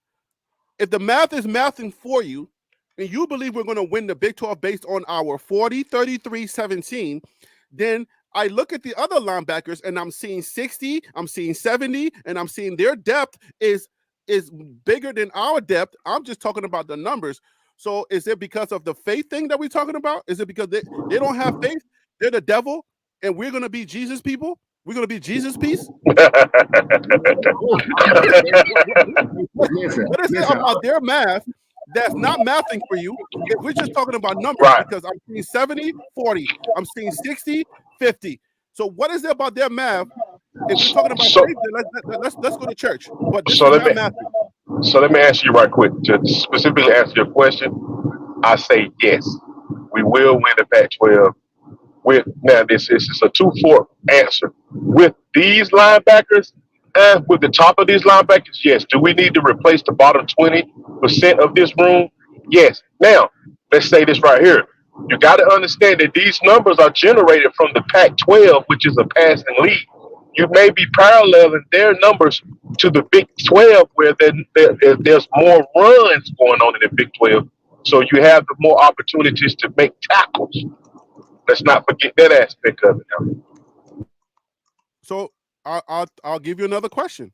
if the math is mathing for you and you believe we're going to win the Big 12 based on our 40, 33, 17, then I look at the other linebackers and I'm seeing 60, I'm seeing 70, and I'm seeing their depth is bigger than our depth. I'm just talking about the numbers. So is it because of the faith thing that we're talking about? Is it because they don't have faith? They're the devil and we're going to be Jesus people? We're gonna be Jesus piece. Listen, What is it listen. about their math that's not mathing for you? If we're just talking about numbers, Right. because I'm seeing 70, 40, I'm seeing 60, 50. So what is it about their math? If we're talking about So faith, then let's go to church. But this so is let not me mathing. so let me answer you right quick. To specifically answer your question, I say yes. We will win the Pac-12. With now, this is a 2-4 answer. With these linebackers, and with the top of these linebackers, yes. Do we need to replace the bottom 20% of this room? Yes. Now, let's say this right here. You got to understand that these numbers are generated from the Pac-12, which is a passing league. You may be paralleling their numbers to the Big 12, where there's more runs going on in the Big 12. So you have the more opportunities to make tackles. Let's not forget that aspect of it. Now. So I'll give you another question.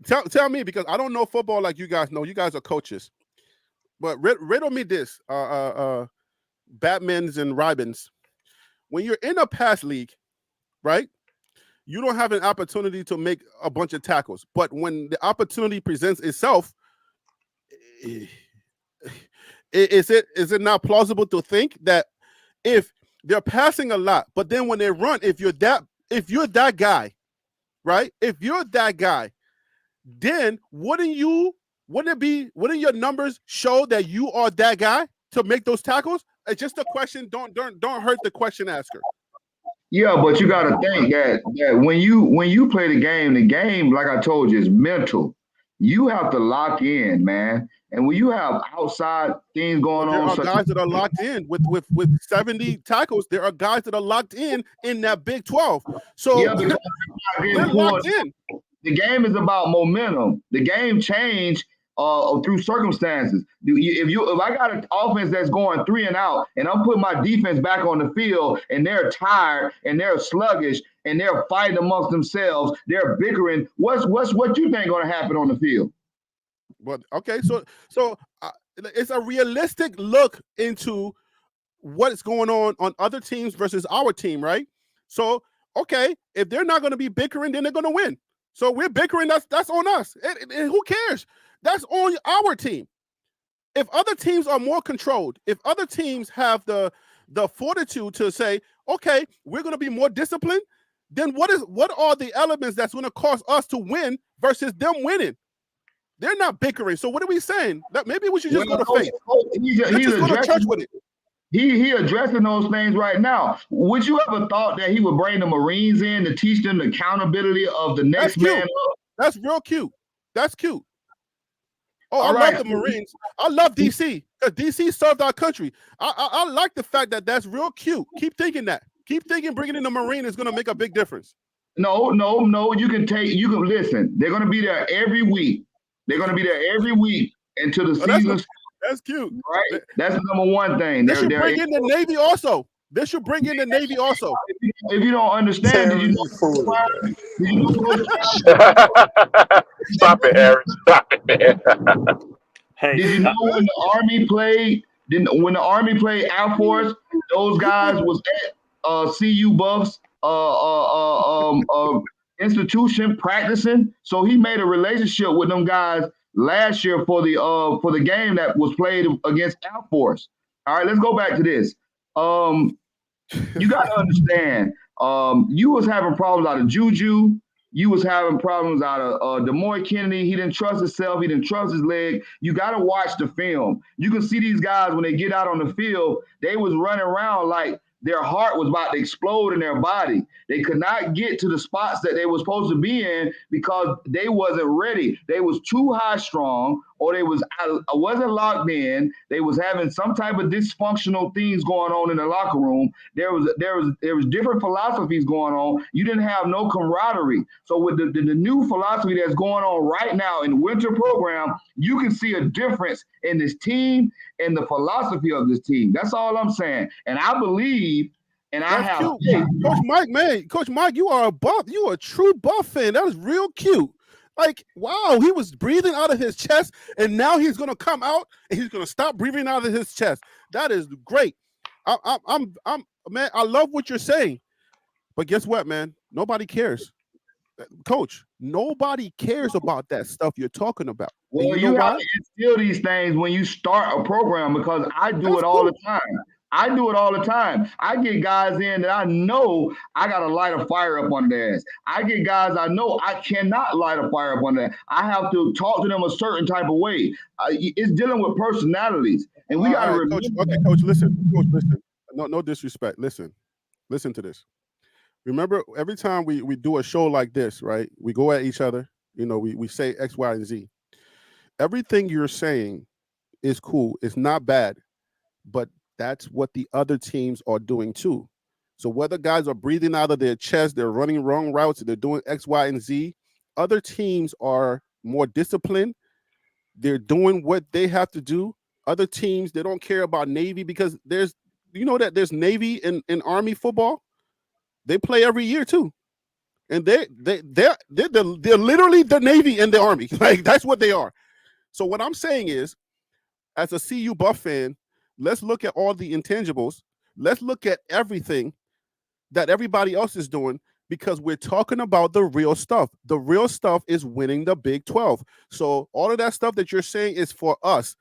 tell me, because I don't know football like you guys know. You guys are coaches, but riddle me this: Batmans and Ribbons. When you're in a pass league, right? You don't have an opportunity to make a bunch of tackles, but when the opportunity presents itself, is it not plausible to think that if they're passing a lot, but then when they run, if you're that guy, right? If you're that guy, then wouldn't your numbers show that you are that guy to make those tackles? It's just a question. Don't hurt the question asker. Yeah, but you got to think that when you play the game, like I told you, is mental. You have to lock in, man. And when you have outside things going But there on, are such guys that are locked in with 70 tackles. There are guys that are locked in that Big 12. So yeah, because they're locked in. the game is about momentum. The game changed through circumstances. If I got an offense that's going 3 and out, and I'm putting my defense back on the field, and they're tired and they're sluggish and they're fighting amongst themselves, they're bickering. What you think going to happen on the field? But okay, so it's a realistic look into what's going on other teams versus our team, right? So okay, if they're not going to be bickering, then they're going to win. So we're bickering. That's on us. And who cares? That's on our team. If other teams are more controlled, if other teams have the fortitude to say, okay, we're going to be more disciplined, then what are the elements that's going to cause us to win versus them winning? They're not bickering. So what are we saying? That maybe we should just go to faith. Let's just go to church with it. He addressing those things right now. Would you ever thought that he would bring the Marines in to teach them the accountability of the next man up? That's real cute. That's cute. Oh, All I right. love the Marines. I love DC because DC served our country. I like the fact that that's real cute. Keep thinking that. Keep thinking bringing in the Marine is going to make a big difference. No. You can listen. They're going to be there every week. They're going to be there every week until the season. That's cute. Right. That's the number one thing. They should bring in the Navy also. They should bring in the Navy also. If you don't understand, did you know? Stop it, Harry. Stop it, man. Hey, did you know when the Army played? When the Army played Air Force, those guys was at CU Buffs institution practicing. So he made a relationship with them guys last year for the game that was played against Air Force. All right, let's go back to this. You got to understand, you was having problems out of Juju. You was having problems out of DeMoy Kennedy. He didn't trust himself. He didn't trust his leg. You got to watch the film. You can see these guys when they get out on the field, they was running around like their heart was about to explode in their body. They could not get to the spots that they were supposed to be in because they wasn't ready. They was too high strung, or they wasn't locked in. They was having some type of dysfunctional things going on in the locker room. There was different philosophies going on. You didn't have no camaraderie. So with the new philosophy that's going on right now in the winter program, you can see a difference in this team and the philosophy of this team. That's all I'm saying. And I believe, and that's I have cute. Coach Mike, man, Coach Mike, you are a buff. You are a true buff fan. That was real cute. Like, wow, he was breathing out of his chest, and now he's gonna come out and he's gonna stop breathing out of his chest. That is great. I'm man, I love what you're saying. But guess what, man? Nobody cares. Coach, nobody cares about that stuff you're talking about. And Well, you know you have why? to instill these things when you start a program because I do That's it all the cool. time. I do it all the time. I get guys in that I know I got to light a fire up on their ass. I get guys I know I cannot light a fire up on their. I have to talk to them a certain type of way. It's dealing with personalities, and we got to All right, remember. coach. Okay, coach, listen. Coach, listen. No disrespect. Listen to this. Remember, every time we do a show like this, right? We go at each other. We say X, Y, and Z. Everything you're saying is cool. It's not bad, but that's what the other teams are doing too. So whether guys are breathing out of their chest, they're running wrong routes, they're doing X, Y, and Z. Other teams are more disciplined. They're doing what they have to do. Other teams, they don't care about Navy because there's Navy in Army football. They play every year too. And they're literally the Navy and the Army. Like that's what they are. So what I'm saying is, as a CU Buff fan, let's look at all the intangibles. Let's look at everything that everybody else is doing because we're talking about the real stuff. The real stuff is winning the Big 12. So all of that stuff that you're saying is for us,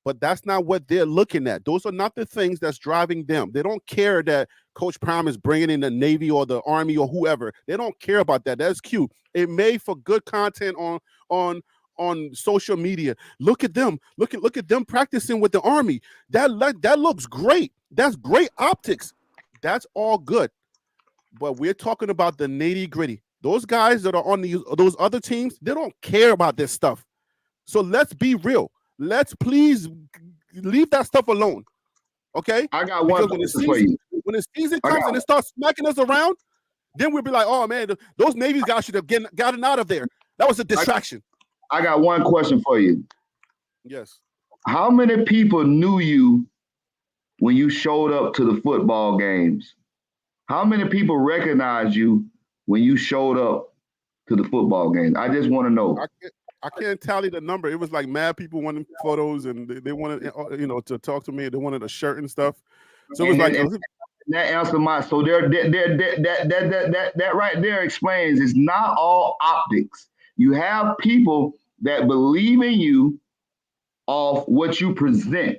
but that's not what they're looking at. Those are not the things that's driving them. They don't care that Coach Prime is bringing in the Navy or the Army or whoever. They don't care about that. That's cute. It made for good content on social media. Look at them. Look at them practicing with the Army. That looks great. That's great optics. That's all good. But we're talking about the nitty gritty. Those guys that are on those other teams, they don't care about this stuff. So let's be real. Let's please leave that stuff alone. Okay? I got one Because question for you. when the season I comes got and it starts smacking us around, then we'll be like, oh man, those Navy guys should have gotten out of there. That was a distraction. I got one question for you. Yes. How many people knew you when you showed up to the football games? How many people recognized you when you showed up to the football games? I just want to know. I can't tally the number. It was like mad people wanted photos and they wanted to talk to me. They wanted a shirt and stuff. So it was like that answer my so that right there explains it's not all optics. You have people that believe in you off what you present.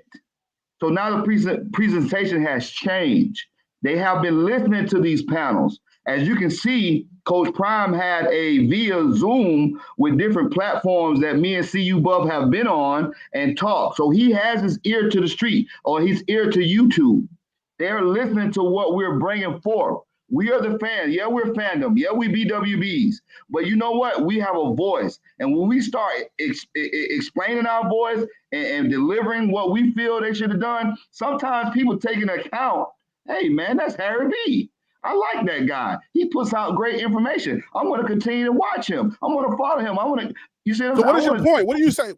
So now the presentation has changed. They have been listening to these panels. As you can see, Coach Prime had a via Zoom with different platforms that me and CU Buff have been on and talked. So he has his ear to the street or his ear to YouTube. They're listening to what we're bringing forth. We are the fans. Yeah, we're fandom. Yeah, we BWBs. But you know what? We have a voice. And when we start explaining our voice and delivering what we feel they should have done, sometimes people take into account, hey, man, that's Harry B. I like that guy. He puts out great information. I'm going to continue to watch him. I'm going to follow him. I want to. You see what I'm saying? So what is your point? What are you saying?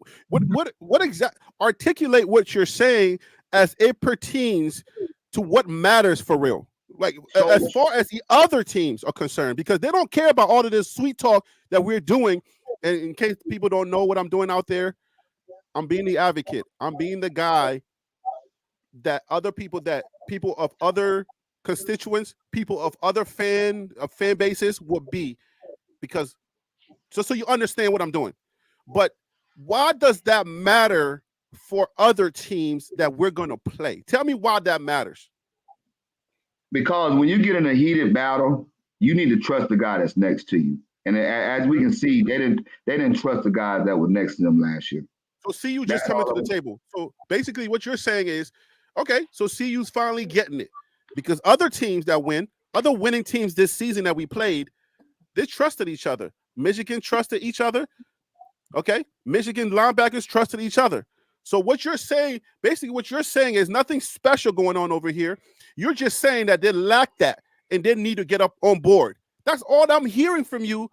What exact? Articulate what you're saying as it pertains to what matters for real. Like as far as the other teams are concerned, because they don't care about all of this sweet talk that we're doing. And in case people don't know what I'm doing out there, I'm being the advocate. I'm being the guy that people of other constituents, people of other fan bases would be, because just so you understand what I'm doing. But why does that matter for other teams that we're going to play? Tell me why that matters. Because when you get in a heated battle, you need to trust the guy that's next to you. And as we can see, they didn't trust the guys that were next to them last year. So CU just coming to the table. So basically what you're saying is, okay, so CU's finally getting it. Because other teams that win, other winning teams this season that we played, they trusted each other. Michigan trusted each other. Okay? Michigan linebackers trusted each other. So what you're saying, basically what you're saying is nothing special going on over here. You're just saying that they lack that and they need to get up on board. That's all I'm hearing from you.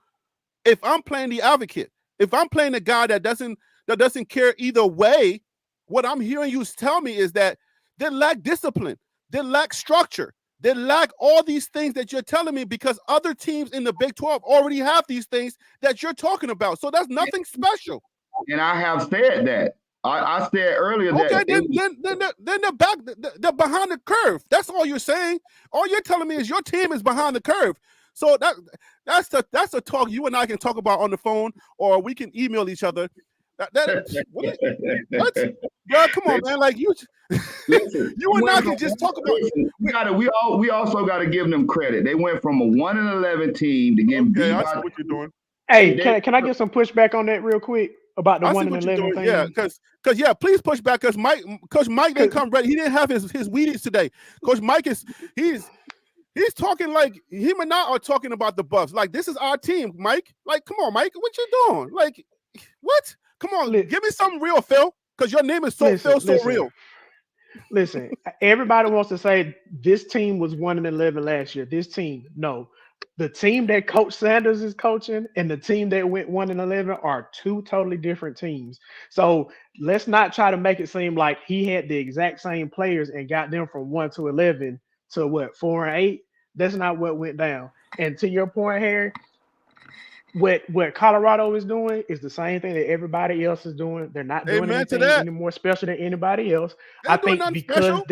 If I'm playing the advocate, if I'm playing a guy that doesn't care either way, what I'm hearing you tell me is that they lack discipline, they lack structure, they lack all these things that you're telling me, because other teams in the Big 12 already have these things that you're talking about. So that's nothing special. And I have said that. I said earlier Okay, that then they're back. They're behind the curve. That's all you're saying. All you're telling me is your team is behind the curve. So that's the talk you and I can talk about on the phone, or we can email each other. What? Bro, come on, man. Like you listen, you and I can just talk about. listen, we also got to give them credit. They went from a 1-11 team to getting Okay, beat I by. see what you're doing. Hey, can I get some pushback on that real quick about the I see one and what you're 11 doing. thing? Yeah, because yeah, please push back. Because Coach Mike didn't come ready. He didn't have his Wheaties today. Coach Mike he's talking like him and I are talking about the Buffs. Like, this is our team, Mike. Like, come on, Mike. What you doing? Like, what? Come on, give me something real, Phil. Because your name is Phil so real. Listen, everybody wants to say this team was 1-11 last year. This team, no. The team that Coach Sanders is coaching and the team that went 1-11 are two totally different teams. So let's not try to make it seem like he had the exact same players and got them from 1-11 to what, 4-8. That's not what went down. And to your point, Harry, what Colorado is doing is the same thing that everybody else is doing. They're not doing Amen to anything that. any more special than anybody else. They I ain't doing think nothing because special.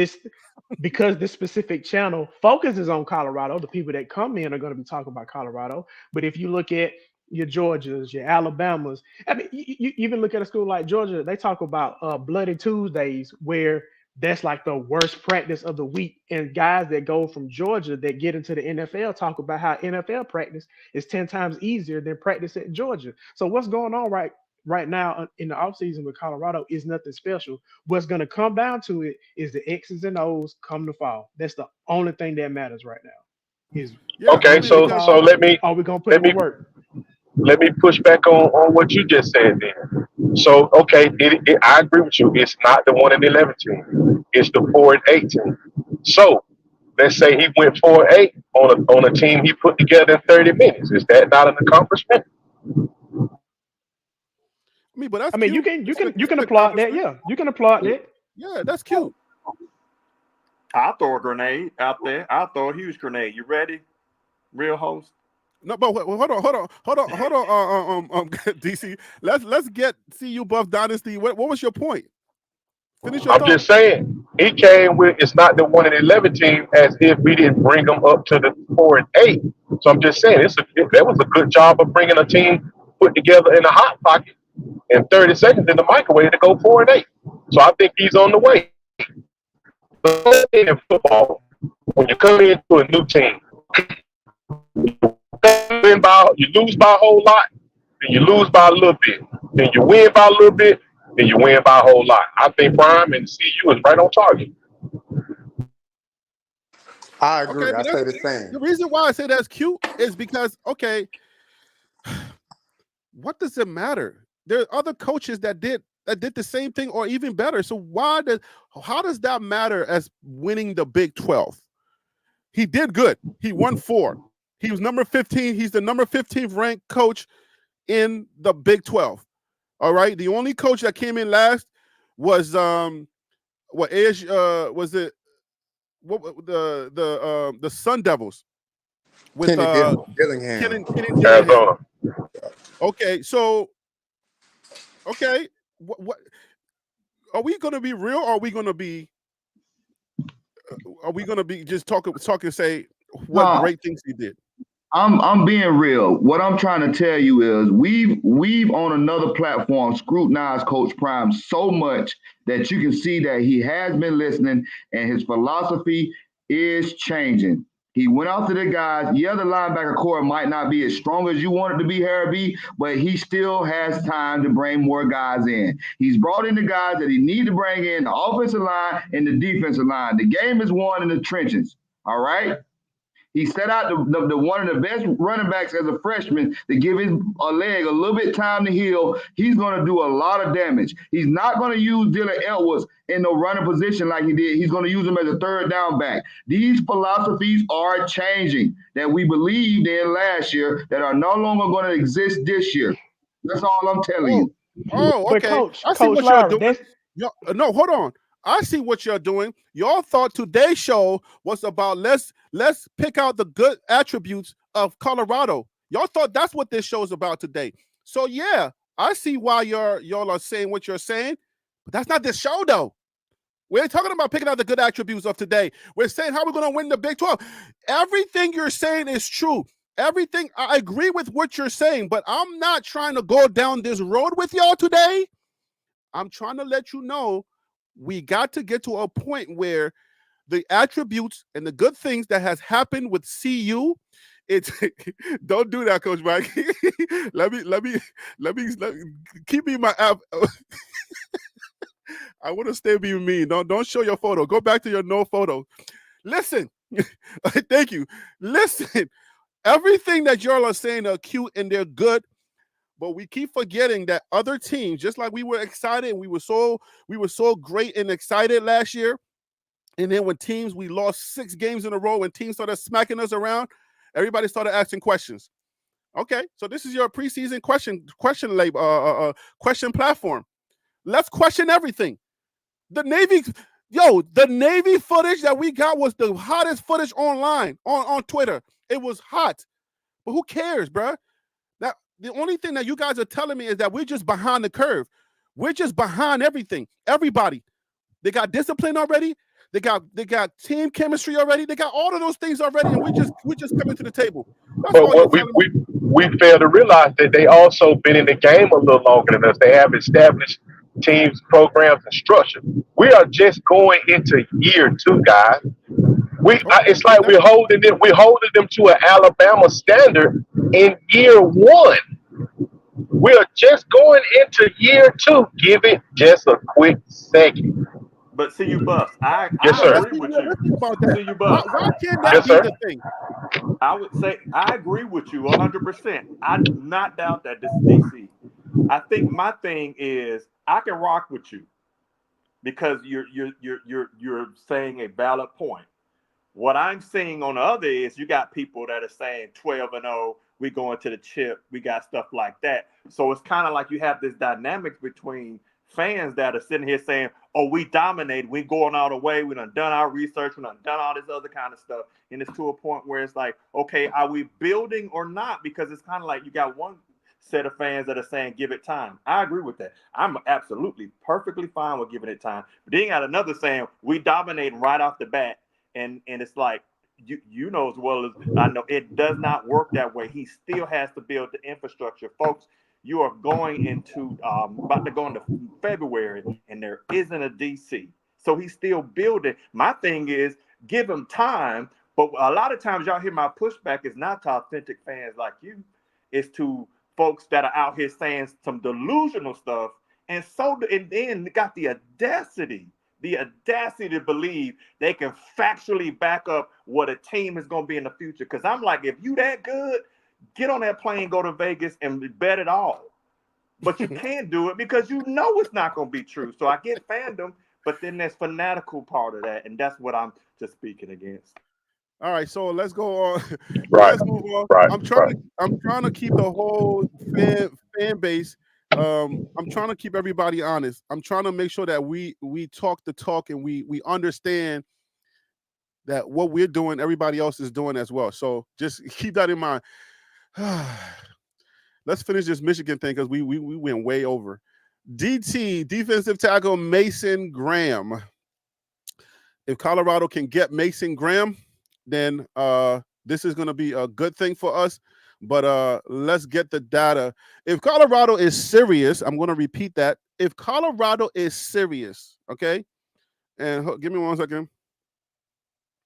this specific channel focuses on Colorado, the people that come in are going to be talking about Colorado. But if you look at your Georgias, your Alabamas, I mean, you even look at a school like Georgia, they talk about Bloody Tuesdays, where that's like the worst practice of the week. And guys that go from Georgia that get into the NFL talk about how NFL practice is 10 times easier than practice at Georgia. So what's going on right now in the offseason with Colorado is nothing special. What's going to come down to it is the X's and O's come to fall. That's the only thing that matters right now. Is Yeah, I Okay, mean, when we so because so fall, let me are we going to put let in the me work? let me push back on what you just said then. So okay, I agree with you. It's not the 1-11 team. It's the 4-8 team. So let's say he went 4-8 on a team he put together in 30 minutes. Is that not an accomplishment? I mean, but that's I mean, you cute. can you It's a, can you it's can an applaud that. accomplishment. Yeah, you can applaud that. Yeah, that's cute. I'll throw a grenade out there. I'll throw a huge grenade. You ready? Real host? No, but hold on, DC. Let's get CU Buff Dynasty. What was your point? Finish your I'm thought. just saying he came with it's not the 1-11 team as if we didn't bring them up to the 4-8. So I'm just saying that was a good job of bringing a team put together in a hot pocket in 30 seconds in the microwave to go 4-8. So I think he's on the way. But in football, when you come into a new team, you lose by a whole lot, then you lose by a little bit, then you win by a little bit, then you win by a whole lot. I think Prime and CU is right on target. I Okay, agree. I but that's say the same. the reason why I say that's cute is because what does it matter? There are other coaches that did the same thing or even better. So how does that matter as winning the Big 12? He did good. He won 4. He was number 15. He's the number 15th ranked coach in the Big 12. All right. The only coach that came in last was what age was it? What the Sun Devils with Kenny Dillingham. Kenny Dillingham. Arizona. Okay, so what are we going to be real? Or are we going to be just talk and say what No, great things he did? I'm being real. What I'm trying to tell you is we've on another platform scrutinized Coach Prime so much that you can see that he has been listening and his philosophy is changing. He went out to the guys. Yeah, the linebacker core might not be as strong as you want it to be, Harry B, but he still has time to bring more guys in. He's brought in the guys that he needs to bring in, the offensive line and the defensive line. The game is won in the trenches. All right. He set out the one of the best running backs as a freshman to give his leg a little bit time to heal. He's going to do a lot of damage. He's not going to use Dylan Edwards in the running position like he did. He's going to use him as a third down back. These philosophies are changing that we believed in last year that are no longer going to exist this year. That's all I'm telling you. But Okay. I see Coach what y'all Lowry, doing. No, hold on. I see what you're doing. Y'all thought today's show was about let's pick out the good attributes of Colorado. Y'all thought that's what this show is about today. So yeah, I see why y'all are saying what you're saying. But that's not this show, though. We ain't talking about picking out the good attributes of today. We're saying how we're going to win the Big 12. Everything you're saying is true. Everything, I agree with what you're saying, but I'm not trying to go down this road with y'all today. I'm trying to let you know we got to get to a point where the attributes and the good things that has happened with CU, it's don't do that, Coach Mike. let me keep me my app. I want to stay being mean. Don't show your photo. Go back to your no photo. Listen, thank you. Listen, everything that y'all are saying are cute and they're good, but we keep forgetting that other teams, just like we were excited and we were so great and excited last year, and then when we lost 6 games in a row, when teams started smacking us around, everybody started asking questions. Okay, so this is your preseason question platform. Let's question everything. The Navy footage that we got was the hottest footage online on Twitter. It was hot, but who cares, bro? That the only thing that you guys are telling me is that we're just behind the curve. We're just behind everything. Everybody, they got discipline already. They got team chemistry already. They got all of those things already, and we just coming to the table. That's But all you're what telling me. we fail to realize that they also been in the game a little longer than us. They have established teams, programs, and structure. We are just going into year 2, guys. It's like we're holding them to an Alabama standard in year 1. We are just going into year 2. Give it just a quick second. But see you Buffs. I Yes, No, sir. let's agree be with you. realistic about that. See you Why Buffs. can't I that Yes, be sir. the thing? I would say I agree with you 100%. I do not doubt that this is DC. I think my thing is I can rock with you because you're saying a valid point. What I'm seeing on the other is you got people that are saying 12-0, we going to the chip, we got stuff like that. So it's kind of like you have this dynamic between fans that are sitting here saying, "Oh, we dominate, we going all the way, we done our research, we done all this other kind of stuff," and it's to a point where it's like, okay, are we building or not? Because it's kind of like you got one set of fans that are saying give it time. I agree with that. I'm absolutely perfectly fine with giving it time. But then you got another saying we dominate right off the bat. And it's like you know as well as I know it does not work that way. He still has to build the infrastructure, folks. You are going into about to go into February, and there isn't a DC, so he's still building. My thing is give him time, but a lot of times y'all hear my pushback is not to authentic fans like you, it's to folks that are out here saying some delusional stuff, and then got the audacity to believe they can factually back up what a team is going to be in the future. Because I'm like, if you that good, get on that plane, go to Vegas, and bet it all. But you can't do it because you know it's not going to be true. So I get fandom, but then there's fanatical part of that, and that's what I'm just speaking against. All right, so let's go on. Right. Let's move on. Right. I'm trying to keep the whole fan base. I'm trying to keep everybody honest. I'm trying to make sure that we talk the talk and we understand that what we're doing, everybody else is doing as well. So just keep that in mind. Let's finish this Michigan thing because we went way over. DT, defensive tackle Mason Graham. If Colorado can get Mason Graham, then this is going to be a good thing for us. But let's get the data. If Colorado is serious, I'm going to repeat that. If Colorado is serious, okay? And give me 1 second.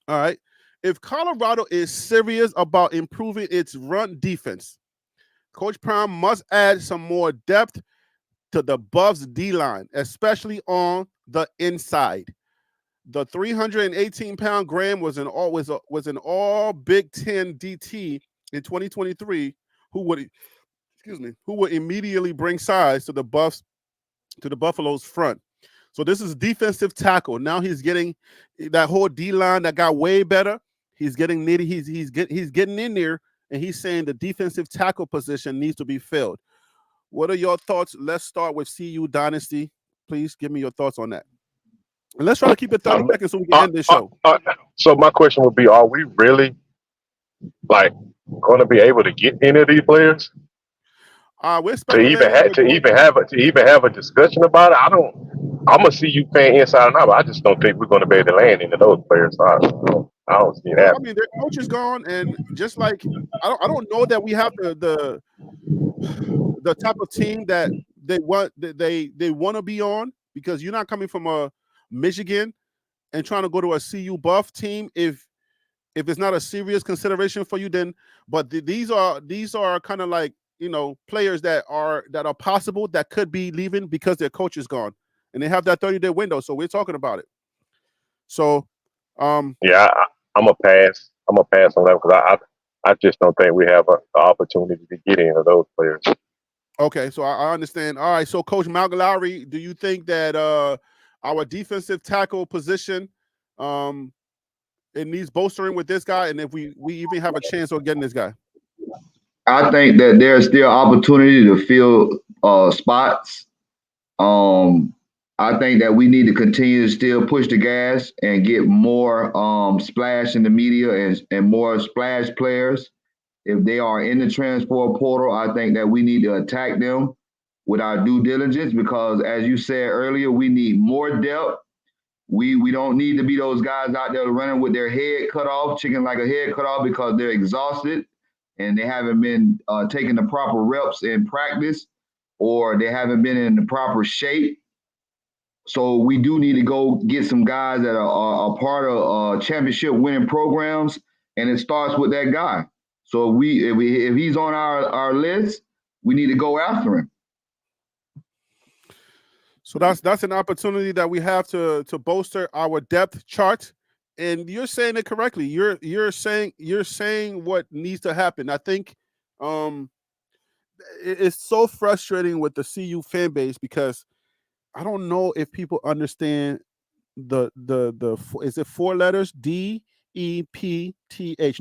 All right. If Colorado is serious about improving its run defense, Coach Prime must add some more depth to the Buffs D-line, especially on the inside. The 318-pound Graham was an all Big Ten DT in 2023 who would immediately bring size to the Buffalo's front. So this is defensive tackle. Now he's getting that whole D-line that got way better. He's getting nitty. He's getting in there, and he's saying the defensive tackle position needs to be filled. What are your thoughts? Let's start with CU Dynasty. Please give me your thoughts on that. And let's try to keep it 30 seconds so we can end this show. So my question would be: are we really going to be able to get any of these players? We're speculating to even have a discussion about it? I don't. I'm gonna see you fan inside and out, but I just don't think we're gonna be able to land into those players. So I don't see Well, that. I mean, their coach is gone, and just like I don't know that we have the type of team that they want to be on, because you're not coming from a Michigan and trying to go to a CU Buff team if it's not a serious consideration for you. Then, but these are kind of like, players that are possible that could be leaving because their coach is gone, and they have that 30-day window. So we're talking about it. So, Yeah, I'm a pass. I'm a pass on that because I just don't think we have the opportunity to get into those players. okay, so I understand. All right, so Coach Malcolm Lowry, do you think that our defensive tackle position it needs bolstering with this guy, and if we even have a chance on getting this guy? I think that there's still opportunity to fill spots. Um, I think that we need to continue to still push the gas and get more splash in the media and more splash players. If they are in the transfer portal, I think that we need to attack them with our due diligence because, as you said earlier, we need more depth. We don't need to be those guys out there running with their head cut off, chicken like a head cut off, because they're exhausted and they haven't been taking the proper reps in practice, or they haven't been in the proper shape. So we do need to go get some guys that are part of championship winning programs, and it starts with that guy. So if he's on our list, we need to go after him. So that's an opportunity that we have to bolster our depth chart. And you're saying it correctly. You're saying what needs to happen. I think it's so frustrating with the CU fan base because I don't know if people understand the is it 4 letters DEPTH?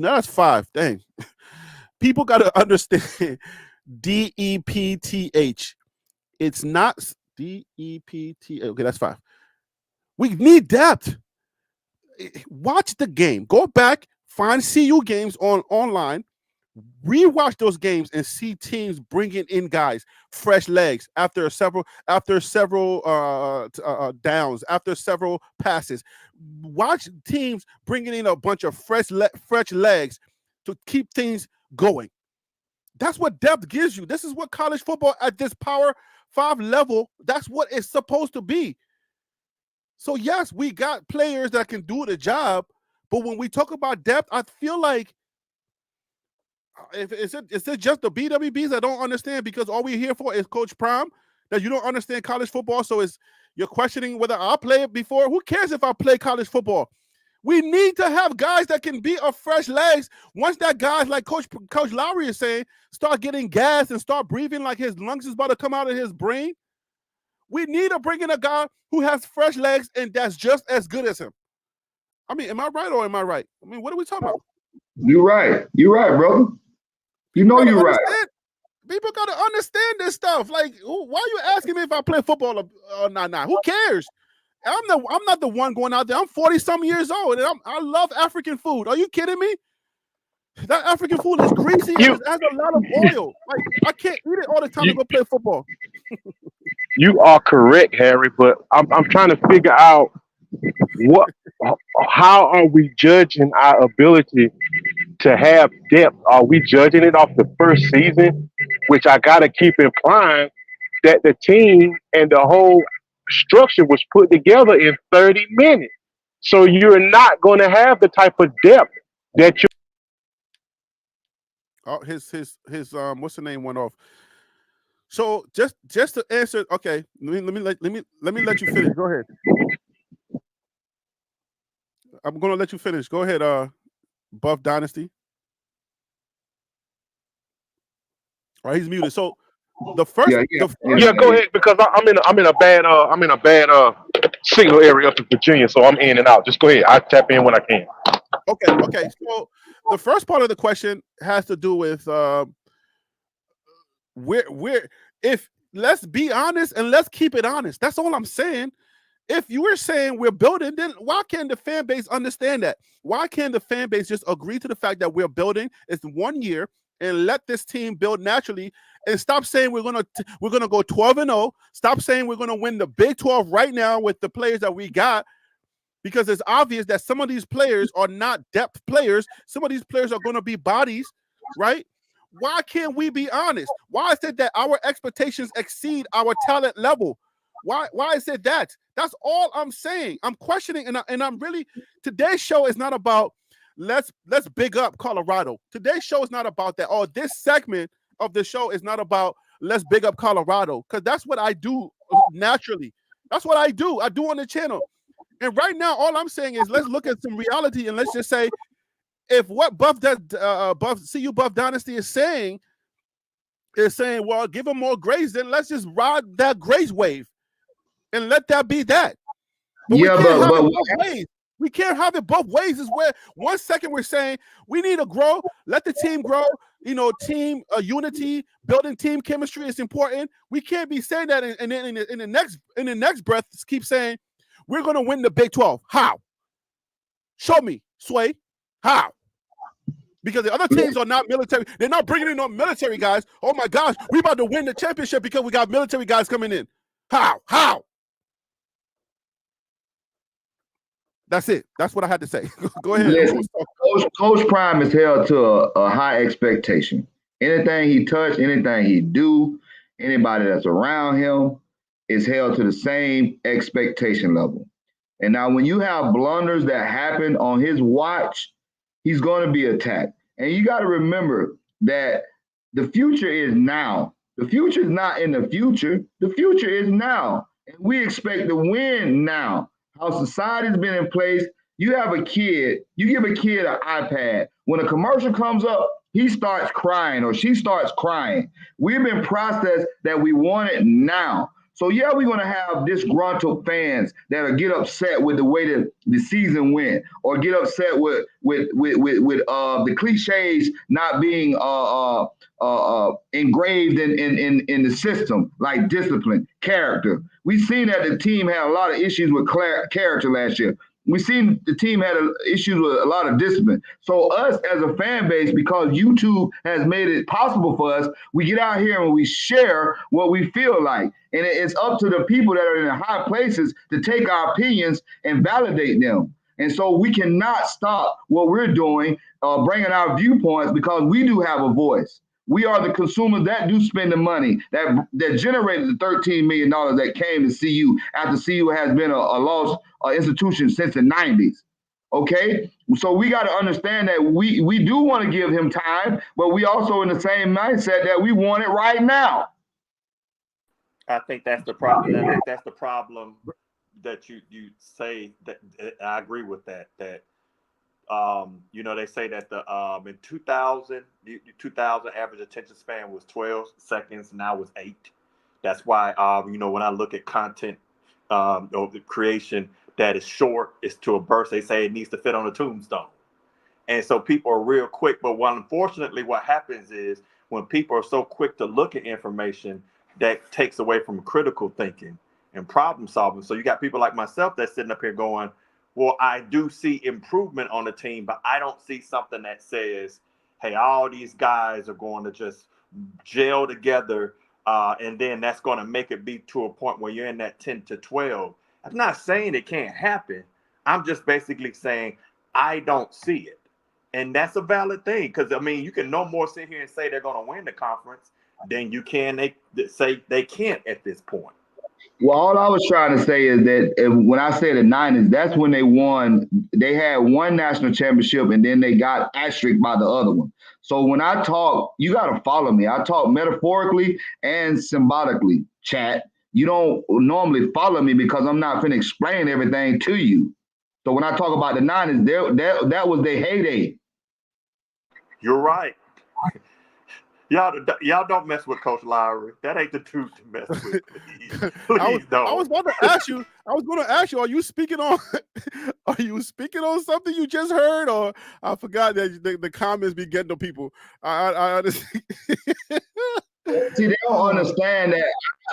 No, that's 5. Dang. People got to understand DEPTH. It's not DEPT. Okay, that's 5. We need depth. Watch the game. Go back, find CU games online, rewatch those games, and see teams bringing in guys, fresh legs after several downs, after several passes. Watch teams bringing in a bunch of fresh legs to keep things going. That's what depth gives you. This is what college football at this Power 5 level, that's what it's supposed to be. So yes, we got players that can do the job, but when we talk about depth, I feel like is it just the BWBs that don't understand because all we're here for is Coach Prime, that you don't understand college football, so you're questioning whether I'll play it before? Who cares if I play college football? We need to have guys that can be a fresh legs. Once that guys like Coach Lowry is saying start getting gas and start breathing like his lungs is about to come out of his brain, we need to bring in a guy who has fresh legs and that's just as good as him. I mean, am I right or am I right? I mean, what are we talking about? You're right. You're right, brother. You know you're right. People got to understand this stuff. Like, why are you asking me if I play football or not? Who cares? I'm not the one going out there. I'm 40-some years old, and I love African food. Are you kidding me? That African food is greasy and it has a lot of oil. Like, I can't eat it all the time to go play football. You are correct, Harry, but I'm trying to figure out how are we judging our ability to have depth? Are we judging it off the first season? Which I gotta keep implying that the team and the whole structure was put together in 30 minutes. So you're not gonna have the type of depth that you. Oh, his what's the name went off. So just to answer, okay, let me let you finish. Go ahead. I'm gonna let you finish. Go ahead, Buff Dynasty. All right, he's muted. So the first, go ahead because I'm in a bad signal area up in Virginia, so I'm in and out. Just go ahead. I tap in when I can. Okay. So the first part of the question has to do with where if let's be honest and let's keep it honest. That's all I'm saying. If you were saying we're building, then why can't the fan base understand that? Why can't the fan base just agree to the fact that we're building? It's 1 year, and let this team build naturally. And stop saying we're gonna go 12-0. Stop saying we're gonna win the Big 12 right now with the players that we got, because it's obvious that some of these players are not depth players. Some of these players are going to be bodies, right? Why can't we be honest? Why is it that our expectations exceed our talent level? Why is it that? That's all I'm saying. I'm questioning, and I'm really, today's show is not about let's big up Colorado. Today's show is not about that. Oh, this segment of the show is not about let's big up Colorado, because that's what I do naturally. That's what I do. I do on the channel. And right now, all I'm saying is let's look at some reality, and let's just say, if what Buff CU Buff Dynasty is saying, well, give them more grace, then let's just ride that grace wave and let that be that. But we can't have it both ways. We can't have it both ways. Is where 1 second we're saying we need to grow, let the team grow. You know, team unity, building team chemistry is important. We can't be saying that, and then in the next breath keep saying we're going to win the Big 12. How? Show me, Sway. How? Because the other teams are not military. They're not bringing in no military guys. Oh my gosh, we about to win the championship because we got military guys coming in. How? That's it. That's what I had to say. Go ahead. Listen, Coach Prime is held to a high expectation. Anything he touch, anything he do, anybody that's around him is held to the same expectation level. And now when you have blunders that happen on his watch, he's going to be attacked. And you got to remember that the future is now. The future is not in the future. The future is now. And we expect to win now. How society's been in place, you have a kid, you give a kid an iPad. When a commercial comes up, he starts crying or she starts crying. We've been processed that we want it now. So yeah, we're gonna have disgruntled fans that'll get upset with the way that the season went, or get upset with the cliches not being engraved in the system, like discipline, character. We've seen that the team had a lot of issues with character last year. We've seen the team had issues with a lot of discipline. So us as a fan base, because YouTube has made it possible for us, we get out here and we share what we feel like. And it's up to the people that are in the high places to take our opinions and validate them. And so we cannot stop what we're doing, bringing our viewpoints, because we do have a voice. We are the consumers that do spend the money that generated the $13 million that came to CU after CU has been a lost institution since the 90s. Okay, so we got to understand that we do want to give him time, but we also in the same mindset that we want it right now. I think that's the problem. I think that's the problem that you say that I agree with that. That you know, they say that the in 2000 average attention span was 12 seconds, now it's 8. That's why you know, when I look at content or the creation that is short, is to a burst. They say it needs to fit on a tombstone, and so people are real quick. But unfortunately, what happens is when people are so quick to look at information, that takes away from critical thinking and problem solving. So you got people like myself that's sitting up here going, well, I do see improvement on the team, but I don't see something that says, hey, all these guys are going to just gel together, and then that's going to make it be to a point where you're in that 10 to 12. I'm not saying it can't happen. I'm just basically saying I don't see it. And that's a valid thing, because, I mean, you can no more sit here and say they're going to win the conference than you can say they can't at this point. Well, all I was trying to say is that when I say the Niners, that's when they won. They had one national championship, and then they got asterisked by the other one. So when I talk, you got to follow me. I talk metaphorically and symbolically, chat. You don't normally follow me because I'm not finna explain everything to you. So when I talk about the Niners, that was their heyday. You're right. Y'all don't mess with Coach Lowry. That ain't the truth to mess with. Please don't. I was going to ask you, are you speaking on something you just heard? Or I forgot that the comments be getting to people. I honestly See, they don't understand that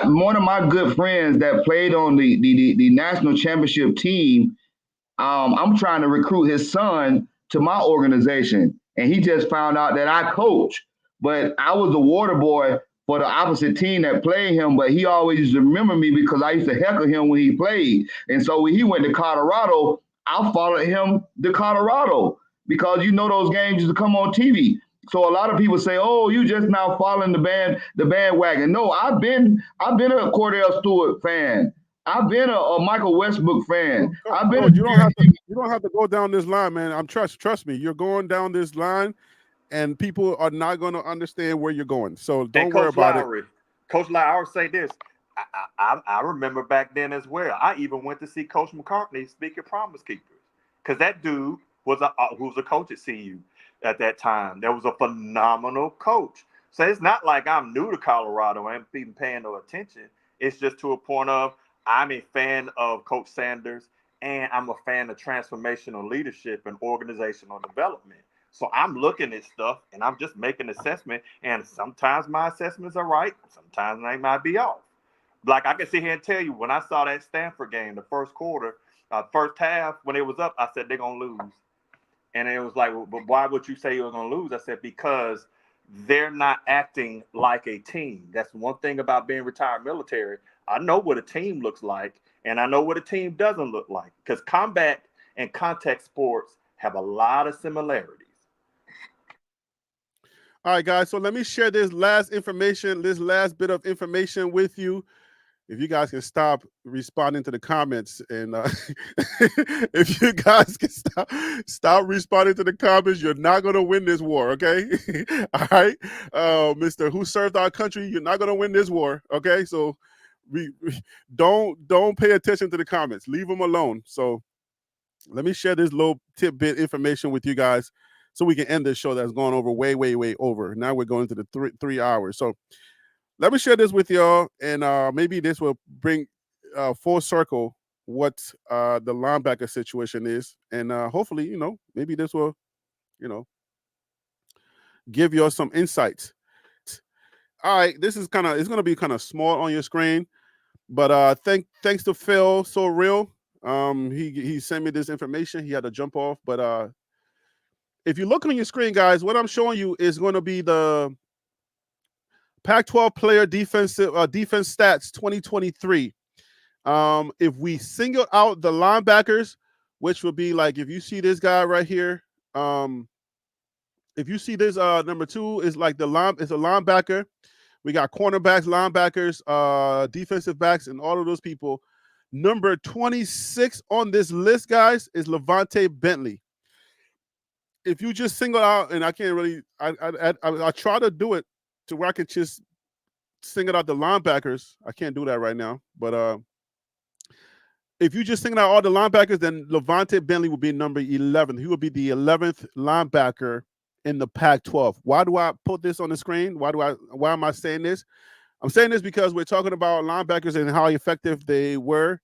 one of my good friends that played on the national championship team, I'm trying to recruit his son to my organization. And he just found out that I coach. but I was the water boy for the opposite team that played him. But he always used to remember me because I used to heckle him when he played. And so when he went to Colorado, I followed him to Colorado because those games used to come on TV. So a lot of people say, "Oh, you just now following the bandwagon." No, I've been a Cordell Stewart fan. I've been a Michael Westbrook fan. I've been Coach, you don't have to go down this line, man. Trust me. You're going down this line, and people are not going to understand where you're going. So don't worry about it. Coach Lowry, I would say this. I remember back then as well. I even went to see Coach McCartney speak at Promise Keepers because that dude was who was a coach at CU at that time. That was a phenomenal coach. So it's not like I'm new to Colorado and even paying no attention. It's just to a point of I'm a fan of Coach Sanders and I'm a fan of transformational leadership and organizational development. So I'm looking at stuff and I'm just making an assessment. And sometimes my assessments are right. Sometimes they might be off. Like I can sit here and tell you, when I saw that Stanford game, the first quarter, first half, when it was up, I said, they're going to lose. And it was like, well, but why would you say you're going to lose? I said, because they're not acting like a team. That's one thing about being retired military. I know what a team looks like, and I know what a team doesn't look like, because combat and contact sports have a lot of similarities. All right, guys. So let me share this last bit of information with you. If you guys can stop responding to the comments, and if you guys can stop responding to the comments, you're not going to win this war, okay? All right, Mr. Who Served Our Country, you're not going to win this war, okay? So don't pay attention to the comments. Leave them alone. So let me share this little tidbit information with you guys, so we can end this show that's gone over way over. Now we're going to the 3 hours. So let me share this with y'all, and maybe this will bring full circle what the linebacker situation is, and hopefully, maybe this will, give y'all some insights. All right, this is it's going to be kind of small on your screen, but thanks to Phil So Real, he sent me this information. He had to jump off, but if you look on your screen, guys, what I'm showing you is going to be the Pac-12 player defense stats 2023. If we single out the linebackers, which would be like, if you see this guy right here, if you see this number 2 is like it's a linebacker. We got cornerbacks, linebackers, defensive backs, and all of those people. Number 26 on this list, guys, is Levante Bentley. If you just single out, and I can't really, I try to do it to where I can just single out the linebackers. I can't do that right now, but if you just single out all the linebackers, then Levante Bentley will be number 11. He will be the 11th linebacker in the Pac-12. Why do I put this on the screen? Why am I saying this? I'm saying this because we're talking about linebackers and how effective they were.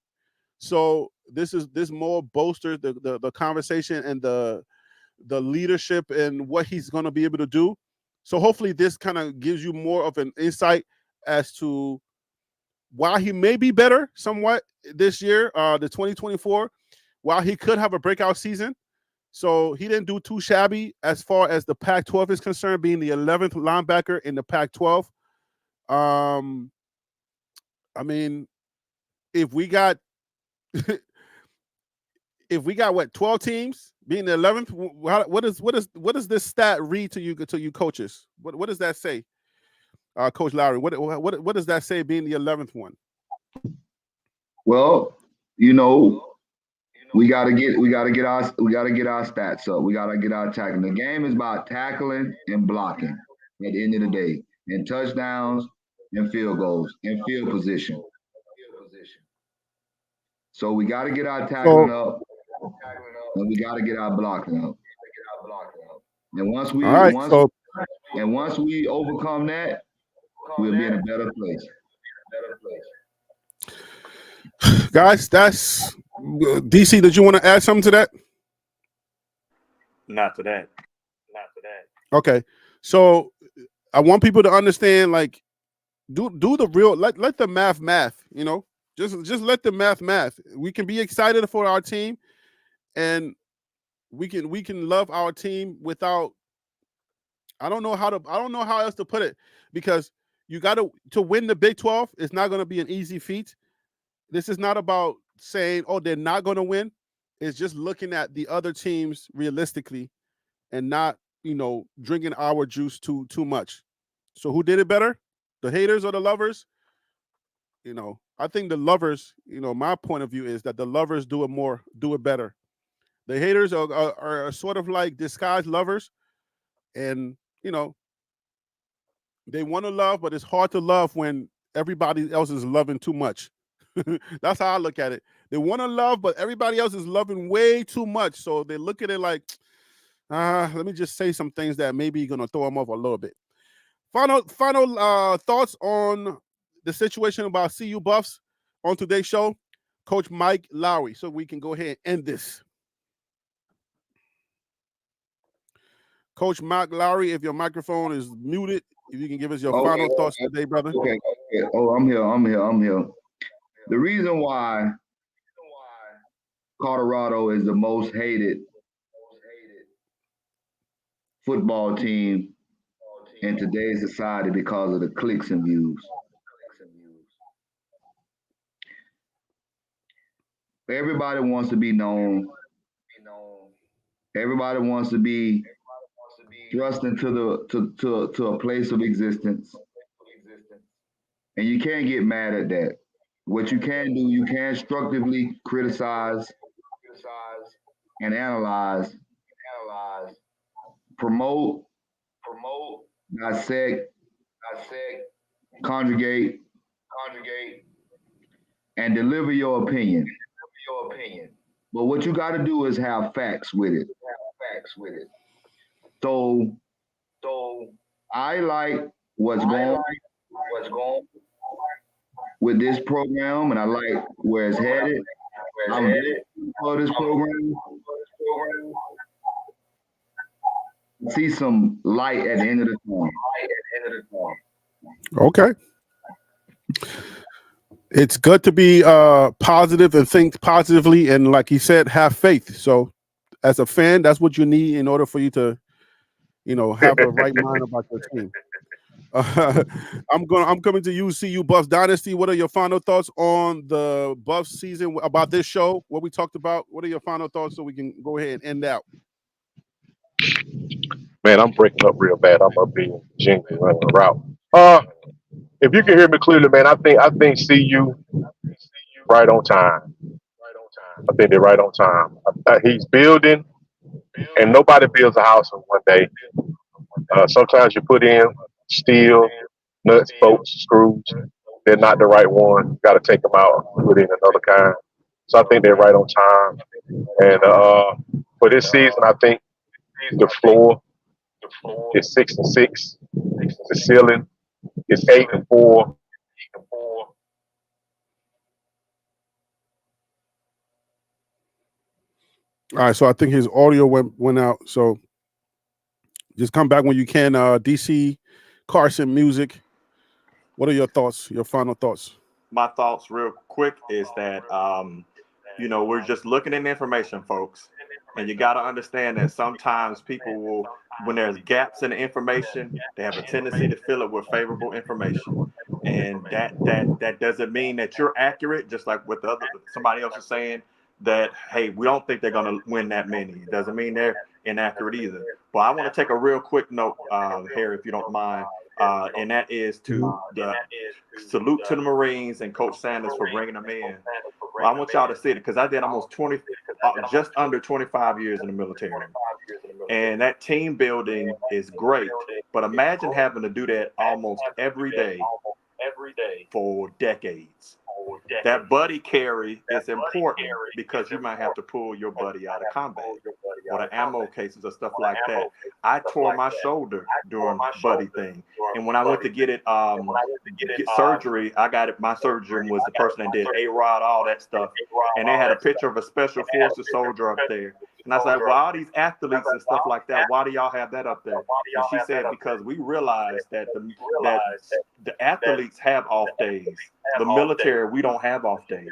So this more bolsters the conversation and the leadership and what he's going to be able to do. So hopefully this kind of gives you more of an insight as to why he may be better somewhat this year, the 2024, while he could have a breakout season. So he didn't do too shabby as far as the Pac-12 is concerned, being the 11th linebacker in the Pac-12. I mean, if we got what, 12 teams being the 11th, what does this stat read to you coaches? What does that say, Coach Lowry? What does that say being the 11th one? Well, we gotta get our stats up. We gotta get our tackling. The game is about tackling and blocking at the end of the day, and touchdowns and field goals and field position. So we gotta get our tackling up, and we gotta get our blocking up. And once we overcome that, we'll be in a better place. Guys, that's DC. Did you want to add something to that? Not to that. Okay, so I want people to understand, like, do the real, let the math. Just let the math. We can be excited for our team, and we can love our team without I don't know how else to put it, because you got to win the Big 12. It's not going to be an easy feat. This is not about saying, oh, they're not going to win. It's just looking at the other teams realistically and not, drinking our juice too much. So who did it better? The haters or the lovers? I think the lovers, my point of view is that the lovers do it better. The haters are sort of like disguised lovers, and they want to love, but it's hard to love when everybody else is loving too much. That's how I look at it. They want to love, but everybody else is loving way too much. So they look at it like, let me just say some things that maybe gonna throw them off a little bit. Final thoughts on the situation about CU Buffs on today's show, Coach Mike Lowry. So we can go ahead and end this. Coach Mike Lowry, if your microphone is muted, if you can give us your final thoughts today, brother. Okay. Oh, I'm here. The reason why Colorado is the most hated football team in today's society because of the clicks and views. Everybody wants to be known. Everybody wants to be thrust into to a place of existence, and you can't get mad at that. What you can do, you can constructively criticize and analyze, promote, dissect, conjugate, and deliver your opinion. But what you got to do is have facts with it. So I like what's going with this program, and I like where it's headed. I'm very for this program. See some light at the end of the tunnel. Okay. It's good to be positive and think positively, and like he said, have faith. So as a fan, that's what you need in order for you to, have a right mind about your team. I'm coming to you, CU Buffs Dynasty. What are your final thoughts on the Buffs season, about this show, what we talked about? What are your final thoughts so we can go ahead and end out? Man, I'm breaking up real bad. I'm up being genuine running a route. If you can hear me clearly, man, I think CU right on time. I think they're right on time. He's building, and nobody builds a house in one day. Sometimes you put in steel, nuts, bolts, screws. They're not the right one. You got to take them out and put in another kind. So I think they're right on time. And for this season, I think the floor is 6-6. The ceiling is 8-4. All right, so I think his audio went out. So just come back when you can. DC Carson Music. What are your thoughts? Your final thoughts? My thoughts, real quick, is that we're just looking at information, folks, and you got to understand that sometimes people will, when there's gaps in the information, they have a tendency to fill it with favorable information, and that doesn't mean that you're accurate. Just like what somebody else is saying, that hey, we don't think they're going to win that many. It doesn't mean they're inaccurate either. But I want to take a real quick note, Harry, if you don't mind. And that is to the salute to the Marines and Coach Sanders for bringing them in. Well, I want y'all to see it because I did almost just under 25 years in the military. And that team building is great. But imagine having to do that almost every day for decades. That buddy carry is important because you might have to pull your buddy out of combat or the ammo cases or stuff like that. I tore my shoulder during buddy thing, and when I went to get surgery, I got it. My surgeon was the person that did A-Rod, all that stuff, and they had a picture of a special forces soldier up there. And I was like, well, all these athletes and stuff like that, why do y'all have that up there? And she said, because we realized that the athletes have off days. The military, we don't have off days.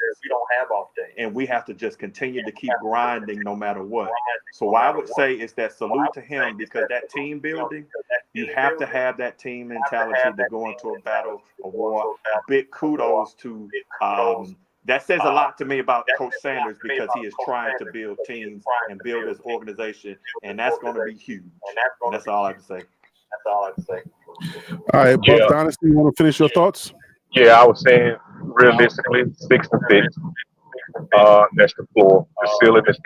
And we have to just continue to keep grinding no matter what. So what I would say is that salute to him, because that team building You have to have that team mentality to go into a battle of war. Big kudos to that says a lot to me about Coach Sanders because he is trying to build teams and build his organization, and that's going to be huge. And that's all I have to say. All right, Buff Yeah, Dynasty, you want to finish your thoughts? yeah. I was saying realistically, 6-6. That's the floor. The ceiling is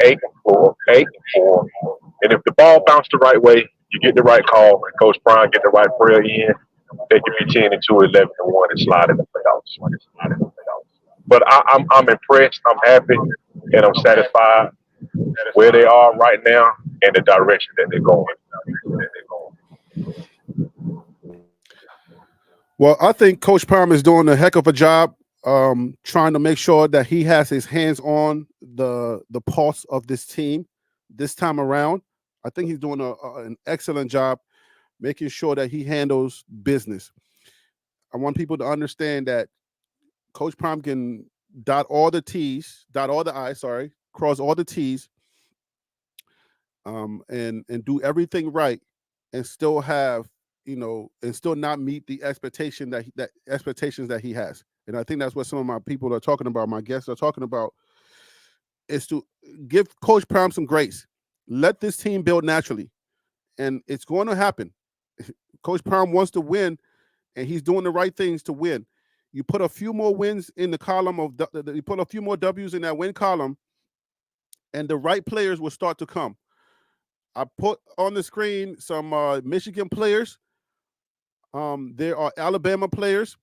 8-4. And if the ball bounced the right way, you get the right call, and Coach Brown get the right prayer in, they could be 10-2, 11-1, and slide in the playoffs. But I'm impressed. I'm happy, and I'm satisfied where they are right now and the direction that they're going. Well, I think Coach Prime is doing a heck of a job trying to make sure that he has his hands on the pulse of this team this time around. I think he's doing an excellent job making sure that he handles business. I want people to understand that Coach Prime can dot all the T's, dot all the I's, sorry, cross all the T's, and do everything right, and still have and still not meet the expectation that expectations that he has. And I think that's what some of my people are talking about. My guests are talking about is to give Coach Prime some grace. Let this team build naturally, and it's going to happen. Coach Prime wants to win, and he's doing the right things to win. You put a few more wins in the column of you put a few more W's in that win column, and the right players will start to come. I put on the screen some Michigan players. There are Alabama players.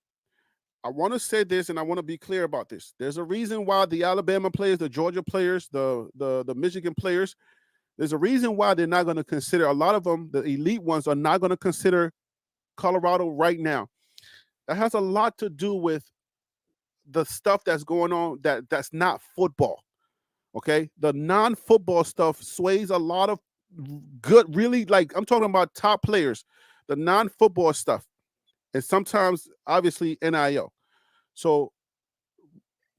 I want to say this, and I want to be clear about this. There's a reason why the Alabama players, the Georgia players, the Michigan players, there's a reason why they're not going to consider, a lot of them, the elite ones, are not going to consider Colorado right now. That has a lot to do with the stuff that's going on that's not football. Okay, the non-football stuff sways a lot of good, really, like I'm talking about top players, the non-football stuff, and sometimes obviously NIL. So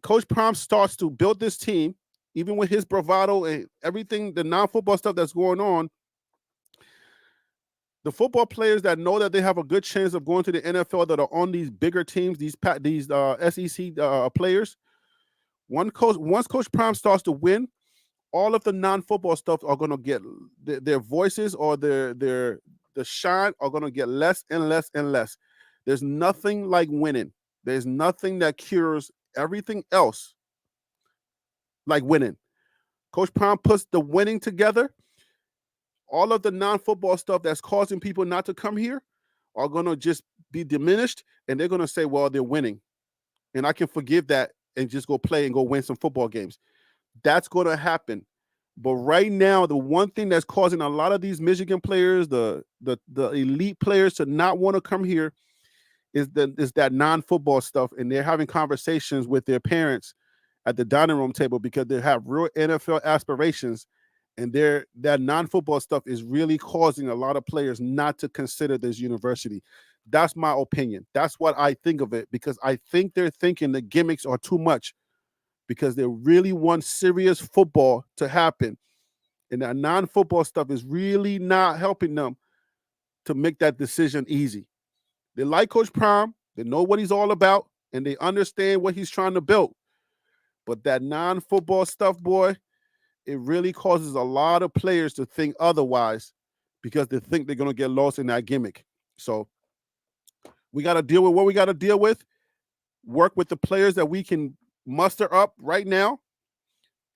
Coach Prime starts to build this team, even with his bravado and everything, the non-football stuff that's going on. The football players that know that they have a good chance of going to the NFL that are on these bigger teams, these SEC players. Once Coach Prime starts to win, all of the non-football stuff are going to get their voices or the shine are going to get less and less and less. There's nothing like winning. There's nothing that cures everything else like winning. Coach Prime puts the winning together. All of the non-football stuff that's causing people not to come here are going to just be diminished, and they're going to say, well, they're winning, and I can forgive that and just go play and go win some football games. That's going to happen. But right now, the one thing that's causing a lot of these Michigan players, the elite players, to not want to come here is that non-football stuff, and they're having conversations with their parents at the dining room table because they have real NFL aspirations, and that non-football stuff is really causing a lot of players not to consider this university. That's my opinion. That's what I think of it, because I think they're thinking the gimmicks are too much, because they really want serious football to happen. And that non-football stuff is really not helping them to make that decision easy. They like Coach Prime. They know what he's all about, and they understand what he's trying to build. But that non-football stuff, boy, it really causes a lot of players to think otherwise because they think they're going to get lost in that gimmick. So we got to deal with what we got to deal with, work with the players that we can muster up right now,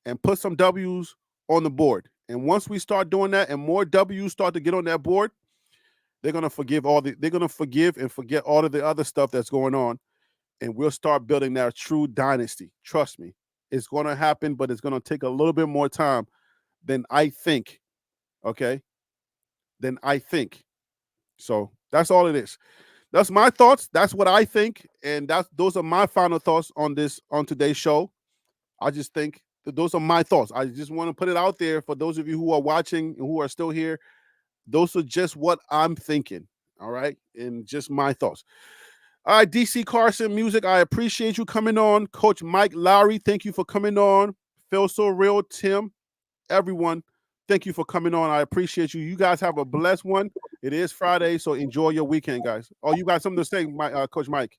and put some W's on the board. And once we start doing that and more W's start to get on that board, they're going to forgive and forget all of the other stuff that's going on, and we'll start building that true dynasty. Trust me, it's going to happen, but it's going to take a little bit more time than I think. Okay? Than I think. So that's all it is. That's my thoughts. That's what I think, and those are my final thoughts on today's show. I just think that those are my thoughts. I just want to put it out there for those of you who are watching and who are still here. Those are just what I'm thinking. All right, and just my thoughts. All right, DC Carson Music, I appreciate you coming on. Coach Mike Lowry, thank you for coming on. Phil So Real, Tim, everyone, thank you for coming on. I appreciate you. You guys have a blessed one. It is Friday, so enjoy your weekend, guys. Oh, you got something to say, Coach Mike?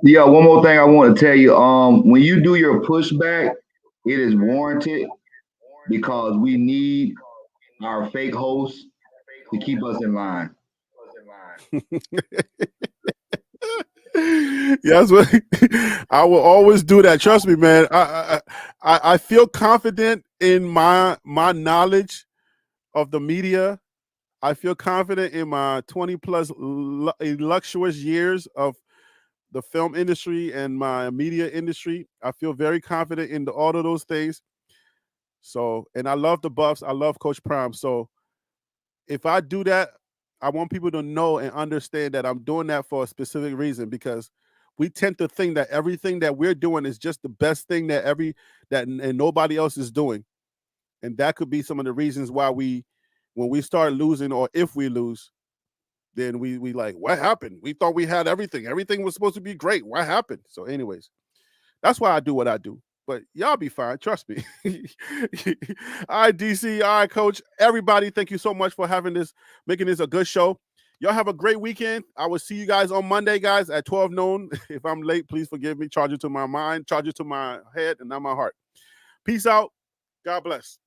Yeah, one more thing I want to tell you. When you do your pushback, it is warranted because we need our fake hosts to keep us in line. Yes, I will always do that. Trust me, man. I feel confident in my knowledge of the media. I feel confident in my 20 plus luxurious years of the film industry and my media industry. I feel very confident in all of those things. So, and I love the Buffs. I love Coach Prime. So, if I do that, I want people to know and understand that I'm doing that for a specific reason, because we tend to think that everything that we're doing is just the best thing that and nobody else is doing. And that could be some of the reasons why when we start losing, or if we lose, then we like, what happened? We thought we had everything. Everything was supposed to be great. What happened? So anyways, that's why I do what I do. But y'all be fine. Trust me. All right, DC. All right, Coach. Everybody, thank you so much for making this a good show. Y'all have a great weekend. I will see you guys on Monday, guys, at 12 noon. If I'm late, please forgive me. Charge it to my mind, charge it to my head, and not my heart. Peace out. God bless.